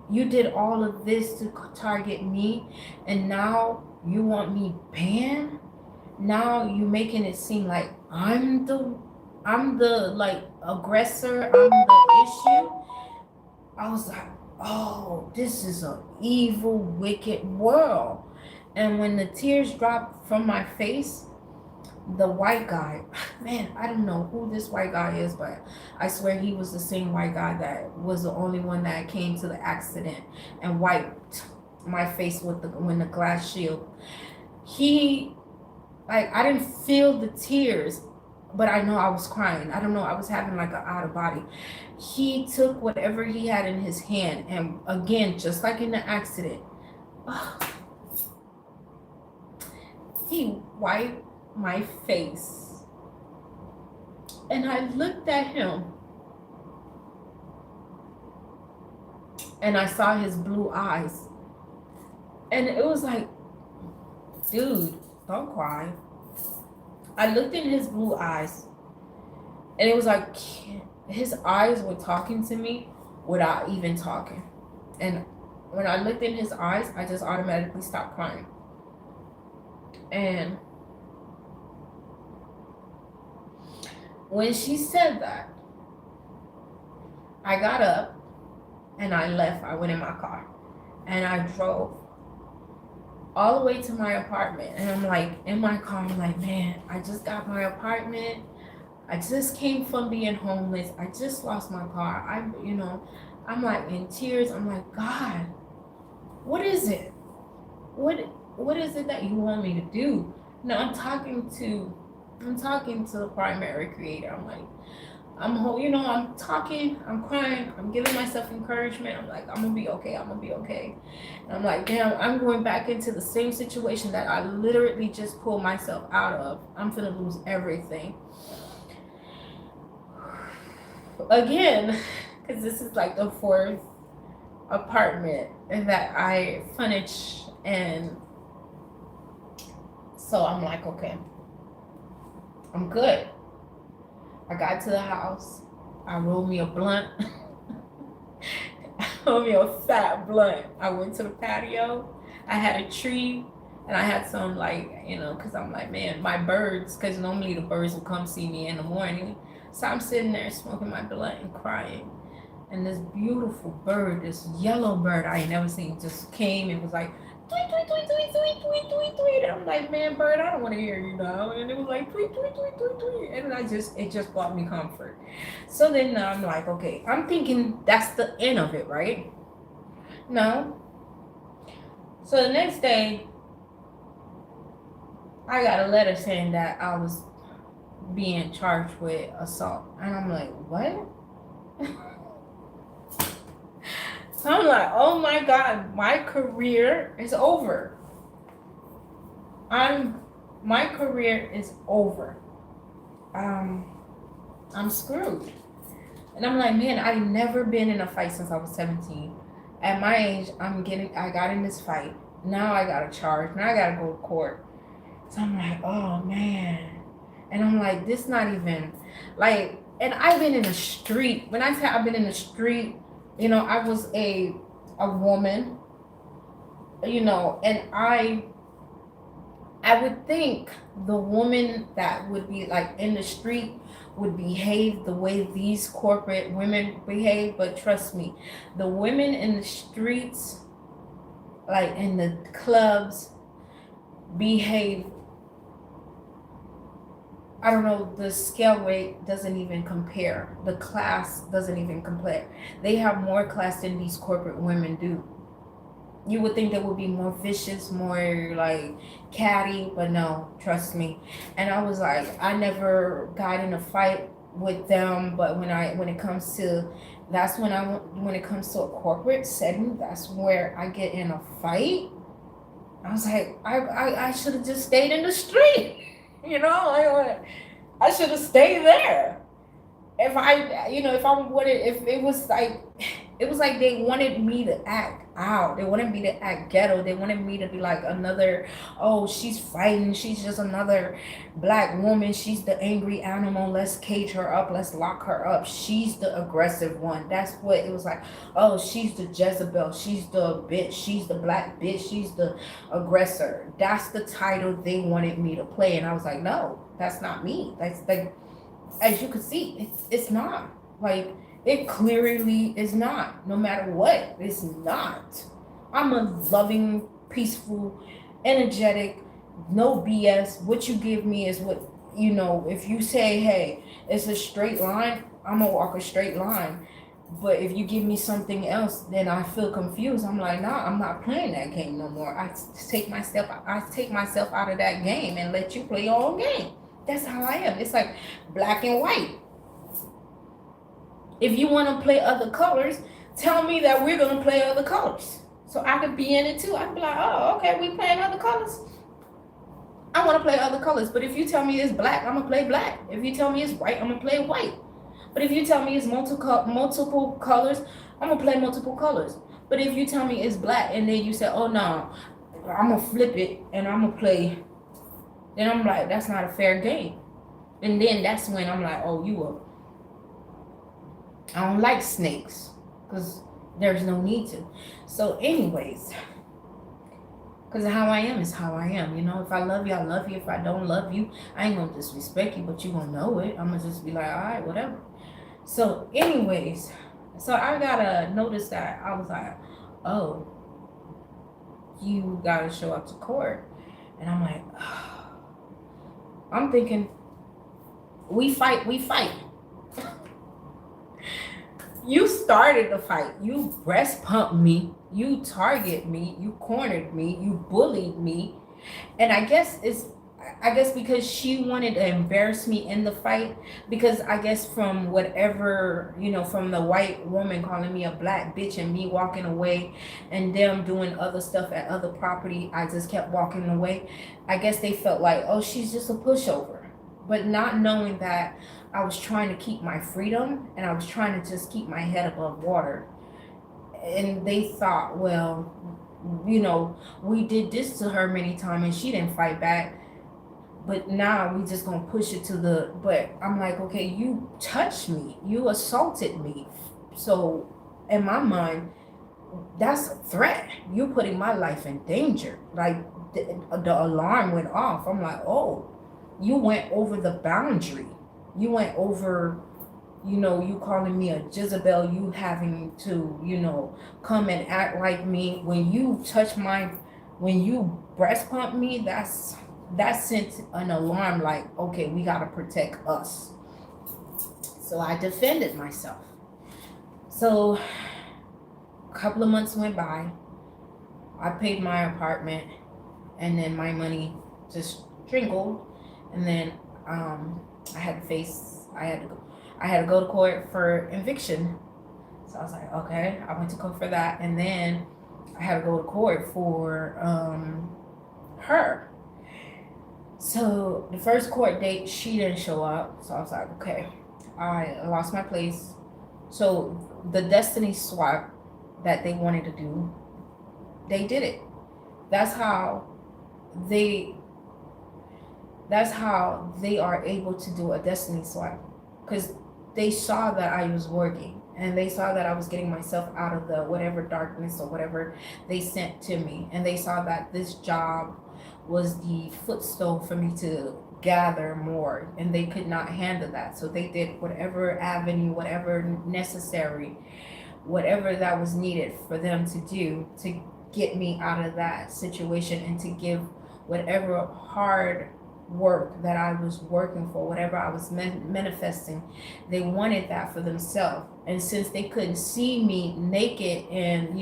You did all of this to target me, and now you want me banned? Now you making it seem like I'm the like aggressor, I'm the issue." I was like, "Oh, this is an evil, wicked world." And when the tears dropped from my face, the white guy, man, I don't know who this white guy is, but I swear he was the same white guy that was the only one that came to the accident and wiped my face when the glass shield. He, like, I didn't feel the tears, but I know I was crying. I don't know, I was having like an out of body. He took whatever he had in his hand, and again, just like in the accident, he wiped my face. And I looked at him, and I saw his blue eyes. And it was like, dude, don't cry. I looked in his blue eyes, and it was like his eyes were talking to me without even talking. And when I looked in his eyes, I just automatically stopped crying. And when she said that, I got up and I left. I went in my car and I drove all the way to my apartment. And I'm like, in my car, I'm like, man, I just got my apartment. I just came from being homeless. I just lost my car. I'm like in tears. I'm like, God, what is it? What what is it that you want me to do? No, I'm talking to the primary creator. I'm like, I'm talking, I'm crying, I'm giving myself encouragement. I'm like, I'm gonna be okay, I'm gonna be okay. And I'm like, damn, I'm going back into the same situation that I literally just pulled myself out of. I'm gonna lose everything again, because this is like the fourth apartment that I furnish, and so I'm like, okay, I'm good. I got to the house, I rolled me a blunt. I rolled me a fat blunt. I went to the patio, I had a tree, and I had some, like, because I'm like, man, my birds, because normally the birds will come see me in the morning. So I'm sitting there smoking my blunt and crying. And this beautiful bird, this yellow bird I ain't never seen, just came and was like, tweet, tweet, tweet, tweet, tweet, tweet, tweet, tweet. And I'm like, man, bird, I don't want to hear you now. And it was like, tweet, tweet, tweet, tweet, tweet. And it just brought me comfort. So then I'm like, okay, I'm thinking that's the end of it, right? No. So the next day, I got a letter saying that I was being charged with assault. And I'm like, what? So I'm like, oh my God, my career is over. My career is over. I'm screwed. And I'm like, man, I've never been in a fight since I was 17. At my age, I got in this fight. Now I got a charge. Now I got to go to court. So I'm like, oh man. And I'm like, this not even, like, and I've been in the street. When I say I've been in the street, I was a woman, and I would think the woman that would be like in the street would behave the way these corporate women behave, but trust me, the women in the streets, like in the clubs, behave, I don't know, the scale rate doesn't even compare. The class doesn't even compare. They have more class than these corporate women do. You would think they would be more vicious, more like catty, but no, trust me. And I was like, I never got in a fight with them, but when it comes to, when it comes to a corporate setting, that's where I get in a fight. I was like, I should have just stayed in the street. I should have stayed there. If it was like they wanted me to act out. They wanted me to act ghetto. They wanted me to be like another, oh, she's fighting. She's just another black woman. She's the angry animal. Let's cage her up. Let's lock her up. She's the aggressive one. That's what it was like. Oh, she's the Jezebel. She's the bitch. She's the black bitch. She's the aggressor. That's the title they wanted me to play. And I was like, no, that's not me. That's like, as you can see, it's not. Like, it clearly is not. No matter what, it's not. I'm a loving, peaceful, energetic, no BS. What you give me is what, if you say, hey, it's a straight line, I'm going to walk a straight line. But if you give me something else, then I feel confused. I'm like, nah, I'm not playing that game no more. I take myself out of that game and let you play your own game. That's how I am. It's like black and white. If you want to play other colors, tell me that we're going to play other colors. So I could be in it too. I could be like, oh, okay, we playing other colors. I want to play other colors. But if you tell me it's black, I'm going to play black. If you tell me it's white, I'm going to play white. But if you tell me it's multiple colors, I'm going to play multiple colors. But if you tell me it's black and then you say, oh, no, I'm going to flip it and I'm going to play, then I'm like, that's not a fair game. And then that's when I'm like, oh, I don't like snakes because there's no need to. So anyways, because how I am is how I am. If I love you, I love you. If I don't love you, I ain't going to disrespect you, but you going to know it. I'm going to just be like, all right, whatever. So anyways, so I got to notice that I was like, oh, you got to show up to court. And I'm like, oh. I'm thinking, We fight, we fight. You started the fight. You breast pumped me. You targeted me. You cornered me. You bullied me. And I guess because she wanted to embarrass me in the fight, because I guess from whatever, from the white woman calling me a black bitch and me walking away and them doing other stuff at other property, I just kept walking away. I guess they felt like, oh, she's just a pushover. But not knowing that I was trying to keep my freedom and I was trying to just keep my head above water. And they thought, well, we did this to her many times and she didn't fight back, but now we just gonna push it to the. But I'm like, okay, you touched me, you assaulted me, so in my mind, that's a threat. You putting my life in danger. Like the alarm went off. I'm like, oh, you went over the boundary. You went over, you calling me a Jezebel, you having to, come and act like me. When you breast pump me, that sent an alarm like, okay, we got to protect us. So I defended myself. So a couple of months went by. I paid my apartment, and then my money just trickled. And then I had to go to court for eviction. So I was like, okay, I went to court for that, and then I had to go to court for her. So the first court date, she didn't show up. So I was like, okay, I lost my place. So the destiny swap that they wanted to do, they did it. That's how they are able to do a destiny swap, because they saw that I was working and they saw that I was getting myself out of the whatever darkness or whatever they sent to me, and they saw that this job was the footstool for me to gather more, and they could not handle that. So they did whatever avenue, whatever necessary, whatever that was needed for them to do to get me out of that situation, and to give whatever hard work that I was working for, whatever I was manifesting, they wanted that for themselves. And since they couldn't see me naked, and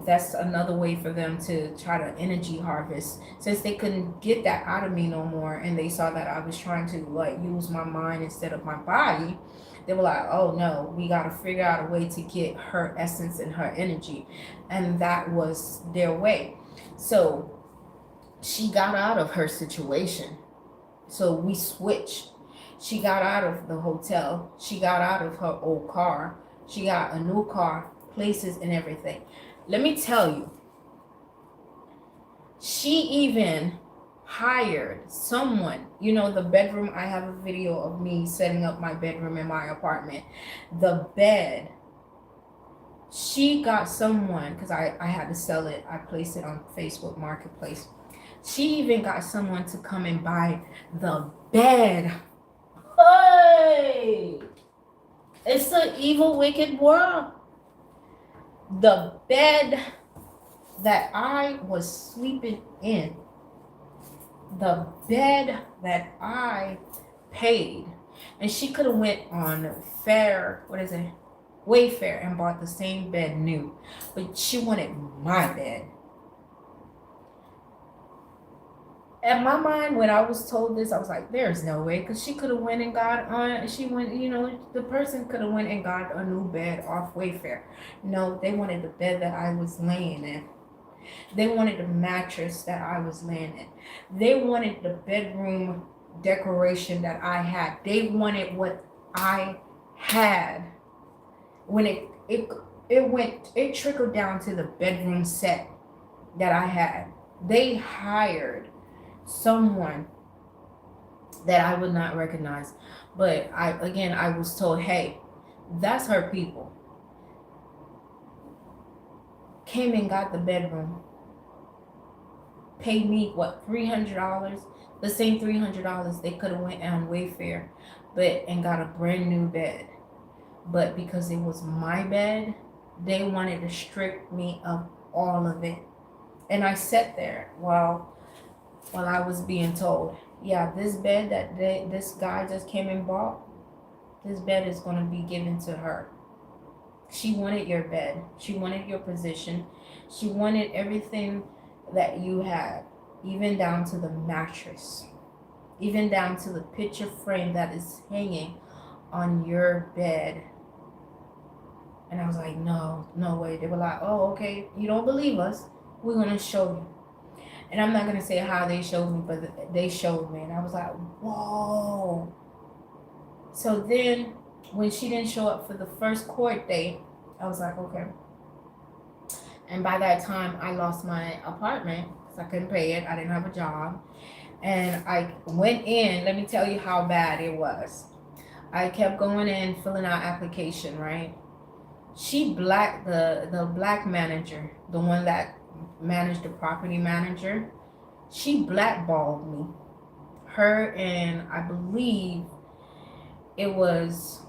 that's another way for them to try to energy harvest. Since they couldn't get that out of me no more, and they saw that I was trying to like use my mind instead of my body, they were like, oh no, we got to figure out a way to get her essence and her energy. And that was their way. So she got out of her situation. So we switched. She got out of the hotel. She got out of her old car. She got a new car, places and everything. Let me tell you, she even hired someone. The bedroom, I have a video of me setting up my bedroom in my apartment. The bed, she got someone, because I had to sell it. I placed it on Facebook Marketplace. She even got someone to come and buy the bed. Hey! It's an evil, wicked world. The bed that I was sleeping in, the bed that I paid, and she could have went on Wayfair and bought the same bed new, but she wanted my bed. In my mind, when I was told this, I was like, there's no way, because she could have went and got the person could have went and got a new bed off Wayfair. No, they wanted the bed that I was laying in. They wanted the mattress that I was laying in. They wanted the bedroom decoration that I had. They wanted what I had. When it trickled down to the bedroom set that I had. They hired someone that I would not recognize, but I was told, hey, that's her people. Came and got the bedroom, paid me what, $300, the same $300 they could have went on Wayfair, and got a brand new bed. But because it was my bed, they wanted to strip me of all of it. And I sat there while I was being told, yeah, this bed that this guy just came and bought, this bed is going to be given to her. She wanted your bed. She wanted your position. She wanted everything that you had, even down to the mattress, even down to the picture frame that is hanging on your bed. And I was like, no, no way. They were like, oh, okay, you don't believe us. We're going to show you. And I'm not going to say how they showed me, but they showed me. And I was like, whoa. So then when she didn't show up for the first court date, I was like, okay. And by that time, I lost my apartment because I couldn't pay it. I didn't have a job. And I went in. Let me tell you how bad it was. I kept going in, filling out application, right? She the black manager, the one that managed the property manager, she blackballed me. Her and I believe it was,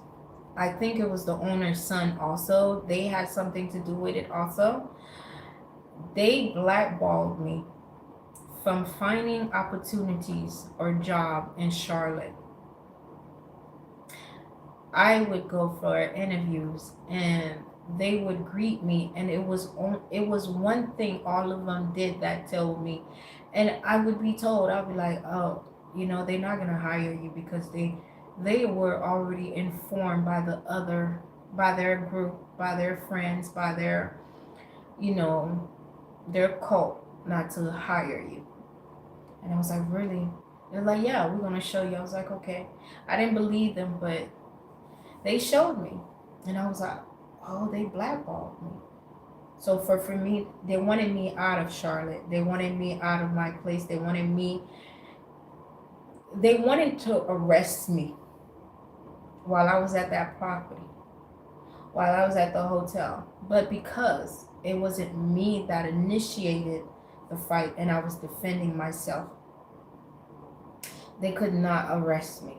I think it was the owner's son also. They had something to do with it also. They blackballed me from finding opportunities or job in Charlotte. I would go for interviews and they would greet me, and it was one thing all of them did that told me, and I would be told, I'd be like, oh, they're not gonna hire you because they were already informed by by their group, by their friends, by you know their cult not to hire you. And I was like, really? They're like, yeah, we're gonna show you. I was like, okay. I didn't believe them, but they showed me, and I was like, oh, they blackballed me. So for me, they wanted me out of Charlotte. They wanted me out of my place. They wanted to arrest me while I was at that property, while I was at the hotel. But because it wasn't me that initiated the fight and I was defending myself, they could not arrest me.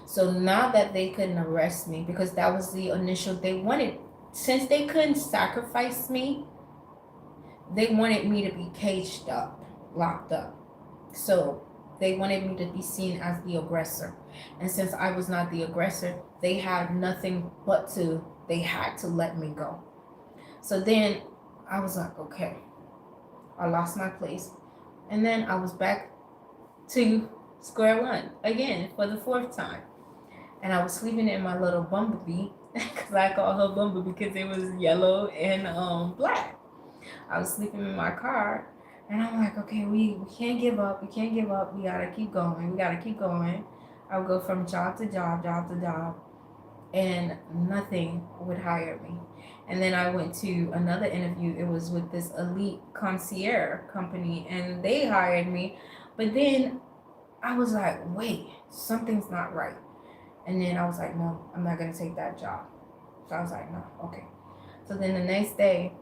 So now that they couldn't arrest me, because that was the initial, since they couldn't sacrifice me, they wanted me to be caged up, locked up. So they wanted me to be seen as the aggressor. And since I was not the aggressor, they had nothing but they had to let me go. So then I was like, okay, I lost my place. And then I was back to square one again for the fourth time. And I was sleeping in my little bumblebee, because I call her Bumblebee because it was yellow and black. I was sleeping in my car, and I'm like, okay, we can't give up. We can't give up. We gotta keep going. We gotta keep going. I would go from job to job, and nothing would hire me. And then I went to another interview. It was with this elite concierge company, and they hired me. But then I was like, wait, something's not right. And then I was like, no, I'm not going to take that job. So I was like, no, okay. So then the next day,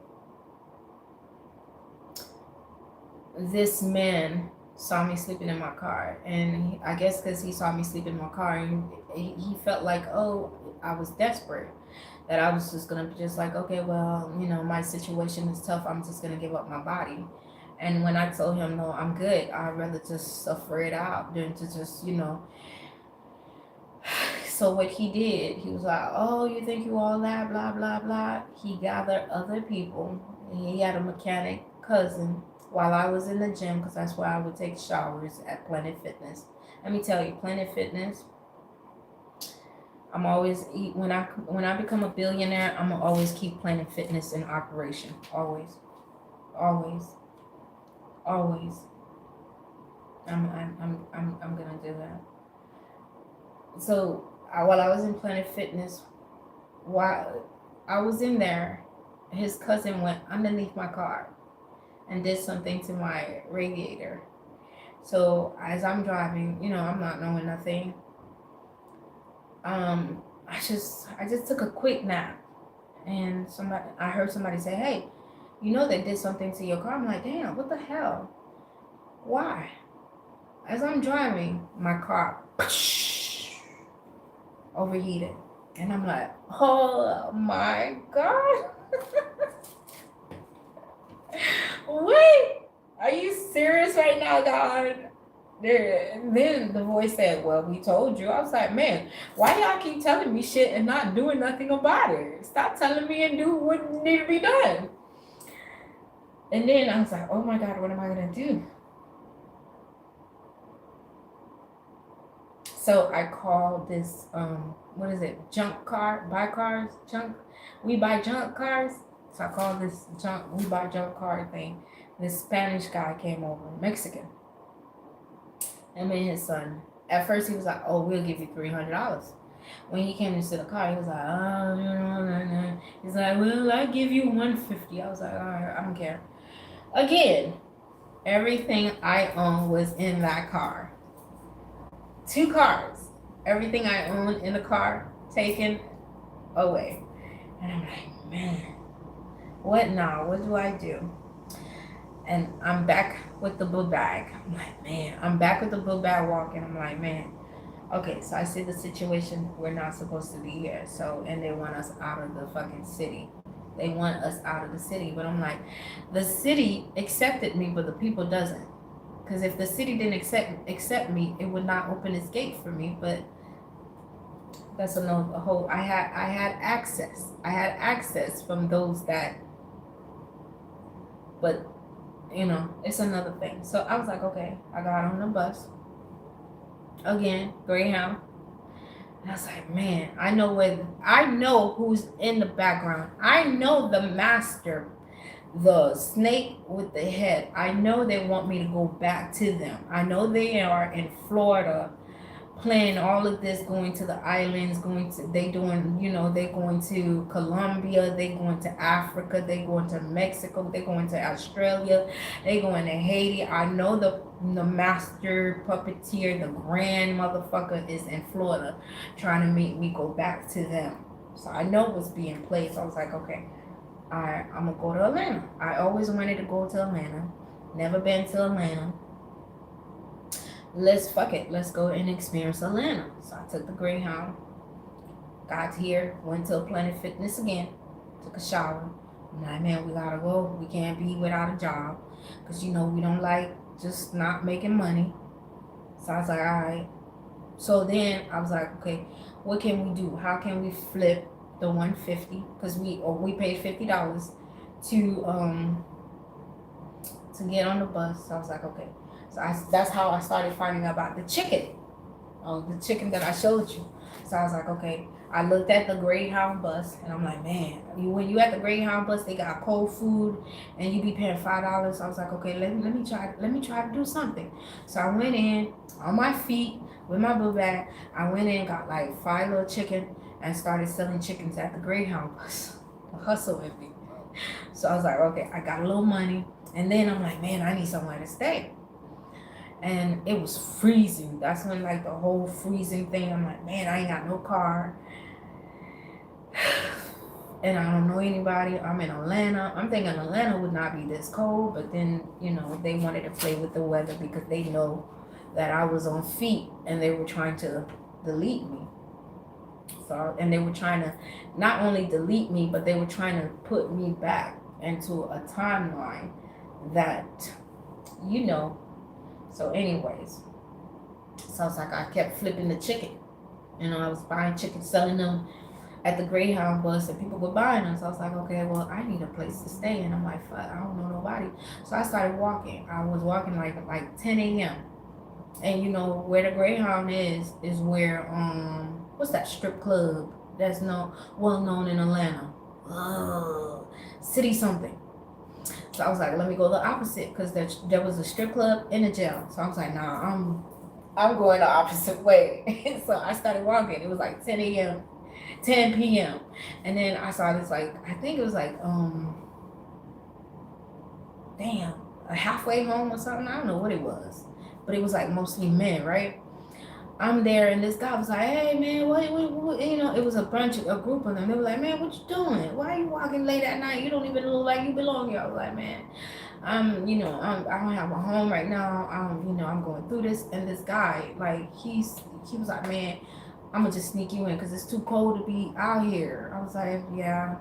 this man saw me sleeping in my car. And I guess because he saw me sleeping in my car, and he felt like, oh, I was desperate. That I was just going to be just like, okay, well, my situation is tough. I'm just going to give up my body. And when I told him, no, I'm good, I'd rather just suffer it out than to just, So what he did, he was like, oh, you think you all that, blah, blah, blah. He gathered other people. He had a mechanic cousin while I was in the gym, because that's where I would take showers at Planet Fitness. Let me tell you, Planet Fitness, I'm always, when I become a billionaire, I'm gonna always keep Planet Fitness in operation. Always. Always. Always. I'm gonna do that. So while I was in Planet Fitness, while I was in there, his cousin went underneath my car and did something to my radiator. So as I'm driving, I'm not knowing nothing. I just took a quick nap, and I heard somebody say, "Hey, they did something to your car." I'm like, "Damn, what the hell? Why?" As I'm driving, my car overheated, and I'm like, oh my god. Wait, are you serious right now, God? Then the voice said, well, we told you. I was like, man, why y'all keep telling me shit and not doing nothing about it? Stop telling me and do what need to be done. And then I was like, oh my God, what am I going to do? So I called this, what is it? Junk car, buy cars, junk. We buy junk cars. So I called this we buy junk car thing. This Spanish guy came over, Mexican. And me and his son. At first he was like, oh, we'll give you $300. When he came into the car, he was like, oh, no. He's like, well, I'll give you $150. I was like, all right, I don't care. Again, everything I own was in that car. 2 cars. Everything I own in the car taken away. And I'm like, man, what now? What do I do? And I'm back with the book bag. I'm like, man, I'm back with the book bag walking. I'm like, man, okay, so I see the situation. We're not supposed to be here. So, and they want us out of the fucking city. They want us out of the city. But I'm like, the city accepted me, but the people doesn't. Because if the city didn't accept me, it would not open its gate for me. But that's a whole. I had access. I had access from those that. But it's another thing. So I was like, okay. I got on the bus again, Greyhound. And I was like, man, I know who's in the background. I know the master. The snake with the head. I know they want me to go back to them. I know they are in Florida planning all of this, going to the islands, they going to Colombia, they going to Africa, they going to Mexico, they going to Australia, they going to Haiti. I know the master puppeteer, the grand motherfucker is in Florida trying to make me go back to them. So I know what's being played. So I was like, okay, I'm gonna go to Atlanta. I always wanted to go to Atlanta. Never been to Atlanta. Let's go and experience Atlanta. So I took the Greyhound. Got here. Went to Planet Fitness again. Took a shower. I'm like, man, we gotta go. We can't be without a job. Because we don't like just not making money. So I was like, all right. So then I was like, okay, what can we do? How can we flip the $150, because we paid $50 to get on the bus. So I was like, okay. So that's how I started finding out about the chicken that I showed you. So I was like, okay. I looked at the Greyhound bus and I'm like, man, when you at the Greyhound bus, they got cold food and you be paying $5. So I was like, okay, let me try to do something. So I went in on my feet with my book bag. I went in, got like 5 little chicken and started selling chickens at the Greyhound bus. Hustle with me. So I was like, okay, I got a little money. And then I'm like, man, I need somewhere to stay. And it was freezing. That's when like the whole freezing thing. I'm like, man, I ain't got no car. And I don't know anybody. I'm in Atlanta. I'm thinking Atlanta would not be this cold. But then, they wanted to play with the weather because they know that I was on feet and they were trying to delete me. So, and they were trying to not only delete me, but they were trying to put me back into a timeline that, So anyways, so I was like, I kept flipping the chicken. I was buying chicken, selling them at the Greyhound bus, and people were buying them. So I was like, okay, well, I need a place to stay. And I'm like, fuck, I don't know nobody. So I started walking. I was walking like 10 a.m. And where the Greyhound is where, what's that strip club that's well known in Atlanta? City something. So I was like, let me go the opposite, because there was a strip club and a jail. So I was like, nah, I'm going the opposite way. So I started walking. It was like 10 a.m., 10 p.m. And then I saw this I think it was a halfway home or something. I don't know what it was. But it was like mostly men, right? I'm there, and this guy was like, hey, man, what it was a group of them. They were like, man, what you doing? Why are you walking late at night? You don't even look like you belong here. I was like, man, I don't have a home right now. I'm going through this. And this guy, he was like, man, I'm going to just sneak you in because it's too cold to be out here. I was like, yeah,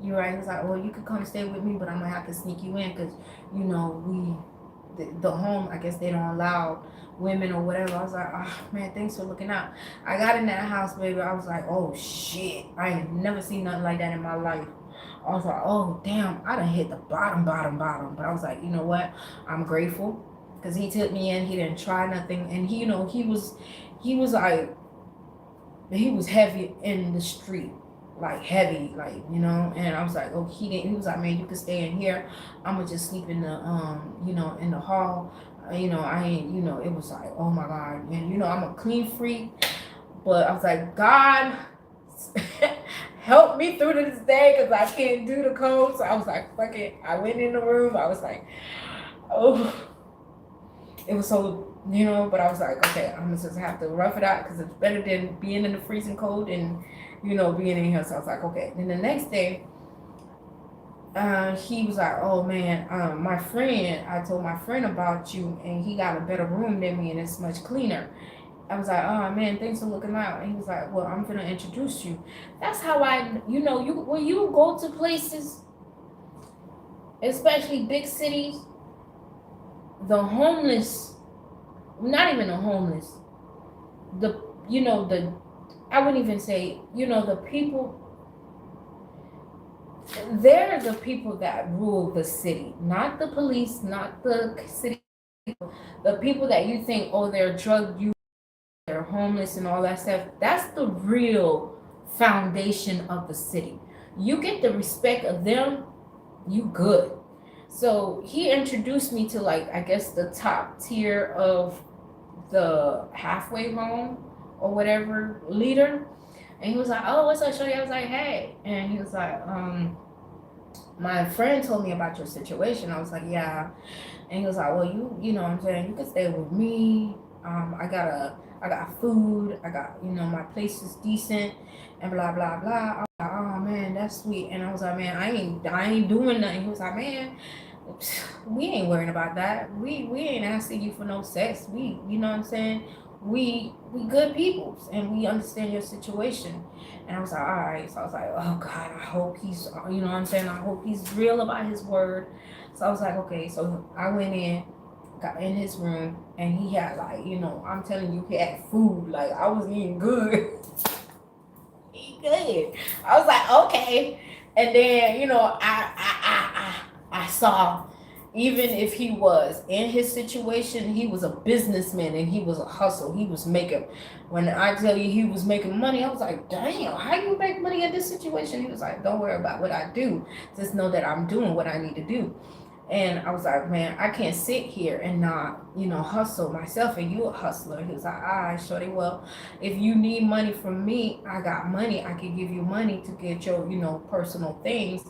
you're right. He was like, well, you could come stay with me, but I'm going to have to sneak you in because, the home, I guess they don't allow women or whatever. I was like, oh man, thanks for looking out. I got in that house, baby. I was like, oh shit, I ain't never seen nothing like that in my life. I was like, oh damn, I done hit the bottom. But I was like, you know what? I'm grateful because he took me in. He didn't try nothing, and he, he was like, he was heavy in the street, like heavy, like And I was like, oh, he didn't. He was like, man, you can stay in here. I'm gonna just sleep in the in the hall. I ain't, it was like, oh my god, and I'm a clean freak, but I was like, God, help me through this day because I can't do the code. So I was like, fuck it. I went in the room. I was like, oh, it was so, but I was like, okay, I'm just have to rough it out because it's better than being in the freezing cold and, being in here. So I was like, okay. Then the next day, he was like, oh man, I told my friend about you and he got a better room than me and it's much cleaner. I was like, oh man, thanks for looking out. And he was like, well, I'm gonna introduce you. That's how when you go to places, especially big cities, the homeless, not even the homeless, I wouldn't even say, the people, they're the people that rule the city, not the police, not the city, the people that you think, oh, they're drug users, they're homeless and all that stuff. That's the real foundation of the city. You get the respect of them, you good. So he introduced me to, like, I guess the top tier of the halfway home or whatever leader. And he was like, oh, what's up, shorty? I was like, hey. And he was like, my friend told me about your situation. I was like, yeah. And he was like, well, you know what I'm saying, you can stay with me. I got food. I got, my place is decent and blah, blah, blah. I was like, oh man, that's sweet. And I was like, man, I ain't doing nothing. He was like, man, we ain't worrying about that. We ain't asking you for no sex. You know what I'm saying? We good peoples and we understand your situation. And I was like, all right. So I was like, oh God, I hope he's, you know what I'm saying? I hope he's real about his word. So I was like, okay. So I went in, got in his room, and he had, like, I'm telling you, he had food. Like, I was eating good. Eat good. I was like, okay. And then, I saw, even if he was in his situation, he was a businessman and he was a hustle. He was making, when I tell you he was making money, I was like, damn, how you make money in this situation? He was like, don't worry about what I do. Just know that I'm doing what I need to do. And I was like, man, I can't sit here and not, hustle myself, and you a hustler. He was like, all right, shorty, well, if you need money from me, I got money. I can give you money to get your, personal things.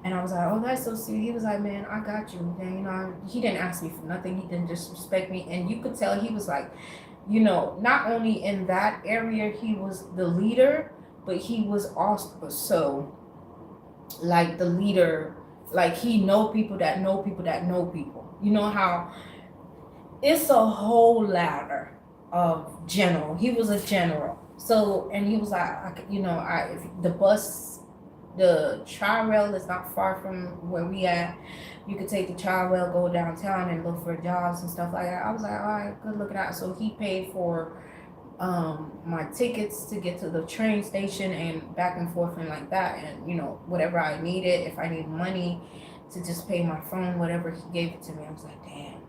And I was like, oh, that's so sweet. He was like, man, I got you. And, he didn't ask me for nothing. He didn't disrespect me. And you could tell he was like, not only in that area, he was the leader, but he was also like the leader. Like, he know people that know people that know people. You know how it's a whole ladder of general. He was a general. So, and he was like, if the Tri-Rail is not far from where we at. You could take the Tri-Rail, go downtown and look for jobs and stuff like that. I was like, all right, good looking out. So he paid for my tickets to get to the train station and back and forth and like that, and whatever I needed, if I need money to just pay my phone, whatever, he gave it to me. I was like, damn.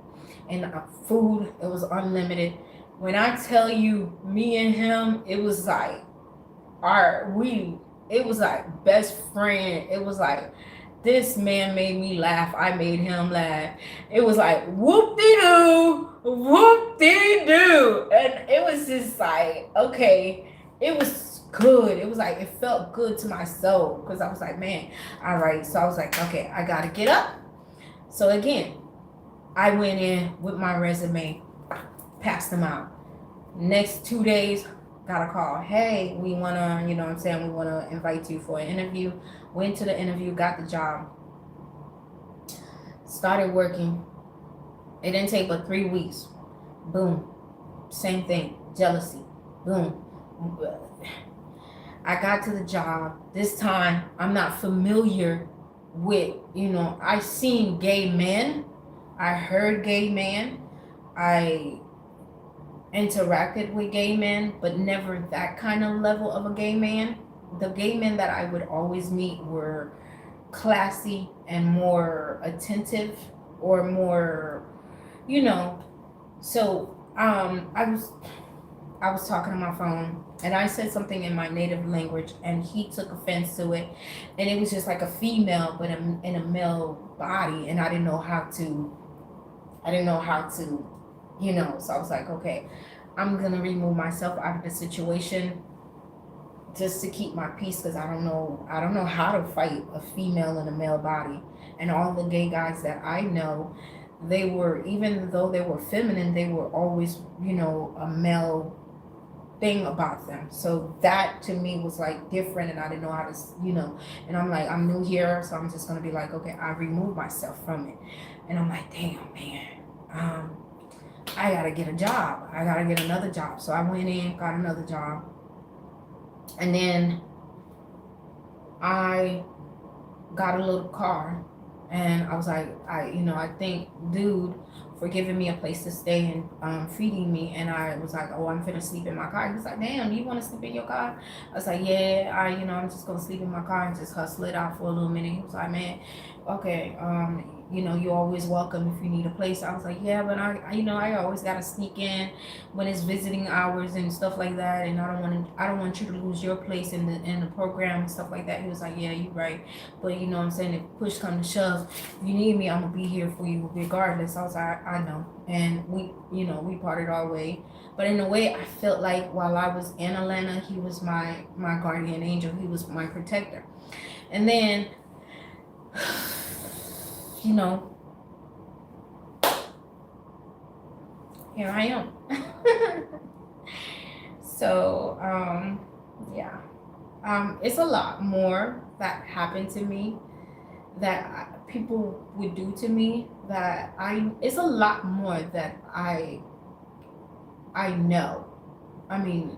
And food, it was unlimited. When I tell you, me and him, it was like it was like best friend. It was like, this man made me laugh, I made him laugh. It was like whoop-de-doo, whoop-de-doo. And it was just like, okay, it was good. It was like, it felt good to my soul, because I was like, man, all right. So I was like, okay, I gotta get up. So again, I went in with my resume, passed them out. Next 2 days, got a call. Hey, we wanna, we wanna invite you for an interview. Went to the interview, got the job, started working. It didn't take but 3 weeks. Boom. Same thing. Jealousy. Boom. I got to the job. This time, I'm not familiar with, I seen gay men. I heard gay men. I interacted with gay men, but never that kind of level of a gay man. The gay men that I would always meet were classy and more attentive, or more, you know. So I was talking on my phone and I said something in my native language and he took offense to it, and it was just like a female but in a male body, and I didn't know how to, so I was like, okay, I'm gonna remove myself out of the situation just to keep my peace, because I don't know how to fight a female in a male body. And all the gay guys that I know, they were, even though they were feminine, they were always, a male thing about them. So that to me was like different, and I didn't know how to, and I'm like, I'm new here, so I'm just gonna be like, okay, I remove myself from it. And I'm like, damn, man, I gotta get a job. I gotta get another job. So I went in, got another job, and then I got a little car, and I was like, I thank dude for giving me a place to stay and feeding me. And I was like, oh, I'm finna sleep in my car. He was like, damn, you want to sleep in your car? I was like, yeah, I'm just gonna sleep in my car and just hustle it out for a little minute. He was like, man, okay, you're always welcome if you need a place. I was like, yeah, but I always gotta sneak in when it's visiting hours and stuff like that, and I don't want you to lose your place in the program and stuff like that. He was like, yeah, you're right, but you know what I'm saying, if push come to shove, if you need me, I'm gonna be here for you regardless. I was like, I know, and we parted our way. But in a way, I felt like while I was in Atlanta, he was my guardian angel. He was my protector. And then, you know, here I am. So, yeah. It's a lot more that happened to me that people would do to me, it's a lot more that I know. I mean,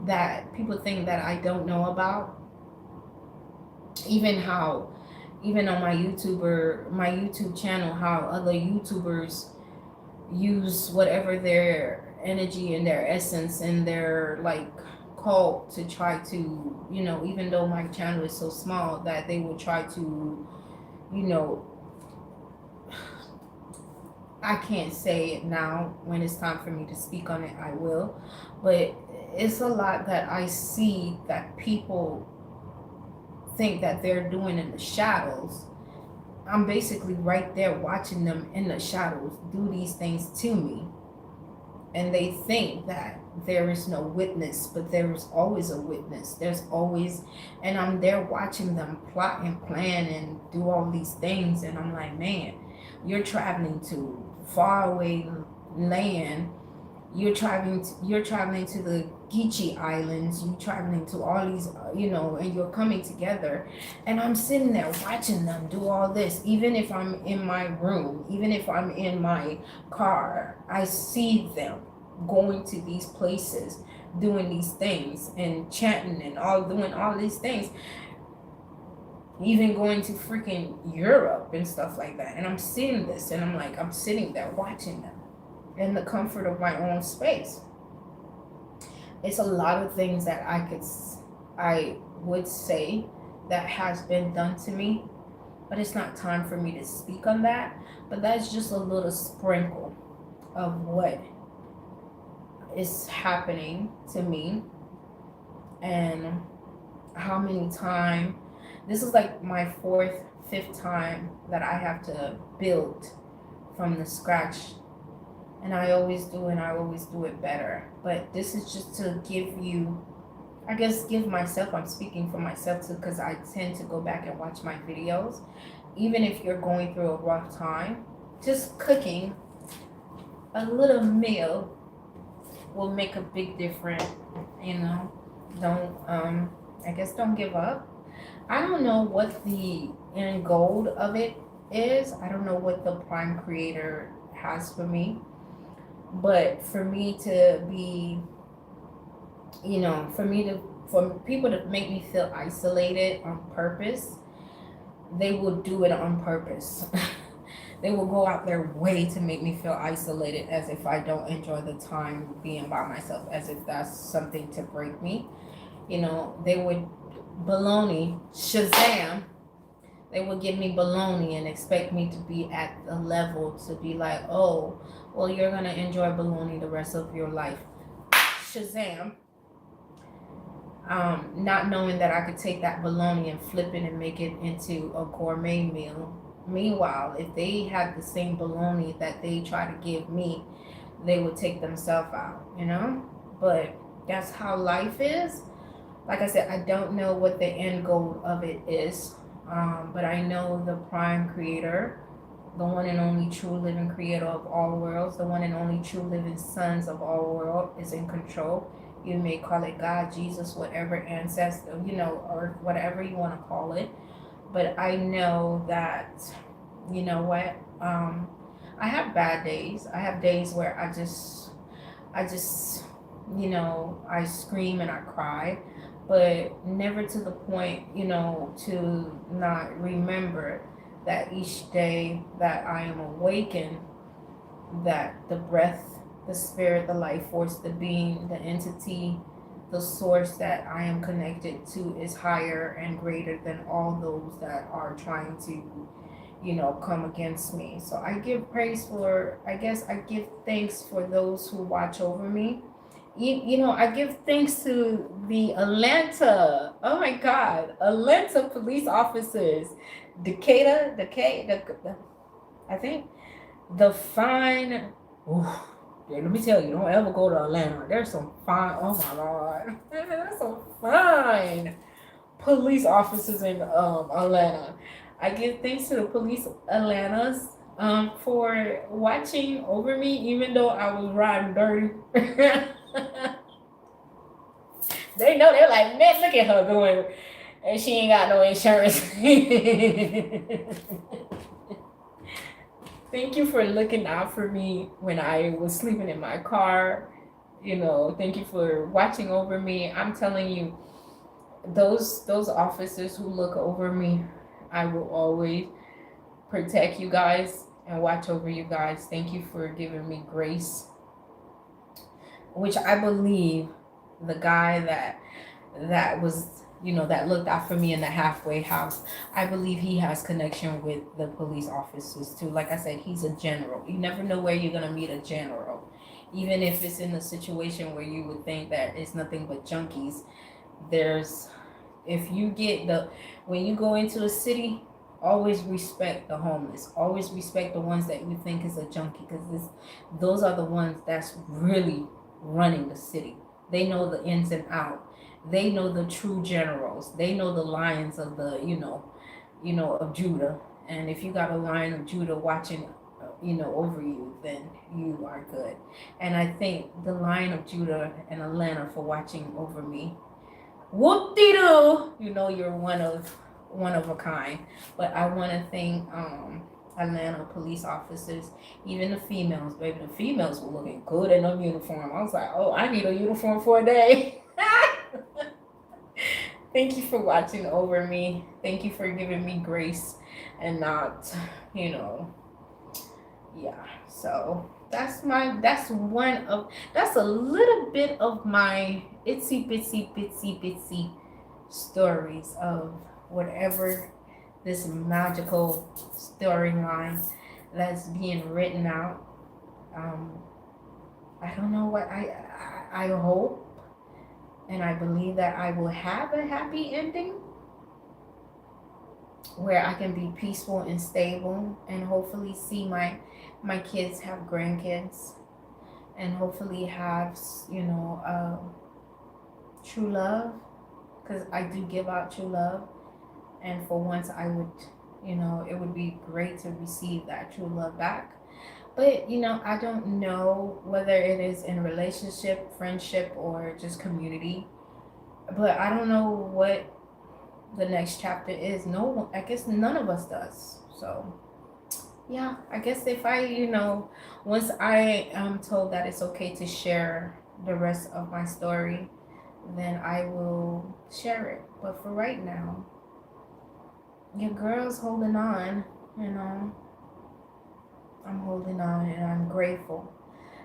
that people think that I don't know about. Even on my YouTube channel, how other YouTubers use whatever their energy and their essence and their like cult to try to, even though my channel is so small, that they will try to, I can't say it now. When it's time for me to speak on it, I will. But it's a lot that I see that people think that they're doing in the shadows. I'm basically right there watching them in the shadows do these things to me. And they think that there is no witness, but there is always a witness. There's always, and I'm there watching them plot and plan and do all these things. And I'm like, man, you're traveling to faraway land. You're traveling to the Geechee Islands. You're traveling to all these, and you're coming together. And I'm sitting there watching them do all this. Even if I'm in my room, even if I'm in my car, I see them going to these places, doing these things and chanting and doing all these things. Even going to freaking Europe and stuff like that. And I'm seeing this, and I'm sitting there watching them in the comfort of my own space. It's a lot of things that I would say that has been done to me, but it's not time for me to speak on that. But that's just a little sprinkle of what is happening to me, and how many times. This is like my fifth time that I have to build from the scratch. And I always do, and I always do it better. But this is just to give you, give myself, I'm speaking for myself too, because I tend to go back and watch my videos. Even if you're going through a rough time, just cooking a little meal will make a big difference. Don't give up. I don't know what the end goal of it is. I don't know what the prime creator has for me. But for me to be, for people to make me feel isolated on purpose, they will do it on purpose. They will go out their way to make me feel isolated, as if I don't enjoy the time being by myself, as if that's something to break me. You know, they would baloney, Shazam, they would give me baloney and expect me to be at the level to be like, oh, well, you're going to enjoy baloney the rest of your life. Shazam. Not knowing that I could take that bologna and flip it and make it into a gourmet meal. Meanwhile, if they had the same bologna that they try to give me, they would take themselves out, you know? But that's how life is. Like I said, I don't know what the end goal of it is, but I know the prime creator, the one and only true living creator of all worlds, the one and only true living sons of all world is in control. You may call it God, Jesus, whatever ancestor, you know, or whatever you want to call it. But I know that, you know what, I have bad days. I have days where I just, you know, I scream and I cry, but never to the point, you know, to not remember that each day that I am awakened, that the breath, the spirit, the life force, the being, the entity, the source that I am connected to is higher and greater than all those that are trying to, you know, come against me. So I give praise for, I guess I give thanks for those who watch over me. You know, I give thanks to the Atlanta, oh my God, Atlanta police officers, I think the fine, oof, yeah, let me tell you, don't ever go to Atlanta. There's some fine, oh my Lord, there's some fine police officers in Atlanta. I give thanks to the police Atlantas for watching over me, even though I was riding dirty. They know, they're like, man, look at her going, and she ain't got no insurance. Thank you for looking out for me when I was sleeping in my car. You know, thank you for watching over me. I'm telling you, those officers who look over me, I will always protect you guys and watch over you guys. Thank you for giving me grace, which I believe the guy that was, you know, that looked out for me in the halfway house, I believe he has connection with the police officers too. Like I said, he's a general. You never know where you're gonna meet a general, even if it's in a situation where you would think that it's nothing but junkies. There's, if you get the, when you go into a city, always respect the homeless, always respect the ones that you think is a junkie, because those are the ones that's really running the city. They know the ins and out. They know the true generals. They know the lions of the, you know, of Judah. And if you got a lion of Judah watching, you know, over you, then you are good. And I thank the Lion of Judah and Atlanta for watching over me. Whoop-de-doo! You know, you're one of a kind. But I want to thank Atlanta police officers, even the females, baby. The females were looking good in them uniform. I was like, oh, I need a uniform for a day. Thank you for watching over me. Thank you for giving me grace and not, you know, yeah. So that's a little bit of my itsy bitsy stories of whatever this magical storyline that's being written out. I don't know what I hope and I believe that I will have a happy ending where I can be peaceful and stable, and hopefully see my kids have grandkids, and hopefully have, you know, true love, because I do give out true love, and for once I would, you know, it would be great to receive that true love back. But, you know, I don't know whether it is in relationship, friendship, or just community. But I don't know what the next chapter is. No one, I guess none of us does. So, yeah, I guess if I, you know, once I am told that it's okay to share the rest of my story, then I will share it. But for right now, your girl's holding on, you know. I'm holding on and I'm grateful.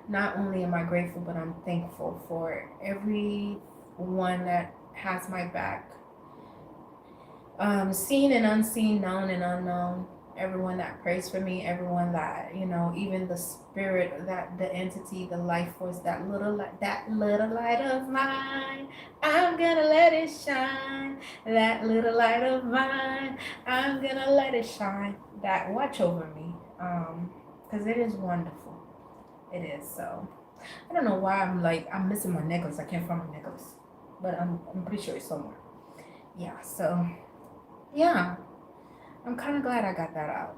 Not only am I grateful, but I'm thankful for everyone that has my back. Seen and unseen, known and unknown. Everyone that prays for me, everyone that, even the spirit, that the entity, the life force, that little light of mine, I'm gonna let it shine. That little light of mine, I'm gonna let it shine. That watch over me, because it is wonderful. It is. So I don't know why I'm missing my necklace. I can't find my necklace, but I'm pretty sure it's somewhere. Yeah. So yeah, I'm kind of glad I got that out.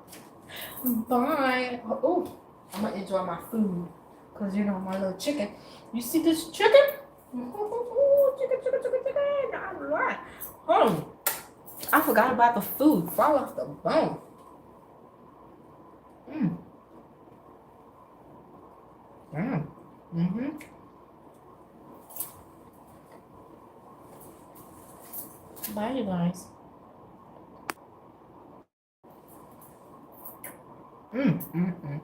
Bye. Oh, I'm gonna enjoy my food, cause my little chicken. You see this chicken? Chicken. All right. Oh, I forgot about the food. Fall off the bone. Mm. Mm. Mhm. Bye, you guys. Mm. Mm. Mm.